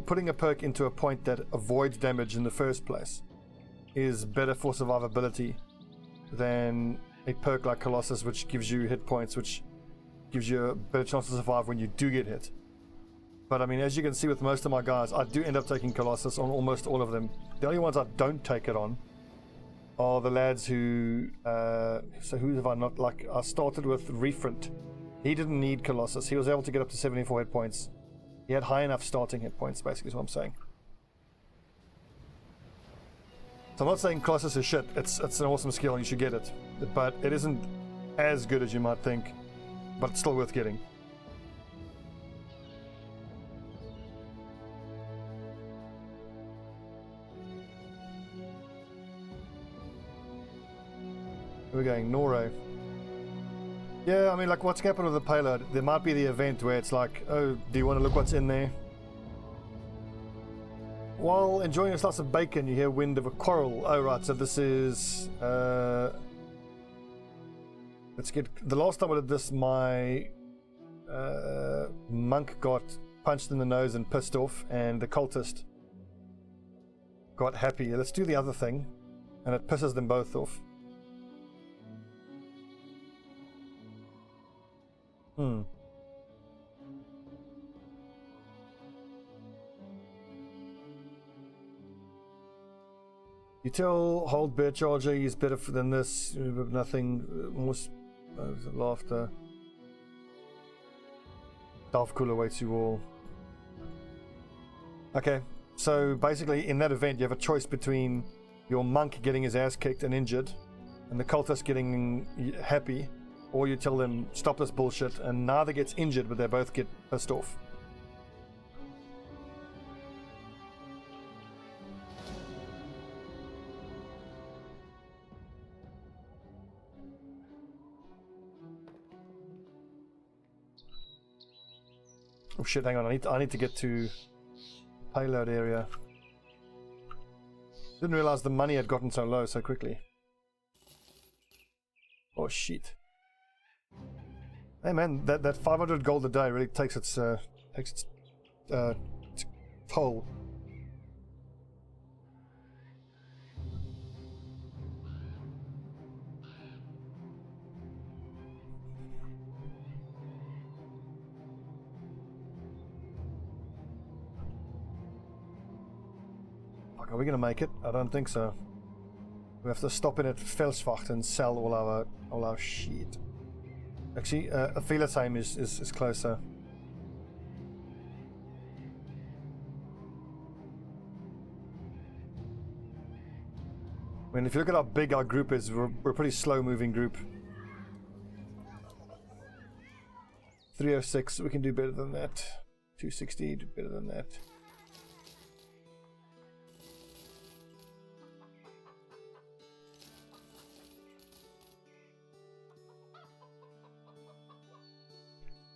putting a perk into a point that avoids damage in the first place is better for survivability than a perk like Colossus, which gives you hit points, which gives you a better chance to survive when you do get hit. But I mean, as you can see with most of my guys, I do end up taking Colossus on almost all of them. The only ones I don't take it on are the lads who so who have I not, like, I started with Refront. He didn't need Colossus. He was able to get up to 74 hit points. He had high enough starting hit points, basically is what I'm saying. So I'm not saying Colossus is shit. It's an awesome skill and you should get it. But it isn't as good as you might think. But it's still worth getting. We're going Noro. Yeah, I mean, like, what's happened with the payload? There might be the event where it's like, oh, do you want to look what's in there? While enjoying a slice of bacon, you hear wind of a quarrel. Oh, right, so this is... let's get... The last time I did this, my monk got punched in the nose and pissed off, and the cultist got happy. Let's do the other thing, and it pisses them both off. You tell hold bear charger he's better than this, nothing more laughter. Darth cooler waits you all. Okay, so basically in that event you have a choice between your monk getting his ass kicked and injured and the cultist getting happy, or you tell them stop this bullshit and neither gets injured but they both get pissed off. Oh shit, hang on, I need to get to payload area. Didn't realize the money had gotten so low so quickly. Oh shit. Hey man, that 500 gold a day really takes its toll. Are we gonna make it? I don't think so. We have to stop in at Felsvacht and sell all our shit. Actually, Felixheim is closer. I mean, if you look at how big our group is, we're a pretty slow-moving group. 306, we can do better than that. 260, do better than that.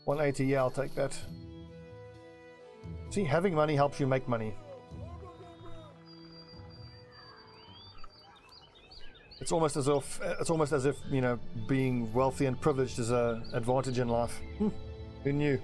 $180, yeah, I'll take that. See, having money helps you make money. It's almost as if, you know, being wealthy and privileged is an advantage in life. Who knew?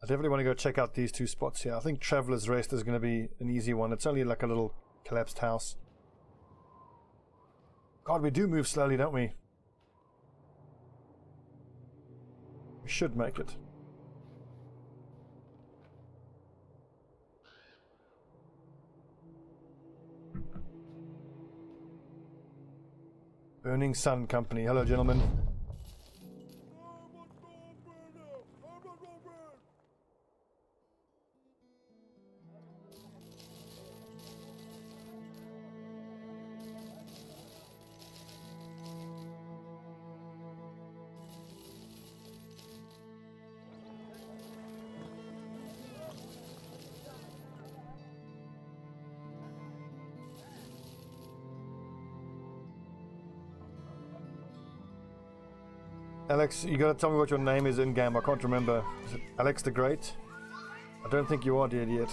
I definitely want to go check out these two spots here. I think Traveler's Rest is going to be an easy one. It's only like a little collapsed house. God, we do move slowly, don't we? We should make it. Burning Sun Company. Hello, gentlemen. Alex, you gotta tell me what your name is in game. I can't remember. Is it Alex the Great? I don't think you are dead yet.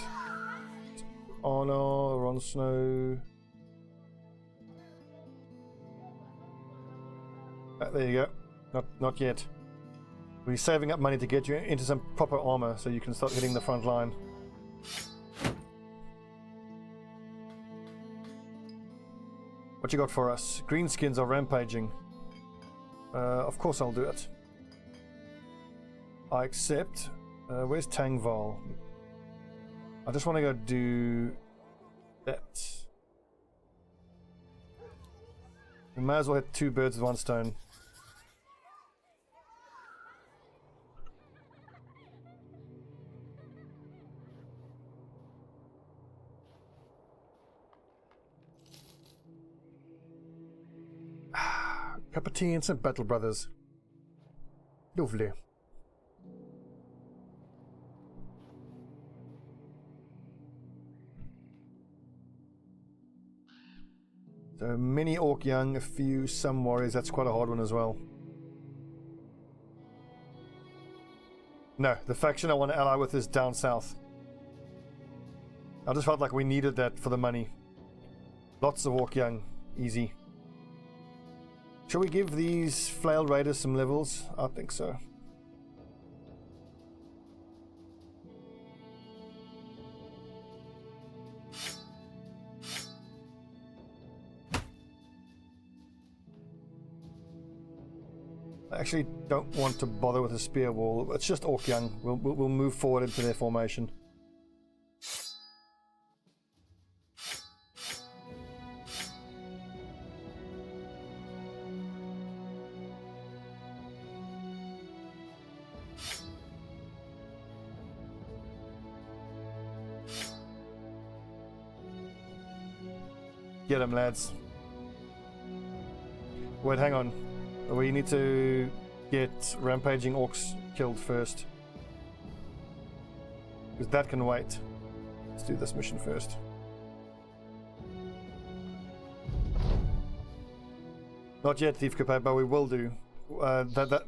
Oh no, Ron Snow. There you go. Not yet. We're saving up money to get you into some proper armor so you can start hitting the front line. What you got for us? Greenskins are rampaging. Of course I'll do it. I accept. Where's Tangval? I just want to go do that. We may as well hit two birds with one stone. Cup of tea and some Battle Brothers. Lovely. So many Orc Young, a few, some warriors. That's quite a hard one as well. No, the faction I want to ally with is down south. I just felt like we needed that for the money. Lots of Orc Young. Easy. Shall we give these Flail Raiders some levels? I think so. I actually don't want to bother with a spear wall. It's just Orc Young. We'll move forward into their formation. Get them, lads. Wait, hang on. We need to get rampaging orcs killed first. Because that can wait. Let's do this mission first. Not yet, Thief Capade, but we will do.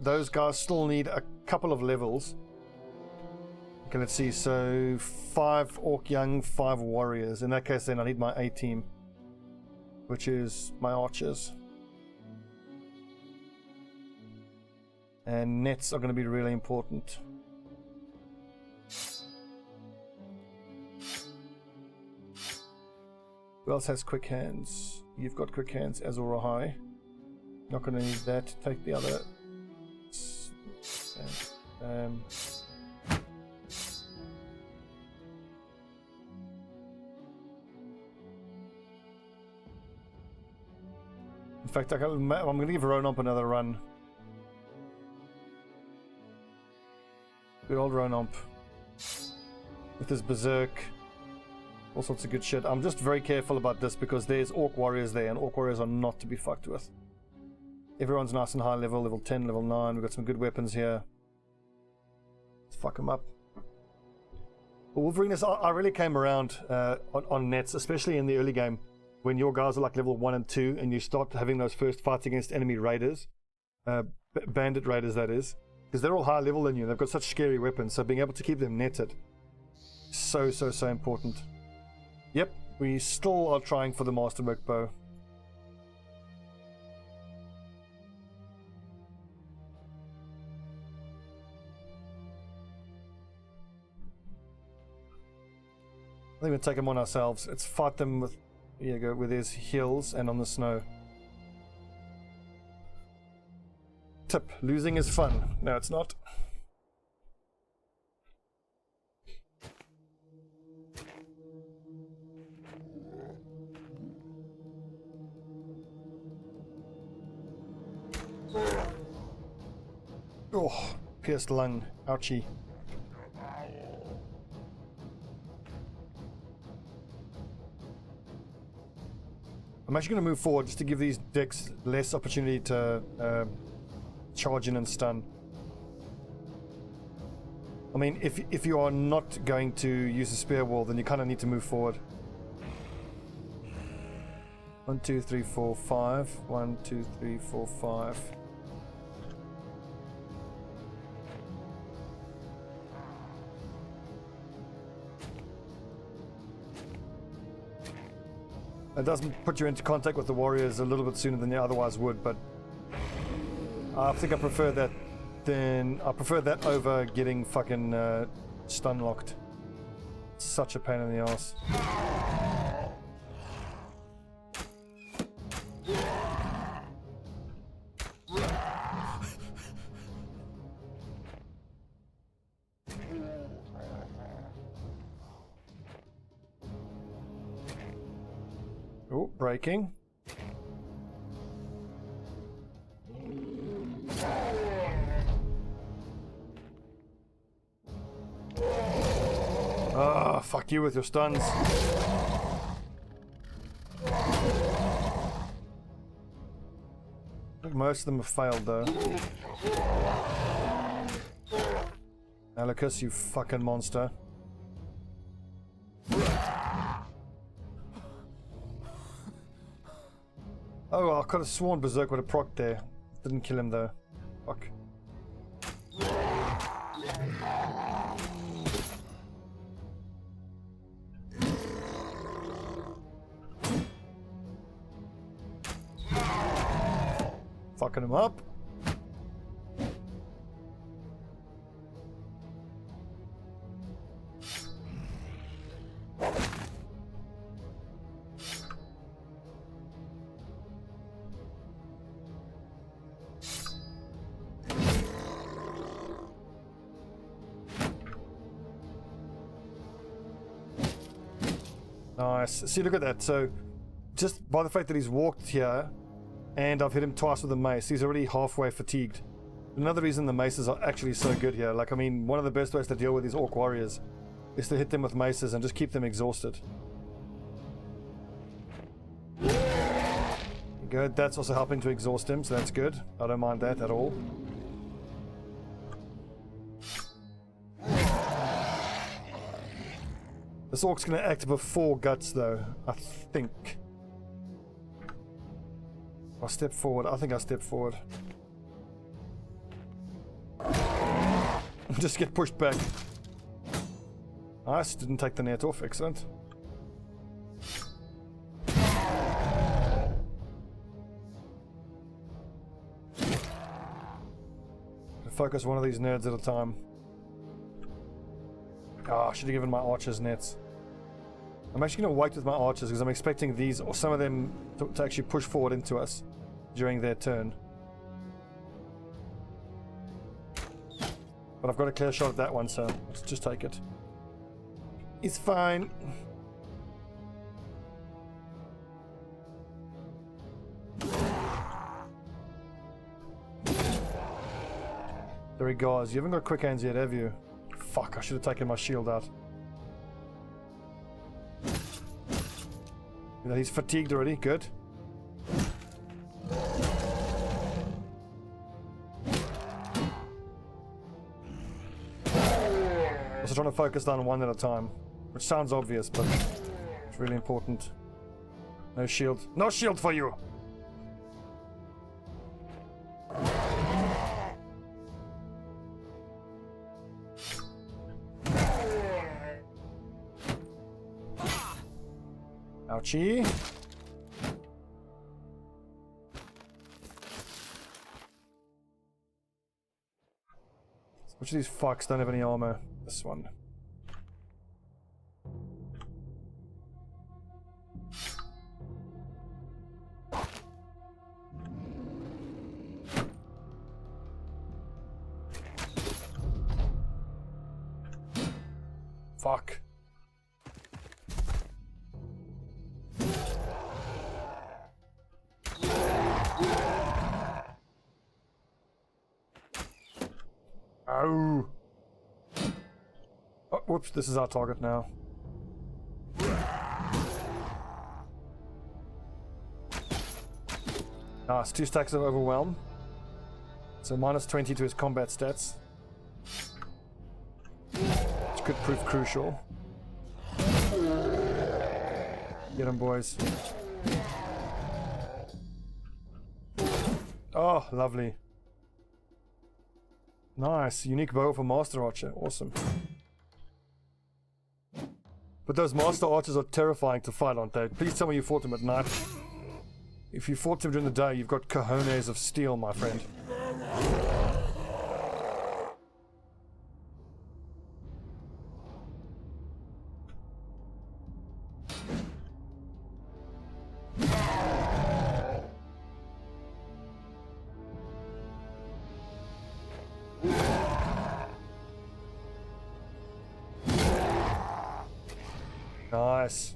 Those guys still need a couple of levels. Okay, let's see. So 5 Orc Young, 5 warriors. In that case, then I need my A team, which is my archers. And nets are going to be really important. Who else has quick hands? You've got quick hands, Azor Rahai. Not going to need that. Take the other. In fact, I'm going to give Ronomp another run. Good old Ronomp. With his Berserk. All sorts of good shit. I'm just very careful about this because there's Orc Warriors there, and Orc Warriors are not to be fucked with. Everyone's nice and high level, level 10, level 9. We've got some good weapons here. Let's fuck them up. But Wolverine, I really came around on nets, especially in the early game, when your guys are like level 1 and 2 and you start having those first fights against enemy raiders, bandit raiders that is, because they're all higher level than you. They've got such scary weapons, so being able to keep them netted, so important. Yep, we still are trying for the masterwork bow. I think we'll take them on ourselves. Let's fight them with, here you go, with his heels and on the snow. Tip, losing is fun. No, it's not. Oh, pierced lung. Ouchie. I'm actually going to move forward just to give these decks less opportunity to charge in and stun. I mean, if you are not going to use the spear wall, then you kind of need to move forward. 1, 2, 3, 4, 5. 1, 2, 3, 4, 5. It doesn't put you into contact with the warriors a little bit sooner than you otherwise would, but I think I prefer that. Then I prefer that over getting fucking stun locked. Such a pain in the ass. Oh, breaking. Ah, fuck you with your stuns. I think most of them have failed though. Alicus, you fucking monster. Oh, I could have sworn Berserk would have procced there. Didn't kill him though. Fuck. Fucking him up. Nice. See, look at that. So, just by the fact that he's walked here, and I've hit him twice with a mace, he's already halfway fatigued. Another reason the maces are actually so good here. Like, I mean, one of the best ways to deal with these orc warriors is to hit them with maces and just keep them exhausted. Good. That's also helping to exhaust him, so that's good. I don't mind that at all. This orc's going to act before guts, though, I think. I'll step forward. I think I'll step forward. Just get pushed back. Nice. Didn't take the net off. Excellent. Focus one of these nerds at a time. Oh, I should have given my archers nets. I'm actually going to wait with my archers because I'm expecting these, or some of them, to actually push forward into us during their turn. But I've got a clear shot at that one, so let's just take it. It's fine. There he goes. You haven't got quick hands yet, have you? Fuck, I should have taken my shield out. You know, he's fatigued already. Good. Also trying to focus down one at a time, which sounds obvious, but it's really important. No shield. No shield for you! Ouchie. Which of these fucks don't have any armor? This one. Fuck. Oh. Oh, whoops, this is our target now. Nice, 2 stacks of overwhelm. So minus 20 to his combat stats. Which could prove crucial. Get him, boys. Oh, lovely. Nice, unique bow for Master Archer, awesome. But those Master Archers are terrifying to fight, aren't they? Please tell me you fought them at night. If you fought them during the day, you've got cojones of steel, my friend. Nice.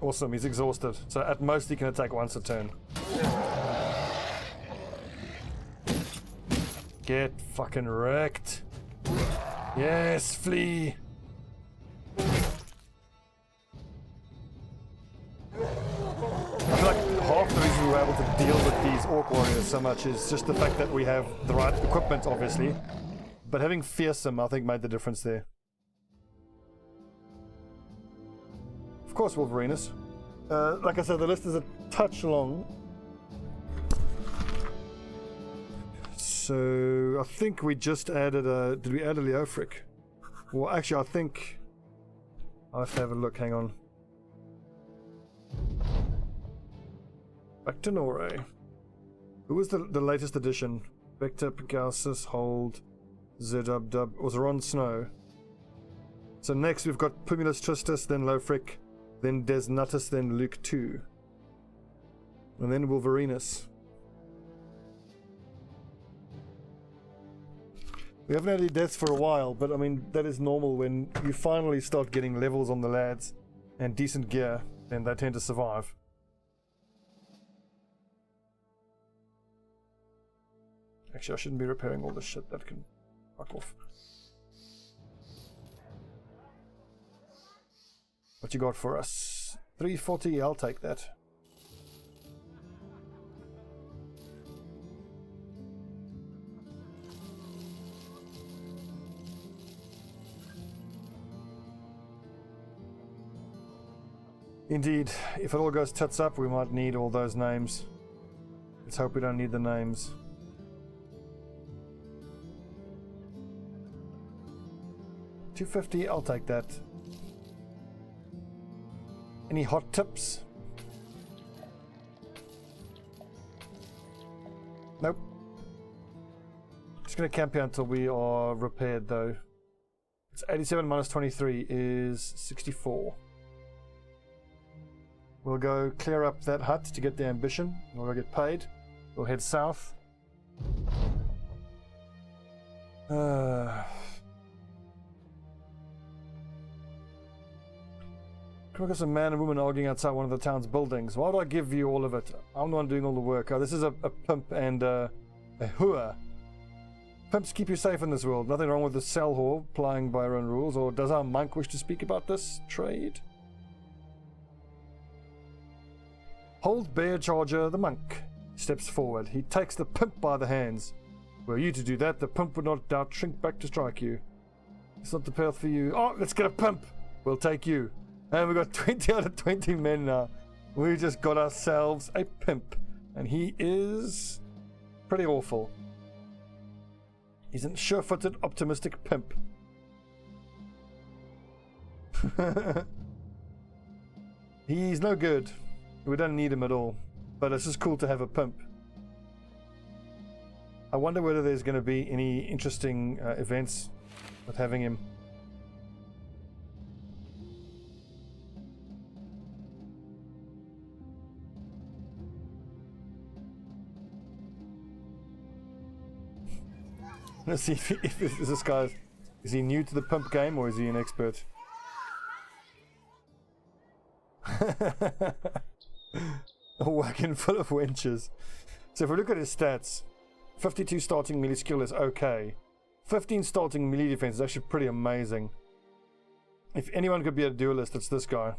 Awesome, he's exhausted. So at most he can attack once a turn. Get fucking wrecked. Yes, flee. I feel like half the reason we were able to deal with these Orc Warriors so much is just the fact that we have the right equipment, obviously. But having fearsome, I think, made the difference there. Of course, Wolverinus. Like I said, the list is a touch long. So, I think we just added a... Did we add a Leofric? Well, actually, I think... I'll have to have a look, hang on. Back to Norway. Who was the latest edition? Vector, Pegasus, Hold... Zedub, or Zoran Snow. So next we've got Pumulus Tristus, then Leofric, then Desnutus, then Luke 2. And then Wolverinus. We haven't had any deaths for a while, but I mean, that is normal when you finally start getting levels on the lads and decent gear, then they tend to survive. Actually, I shouldn't be repairing all this shit, that can fuck off. What you got for us? 340, I'll take that. Indeed, if it all goes tits up, we might need all those names. Let's hope we don't need the names. $250, I'll take that. Any hot tips? Nope. Just gonna camp here until we are repaired though. It's 87 minus 23 is 64. We'll go clear up that hut to get the ambition. We'll get paid. We'll head south. Look at some man and woman arguing outside one of the town's buildings. Why do I give you all of it? I'm the one doing all the work. Oh, this is a pimp and a hooer. Pimps keep you safe in this world. Nothing wrong with the cell whore plying by her own rules. Or does our monk wish to speak about this trade? Hold Bear Charger, the monk steps forward. He takes the pimp by the hands. Were you to do that, the pimp would not doubt shrink back to strike you. It's not the path for you. Oh, let's get a pimp! We'll take you. And we got 20 out of 20 men now. We just got ourselves a pimp. And he is pretty awful. He's a sure-footed, optimistic pimp. He's no good. We don't need him at all. But it's just cool to have a pimp. I wonder whether there's going to be any interesting events with having him. Let's see if this guy is he new to the pimp game or is he an expert? A wagon full of wenches. So if we look at his stats, 52 starting melee skill is okay. 15 starting melee defense is actually pretty amazing. If anyone could be a duelist, it's this guy.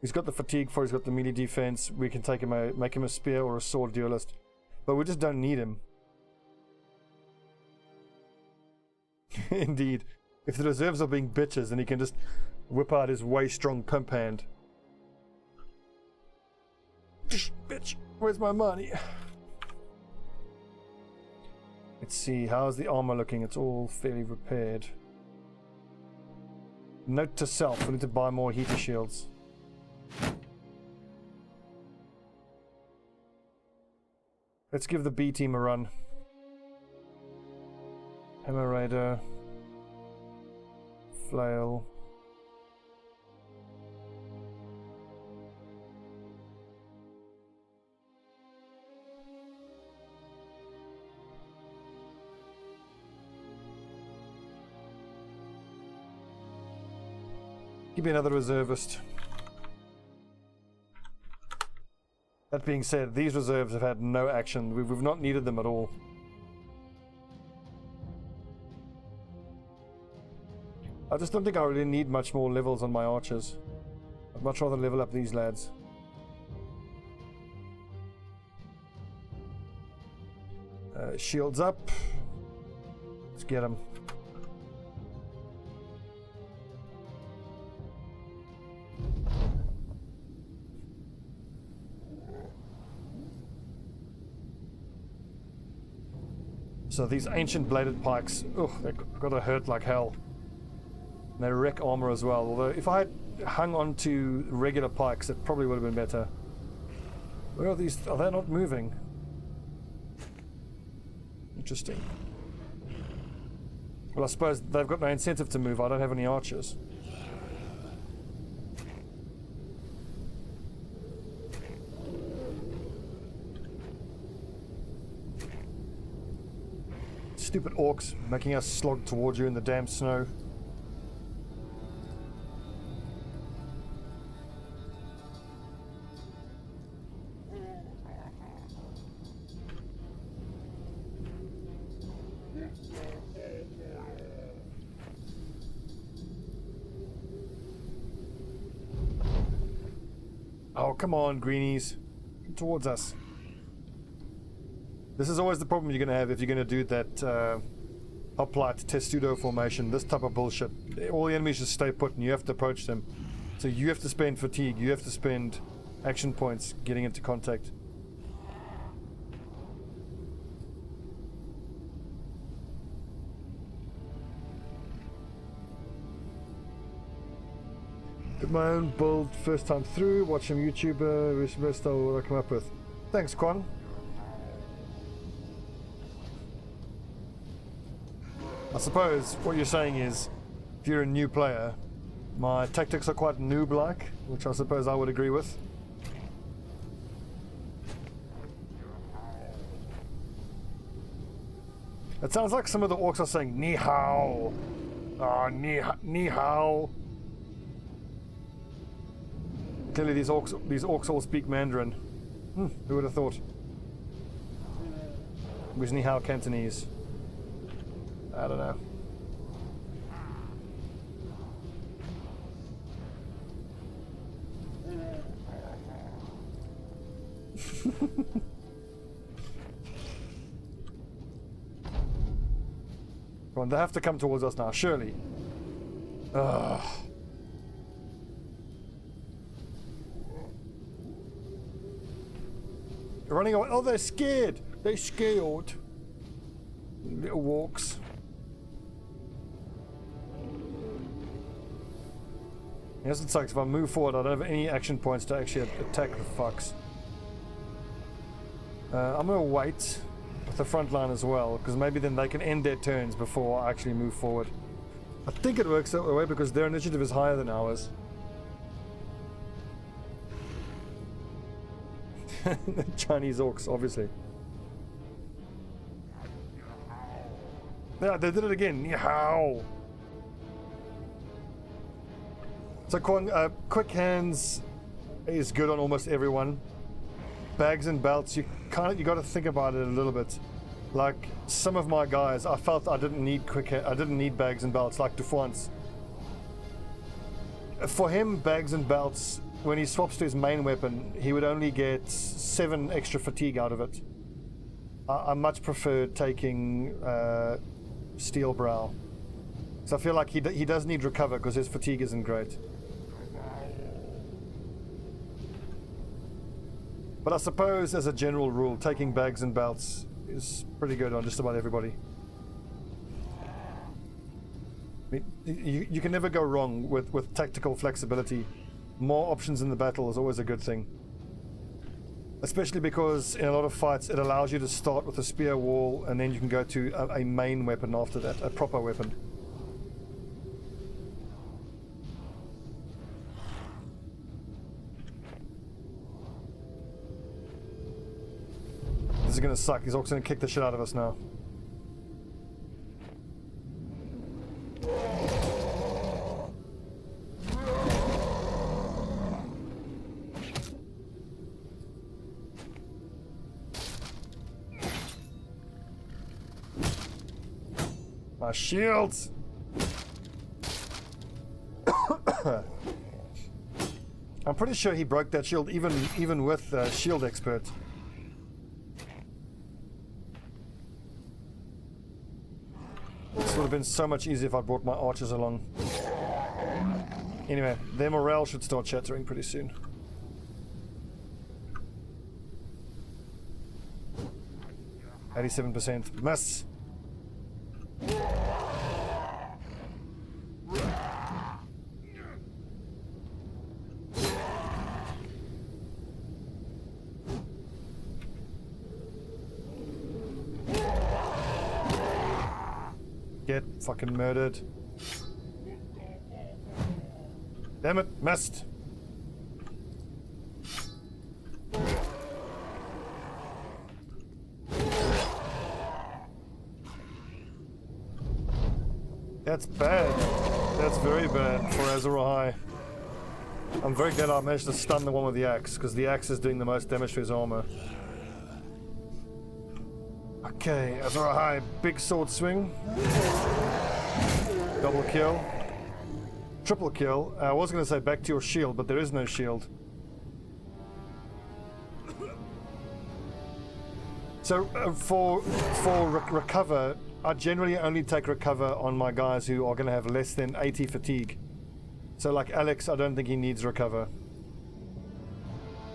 He's got the fatigue for, he's got the melee defense. We can take him make him a spear or a sword duelist, but we just don't need him. Indeed, if the reserves are being bitches, then he can just whip out his way strong pimp hand. Bitch, where's my money? Let's see, how's the armor looking? It's all fairly repaired. Note to self, we need to buy more heater shields. Let's give the B team a run. Hammer Raider. Flail. Give me another reservist. That being said, these reserves have had no action. We've not needed them at all. I just don't think I really need much more levels on my archers. I'd much rather level up these lads. Shields up. Let's get them. So these ancient bladed pikes, ugh, they've got to hurt like hell. And they wreck armor as well, although if I had hung on to regular pikes, it probably would have been better. Where are these? Are they not moving? Interesting. Well, I suppose they've got no incentive to move. I don't have any archers. Stupid orcs making us slog towards you in the damn snow. Oh, come on, greenies. Come towards us. This is always the problem you're going to have if you're going to do that hoplite testudo formation, this type of bullshit. All the enemies just stay put and you have to approach them. So you have to spend fatigue, you have to spend action points getting into contact. Did my own build first time through, watch some YouTuber, best style what I come up with. Thanks, Quan. I suppose what you're saying is, if you're a new player, my tactics are quite noob-like, which I suppose I would agree with. It sounds like some of the orcs are saying, Ni hao. Ni hao. Clearly these orcs all speak Mandarin. Who would have thought? It was Ni hao Cantonese. I don't know. Come on, they have to come towards us now, surely. Ugh. Running away. Oh, they're scared. They're scared. Little walks. Yes, it sucks. If I move forward, I don't have any action points to actually attack the fucks. I'm going to wait with the front line as well, because maybe then they can end their turns before I actually move forward. I think it works that way because their initiative is higher than ours. Chinese orcs, obviously. Yeah, they did it again. Yow. So quick hands is good on almost everyone. Bags and belts, you got to think about it a little bit. Like some of my guys, I felt I didn't need bags and belts, like Dufon's. For him, bags and belts, when he swaps to his main weapon, he would only get 7 extra fatigue out of it. I much prefer taking Steel Brow. So I feel like he does need recover because his fatigue isn't great. But I suppose as a general rule, taking bags and belts is pretty good on just about everybody. I mean, you can never go wrong with tactical flexibility. More options in the battle is always a good thing. Especially because in a lot of fights it allows you to start with a spear wall and then you can go to a main weapon after that, a proper weapon. This is gonna suck. These orcs gonna kick the shit out of us now. My shields! I'm pretty sure he broke that shield even with Shield Expert. This would have been so much easier if I brought my archers along. Anyway, their morale should start shattering pretty soon. %. Miss! Get fucking murdered. Damn it, missed. That's bad. That's very bad for Azor. I'm very glad I managed to stun the one with the axe, because the axe is doing the most damage to his armor. Okay, Azor, big sword swing. Double kill. Triple kill. I was going to say back to your shield, but there is no shield. So for recover, I generally only take recover on my guys who are going to have less than 80 fatigue. So like Alex, I don't think he needs recover.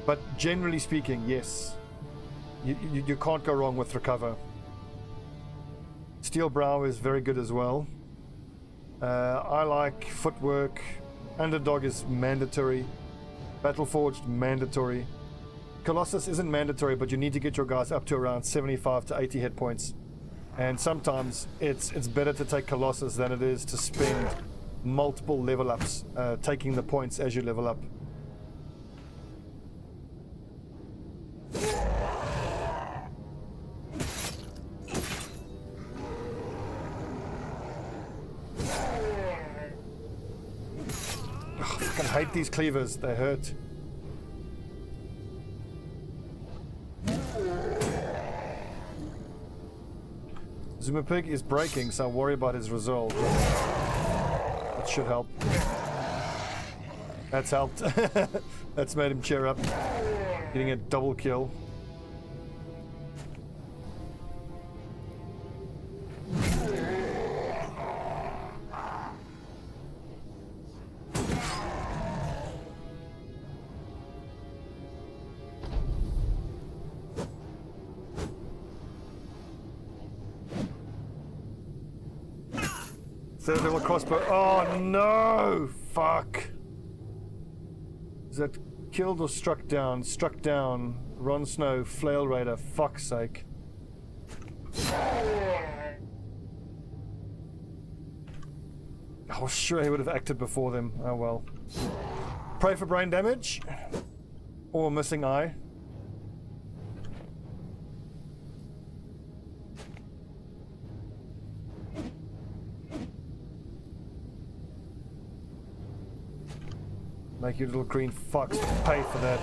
But generally speaking, yes. You can't go wrong with recover. Steel Brow is very good as well. I like footwork. Underdog is mandatory. Battleforged, mandatory. Colossus isn't mandatory, but you need to get your guys up to around 75 to 80 hit points. And sometimes it's better to take Colossus than it is to spend multiple level ups taking the points as you level up. I fucking hate these cleavers, they hurt. Zumapig is breaking, so I worry about his resolve. That should help. That's helped. That's made him cheer up. Getting a double kill. Third level crossbow. Oh no! Fuck. Is that killed or struck down? Struck down. Ron Snow, Flail Raider. Fuck's sake. I was sure he would have acted before them. Oh well. Pray for brain damage. Or a missing eye. Make you little green fucks pay for that.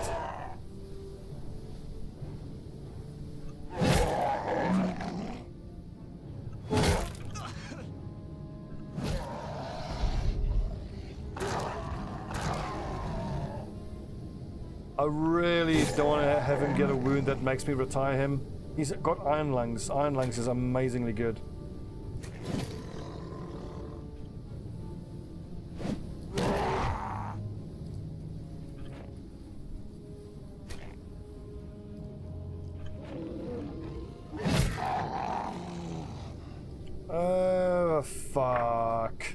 I really don't want to have him get a wound that makes me retire him. He's got Iron Lungs. Iron Lungs is amazingly good. Oh, fuck.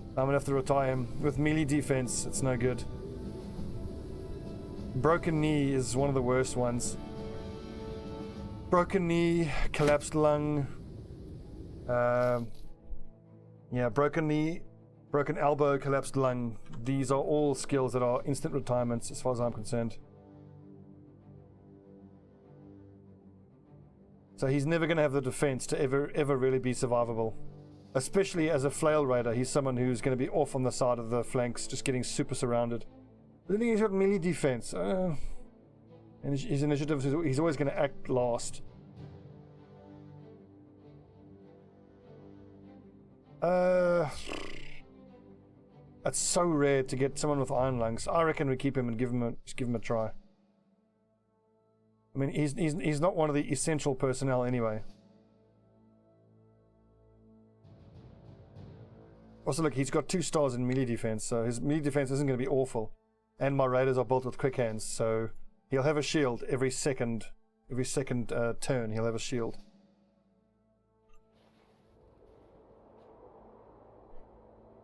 I'm gonna have to retire him. With melee defense, it's no good. Broken knee is one of the worst ones. Broken knee, collapsed lung. Yeah, broken knee, broken elbow, collapsed lung. These are all skills that are instant retirements as far as I'm concerned. So he's never going to have the defense to ever really be survivable. Especially as a flail raider, he's someone who's going to be off on the side of the flanks, just getting super surrounded. But then he's got melee defense. And his initiative, he's always going to act last. It's so rare to get someone with Iron Lungs. I reckon we keep him and just give him a try. I mean, he's not one of the essential personnel anyway. Also, look, he's got 2 stars in melee defense, so his melee defense isn't going to be awful. And my raiders are built with quick hands, so he'll have a shield every second turn. He'll have a shield.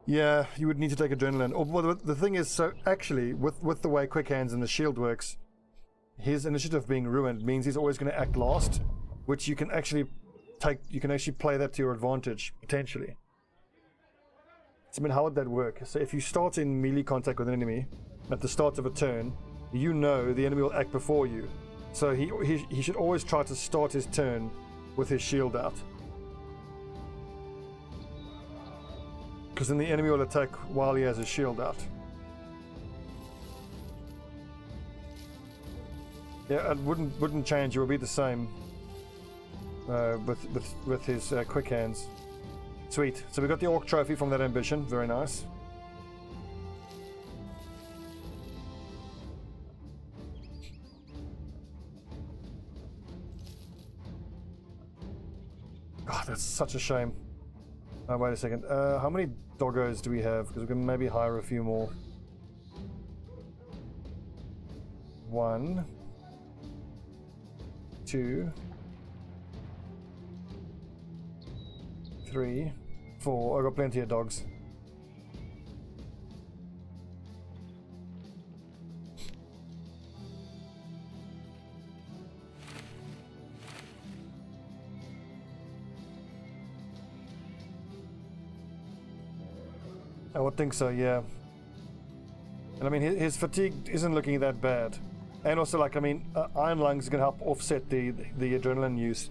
Yeah, you would need to take adrenaline. Well, the thing is, so actually, with the way quick hands and the shield works, his initiative being ruined means he's always going to act last, which you can actually play that to your advantage potentially. So, I mean, how would that work? So if you start in melee contact with an enemy at the start of a turn, you know the enemy will act before you. So he should always try to start his turn with his shield out. Because then the enemy will attack while he has his shield out. Yeah, it wouldn't change. It will be the same with his quick hands. Sweet. So we got the Orc Trophy from that ambition. Very nice. Oh, that's such a shame. Oh, wait a second. How many doggos do we have? Because we can maybe hire a few more. 1, 2, 3, 4. I've got plenty of dogs. I would think so, yeah. And I mean, his fatigue isn't looking that bad. And also, like, I mean, Iron Lungs is going to help offset the adrenaline use.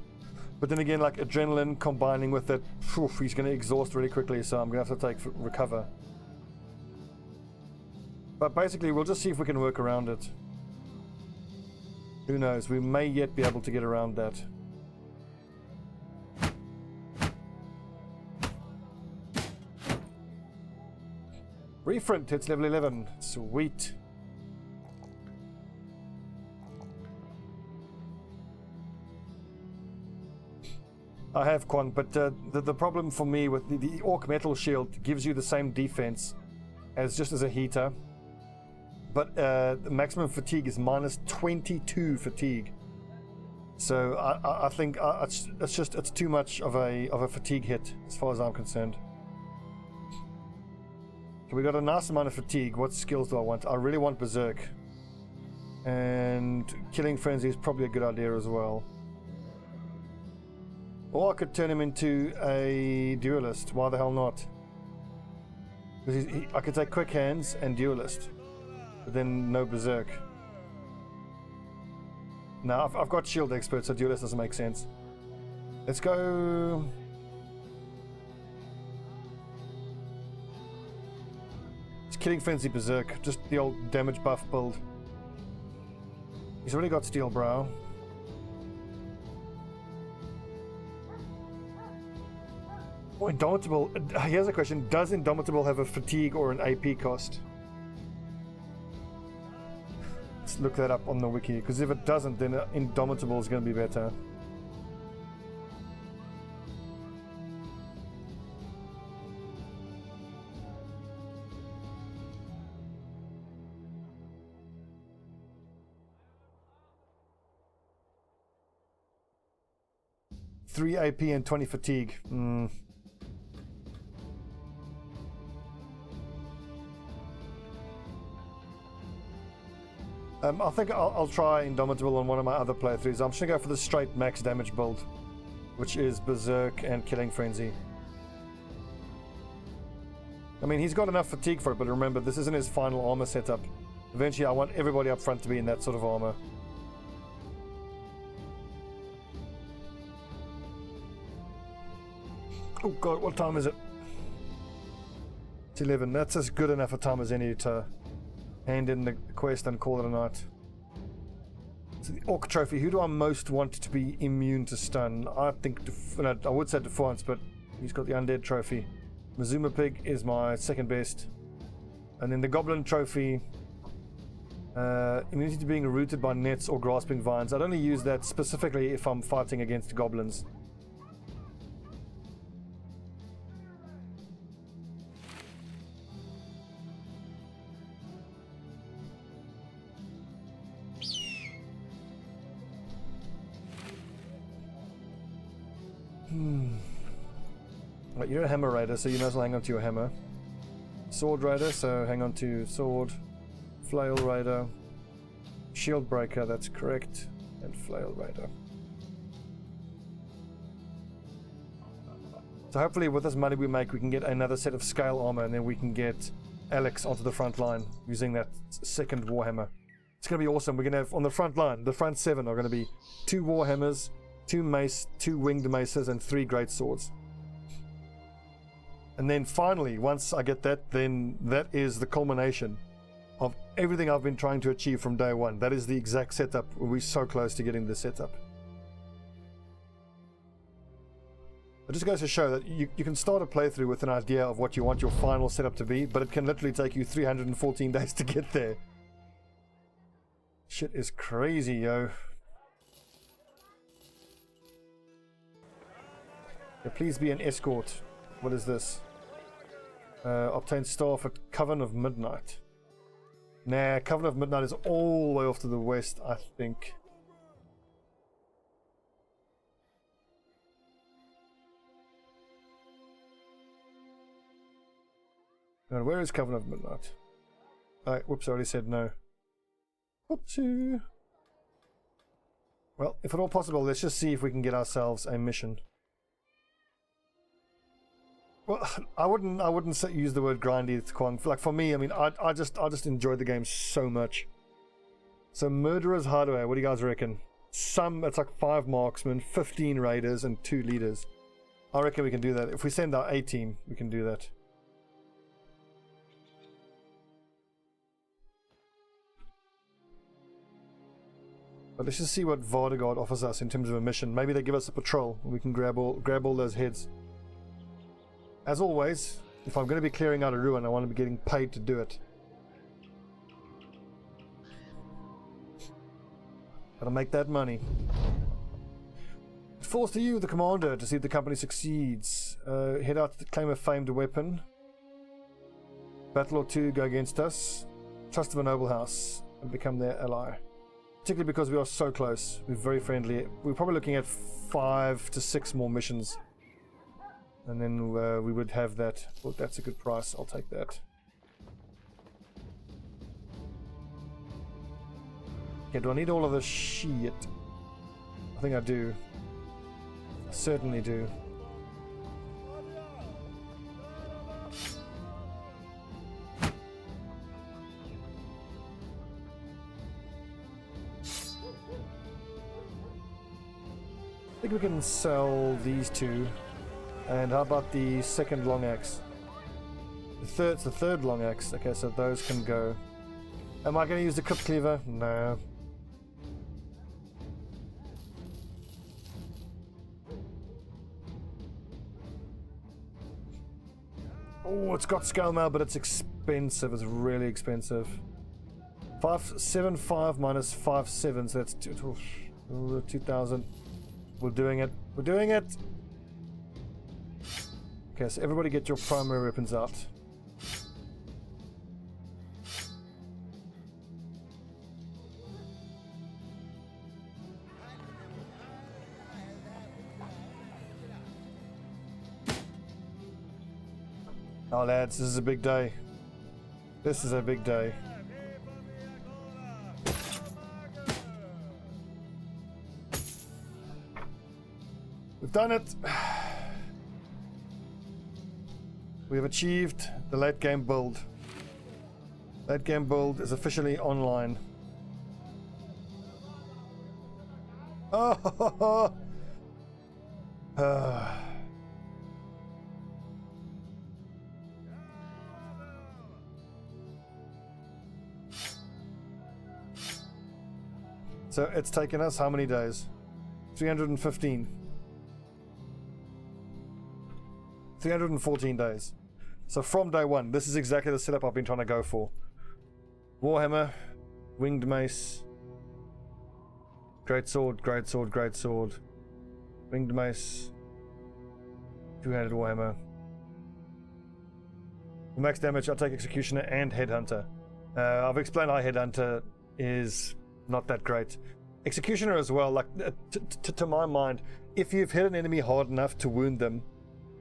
But then again, like, adrenaline combining with it, he's going to exhaust really quickly, so I'm going to have to take recover. But basically, we'll just see if we can work around it. Who knows? We may yet be able to get around that. Refront hits level 11. Sweet. I have Quan, but the problem for me with the Orc Metal Shield gives you the same defense as just as a heater, but the maximum fatigue is minus 22 fatigue. So I think it's too much of a fatigue hit as far as I'm concerned. Okay, we got a nice amount of fatigue. What skills do I want? I really want Berserk. And Killing Frenzy is probably a good idea as well. Or I could turn him into a Duelist. Why the hell not? Because I could take Quick Hands and Duelist. But then no Berserk. Now I've got Shield Expert, so Duelist doesn't make sense. Let's go... It's Killing Frenzy Berserk. Just the old damage buff build. He's already got Steel Brow. Oh, Indomitable. Here's a question. Does Indomitable have a fatigue or an AP cost? Let's look that up on the wiki, because if it doesn't, then Indomitable is going to be better. Three AP and 20 fatigue. I think I'll try Indomitable on one of my other playthroughs. I'm just going to go for the straight max damage build, which is Berserk and Killing Frenzy. I mean, he's got enough fatigue for it, but remember, this isn't his final armor setup. Eventually, I want everybody up front to be in that sort of armor. Oh god, what time is it? It's 11. That's as good enough a time as any to hand in the quest and call it a night. So the Orc Trophy. Who do I most want to be immune to stun? I think, no, I would say Defiance, but he's got the Undead Trophy. Mazuma Pig is my second best. And then the Goblin Trophy. Immunity to being rooted by nets or grasping vines. I'd only use that specifically if I'm fighting against goblins. Right, you're a Hammer Raider, so you might as well hang on to your hammer. Sword Raider, so hang on to sword. Flail Raider. Shield Breaker, that's correct. And Flail Raider. So hopefully with this money we make, we can get another set of scale armor, and then we can get Alex onto the front line using that second Warhammer. It's going to be awesome. We're going to have, on the front line, the front 7 are going to be 2 Warhammers, 2 mace, 2 winged maces, and 3 great swords. And then finally, once I get that, then that is the culmination of everything I've been trying to achieve from day one. That is the exact setup. We're so close to getting the setup. It just goes to show that you can start a playthrough with an idea of what you want your final setup to be, but it can literally take you 314 days to get there. Shit is crazy, yo. Yeah, please be an escort. What is this? Obtain staff at Coven of Midnight. Nah, Coven of Midnight is all the way off to the west, I think. Now, where is Coven of Midnight? Whoops, I already said no. Whoopsie. Well, if at all possible, let's just see if we can get ourselves a mission. Well, I wouldn't use the word grindy, Kwang. Like for me, I mean, I just enjoyed the game so much. So Murderer's Hideaway, what do you guys reckon? It's like 5 marksmen, 15 raiders, and 2 leaders. I reckon we can do that. If we send our A team, we can do that. But let's just see what Vardagard offers us in terms of a mission. Maybe they give us a patrol and we can grab all those heads. As always, if I'm going to be clearing out a ruin, I want to be getting paid to do it. Gotta make that money. It falls to you, the commander, to see if the company succeeds. Head out to claim a famed weapon. Battle or 2 go against us. Trust of a noble house and become their ally. Particularly because we are so close. We're very friendly. We're probably looking at 5 to 6 more missions. And then we would have that. Well, that's a good price. I'll take that. Okay, do I need all of this shit? I think I do. I certainly do. I think we can sell these two. And how about the second long axe? It's the third long axe. Okay, so those can go. Am I going to use the clip cleaver? No. Oh, it's got scale mail, but it's expensive. It's really expensive. 575 minus 57, so that's 2,000. We're doing it. We're doing it. Okay, so everybody get your primary weapons out. Oh lads, this is a big day. This is a big day. We've done it. We have achieved the late game build. Late game build is officially online. Oh, so it's taken us how many days? 315. 314 days. So from day one, this is exactly the setup I've been trying to go for. Warhammer, winged mace, great sword, great sword, great sword, winged mace, two-handed warhammer. For max damage, I'll take executioner and headhunter. I've explained how headhunter is not that great. Executioner as well, like to my mind, if you've hit an enemy hard enough to wound them,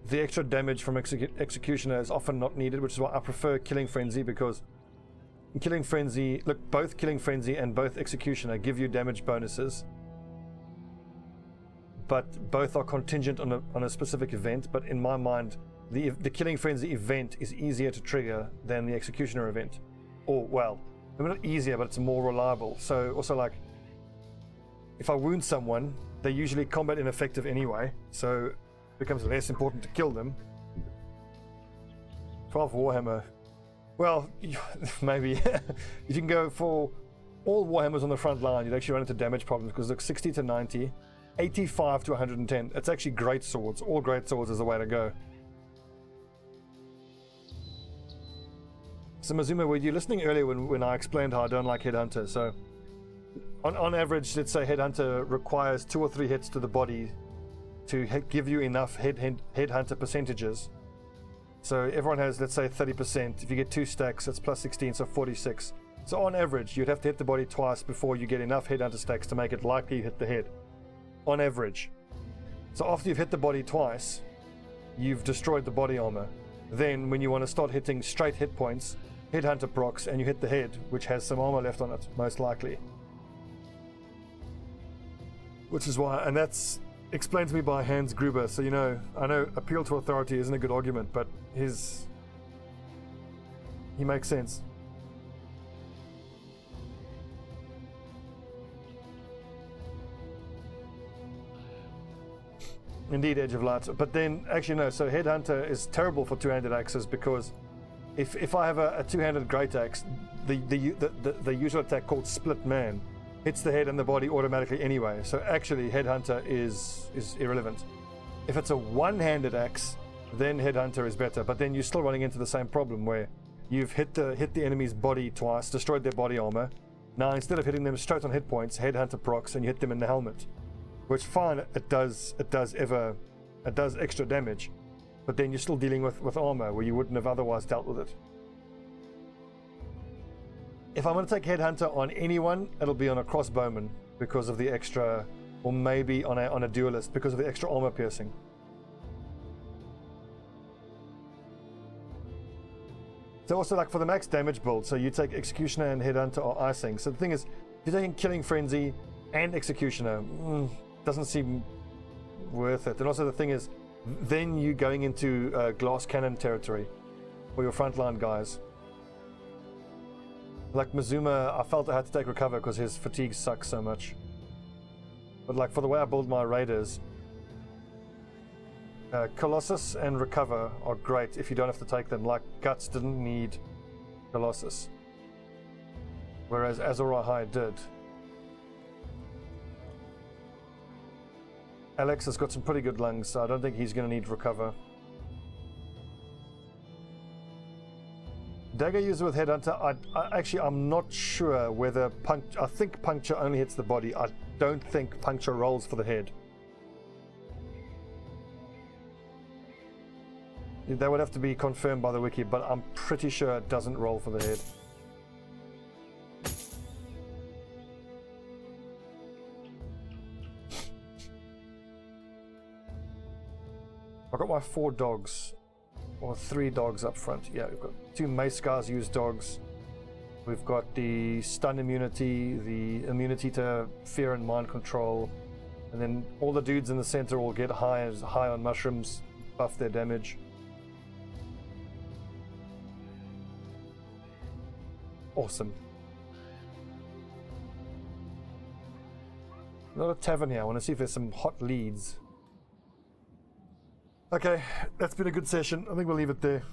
the extra damage from executioner is often not needed, which is why I prefer Killing Frenzy, because in Killing Frenzy, look, both Killing Frenzy and both executioner give you damage bonuses, but both are contingent on a specific event. But in my mind, the Killing Frenzy event is easier to trigger than the executioner event, or well, I mean, not easier, but it's more reliable. So also, like, if I wound someone, they're usually combat ineffective anyway, so becomes less important to kill them. 12 Warhammer. Well, maybe if you can go for all Warhammers on the front line, you'd actually run into damage problems, because look, 60 to 90, 85 to 110. It's actually great swords. All great swords is the way to go. So Mazuma, were you listening earlier when I explained how I don't like Headhunter? So on average, let's say Headhunter requires 2 or 3 hits to the body to give you enough headhunter percentages. So everyone has, let's say, 30%. If you get 2 stacks, that's plus 16, so 46. So on average, you'd have to hit the body twice before you get enough headhunter stacks to make it likely you hit the head. On average. So after you've hit the body twice, you've destroyed the body armor. Then when you want to start hitting straight hit points, headhunter procs, and you hit the head, which has some armor left on it, most likely. Which is why, and that's explained to me by Hans Gruber, so you know, I know appeal to authority isn't a good argument, but he makes sense. Indeed, Edge of Light. But then, actually no, so Headhunter is terrible for two-handed axes, because if I have a two-handed great axe, the usual attack called Split Man hits the head and the body automatically anyway. So actually, Headhunter is irrelevant. If it's a one-handed axe, then Headhunter is better. But then you're still running into the same problem where you've hit the enemy's body twice, destroyed their body armor. Now instead of hitting them straight on hit points, Headhunter procs, and you hit them in the helmet. Which fine, it does extra damage, but then you're still dealing with armor where you wouldn't have otherwise dealt with it. If I'm going to take Headhunter on anyone, it'll be on a crossbowman because of the extra, or maybe on a duelist because of the extra armor piercing. So also, like for the max damage build, so you take Executioner and Headhunter or Icing. So the thing is, If you're taking Killing Frenzy and Executioner, doesn't seem worth it. And also the thing is, then you're going into glass cannon territory for your frontline guys. Like Mazuma, I felt I had to take Recover because his fatigue sucks so much. But like for the way I build my raiders, Colossus and Recover are great if you don't have to take them. Like Guts didn't need Colossus, whereas Azor Ahai did. Alex has got some pretty good lungs, so I don't think he's going to need Recover. Dagger user with Headhunter, I'm not sure whether I think Puncture only hits the body. I don't think Puncture rolls for the head. That would have to be confirmed by the wiki, but I'm pretty sure it doesn't roll for the head. I've got my 4 dogs, or 3 dogs up front. Yeah, we've got 2 Mace Guys use dogs. We've got the stun immunity, the immunity to fear and mind control, and then all the dudes in the center will get high on mushrooms, buff their damage. Awesome. Not a tavern here. I want to see if there's some hot leads. Okay, that's been a good session. I think we'll leave it there.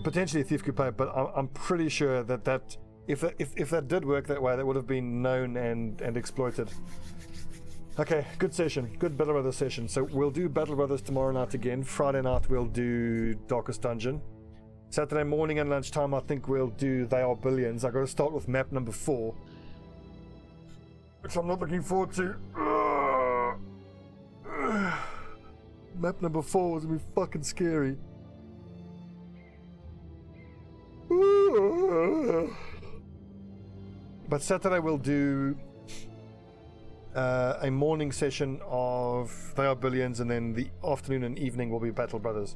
Potentially a Thief Coupe, but I'm pretty sure that if that did work that way, that would have been known and exploited. Okay, good session. Good Battle Brothers session. So we'll do Battle Brothers tomorrow night again. Friday night we'll do Darkest Dungeon. Saturday morning and lunchtime I think we'll do They Are Billions. I got to start with map number 4, which I'm not looking forward to. Map number 4 is gonna be fucking scary. But Saturday we'll do a morning session of They Are Billions, and then the afternoon and evening will be Battle Brothers.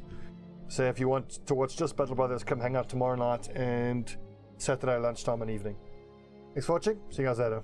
So if you want to watch just Battle Brothers, come hang out tomorrow night and Saturday lunchtime and evening. Thanks for watching. See you guys later.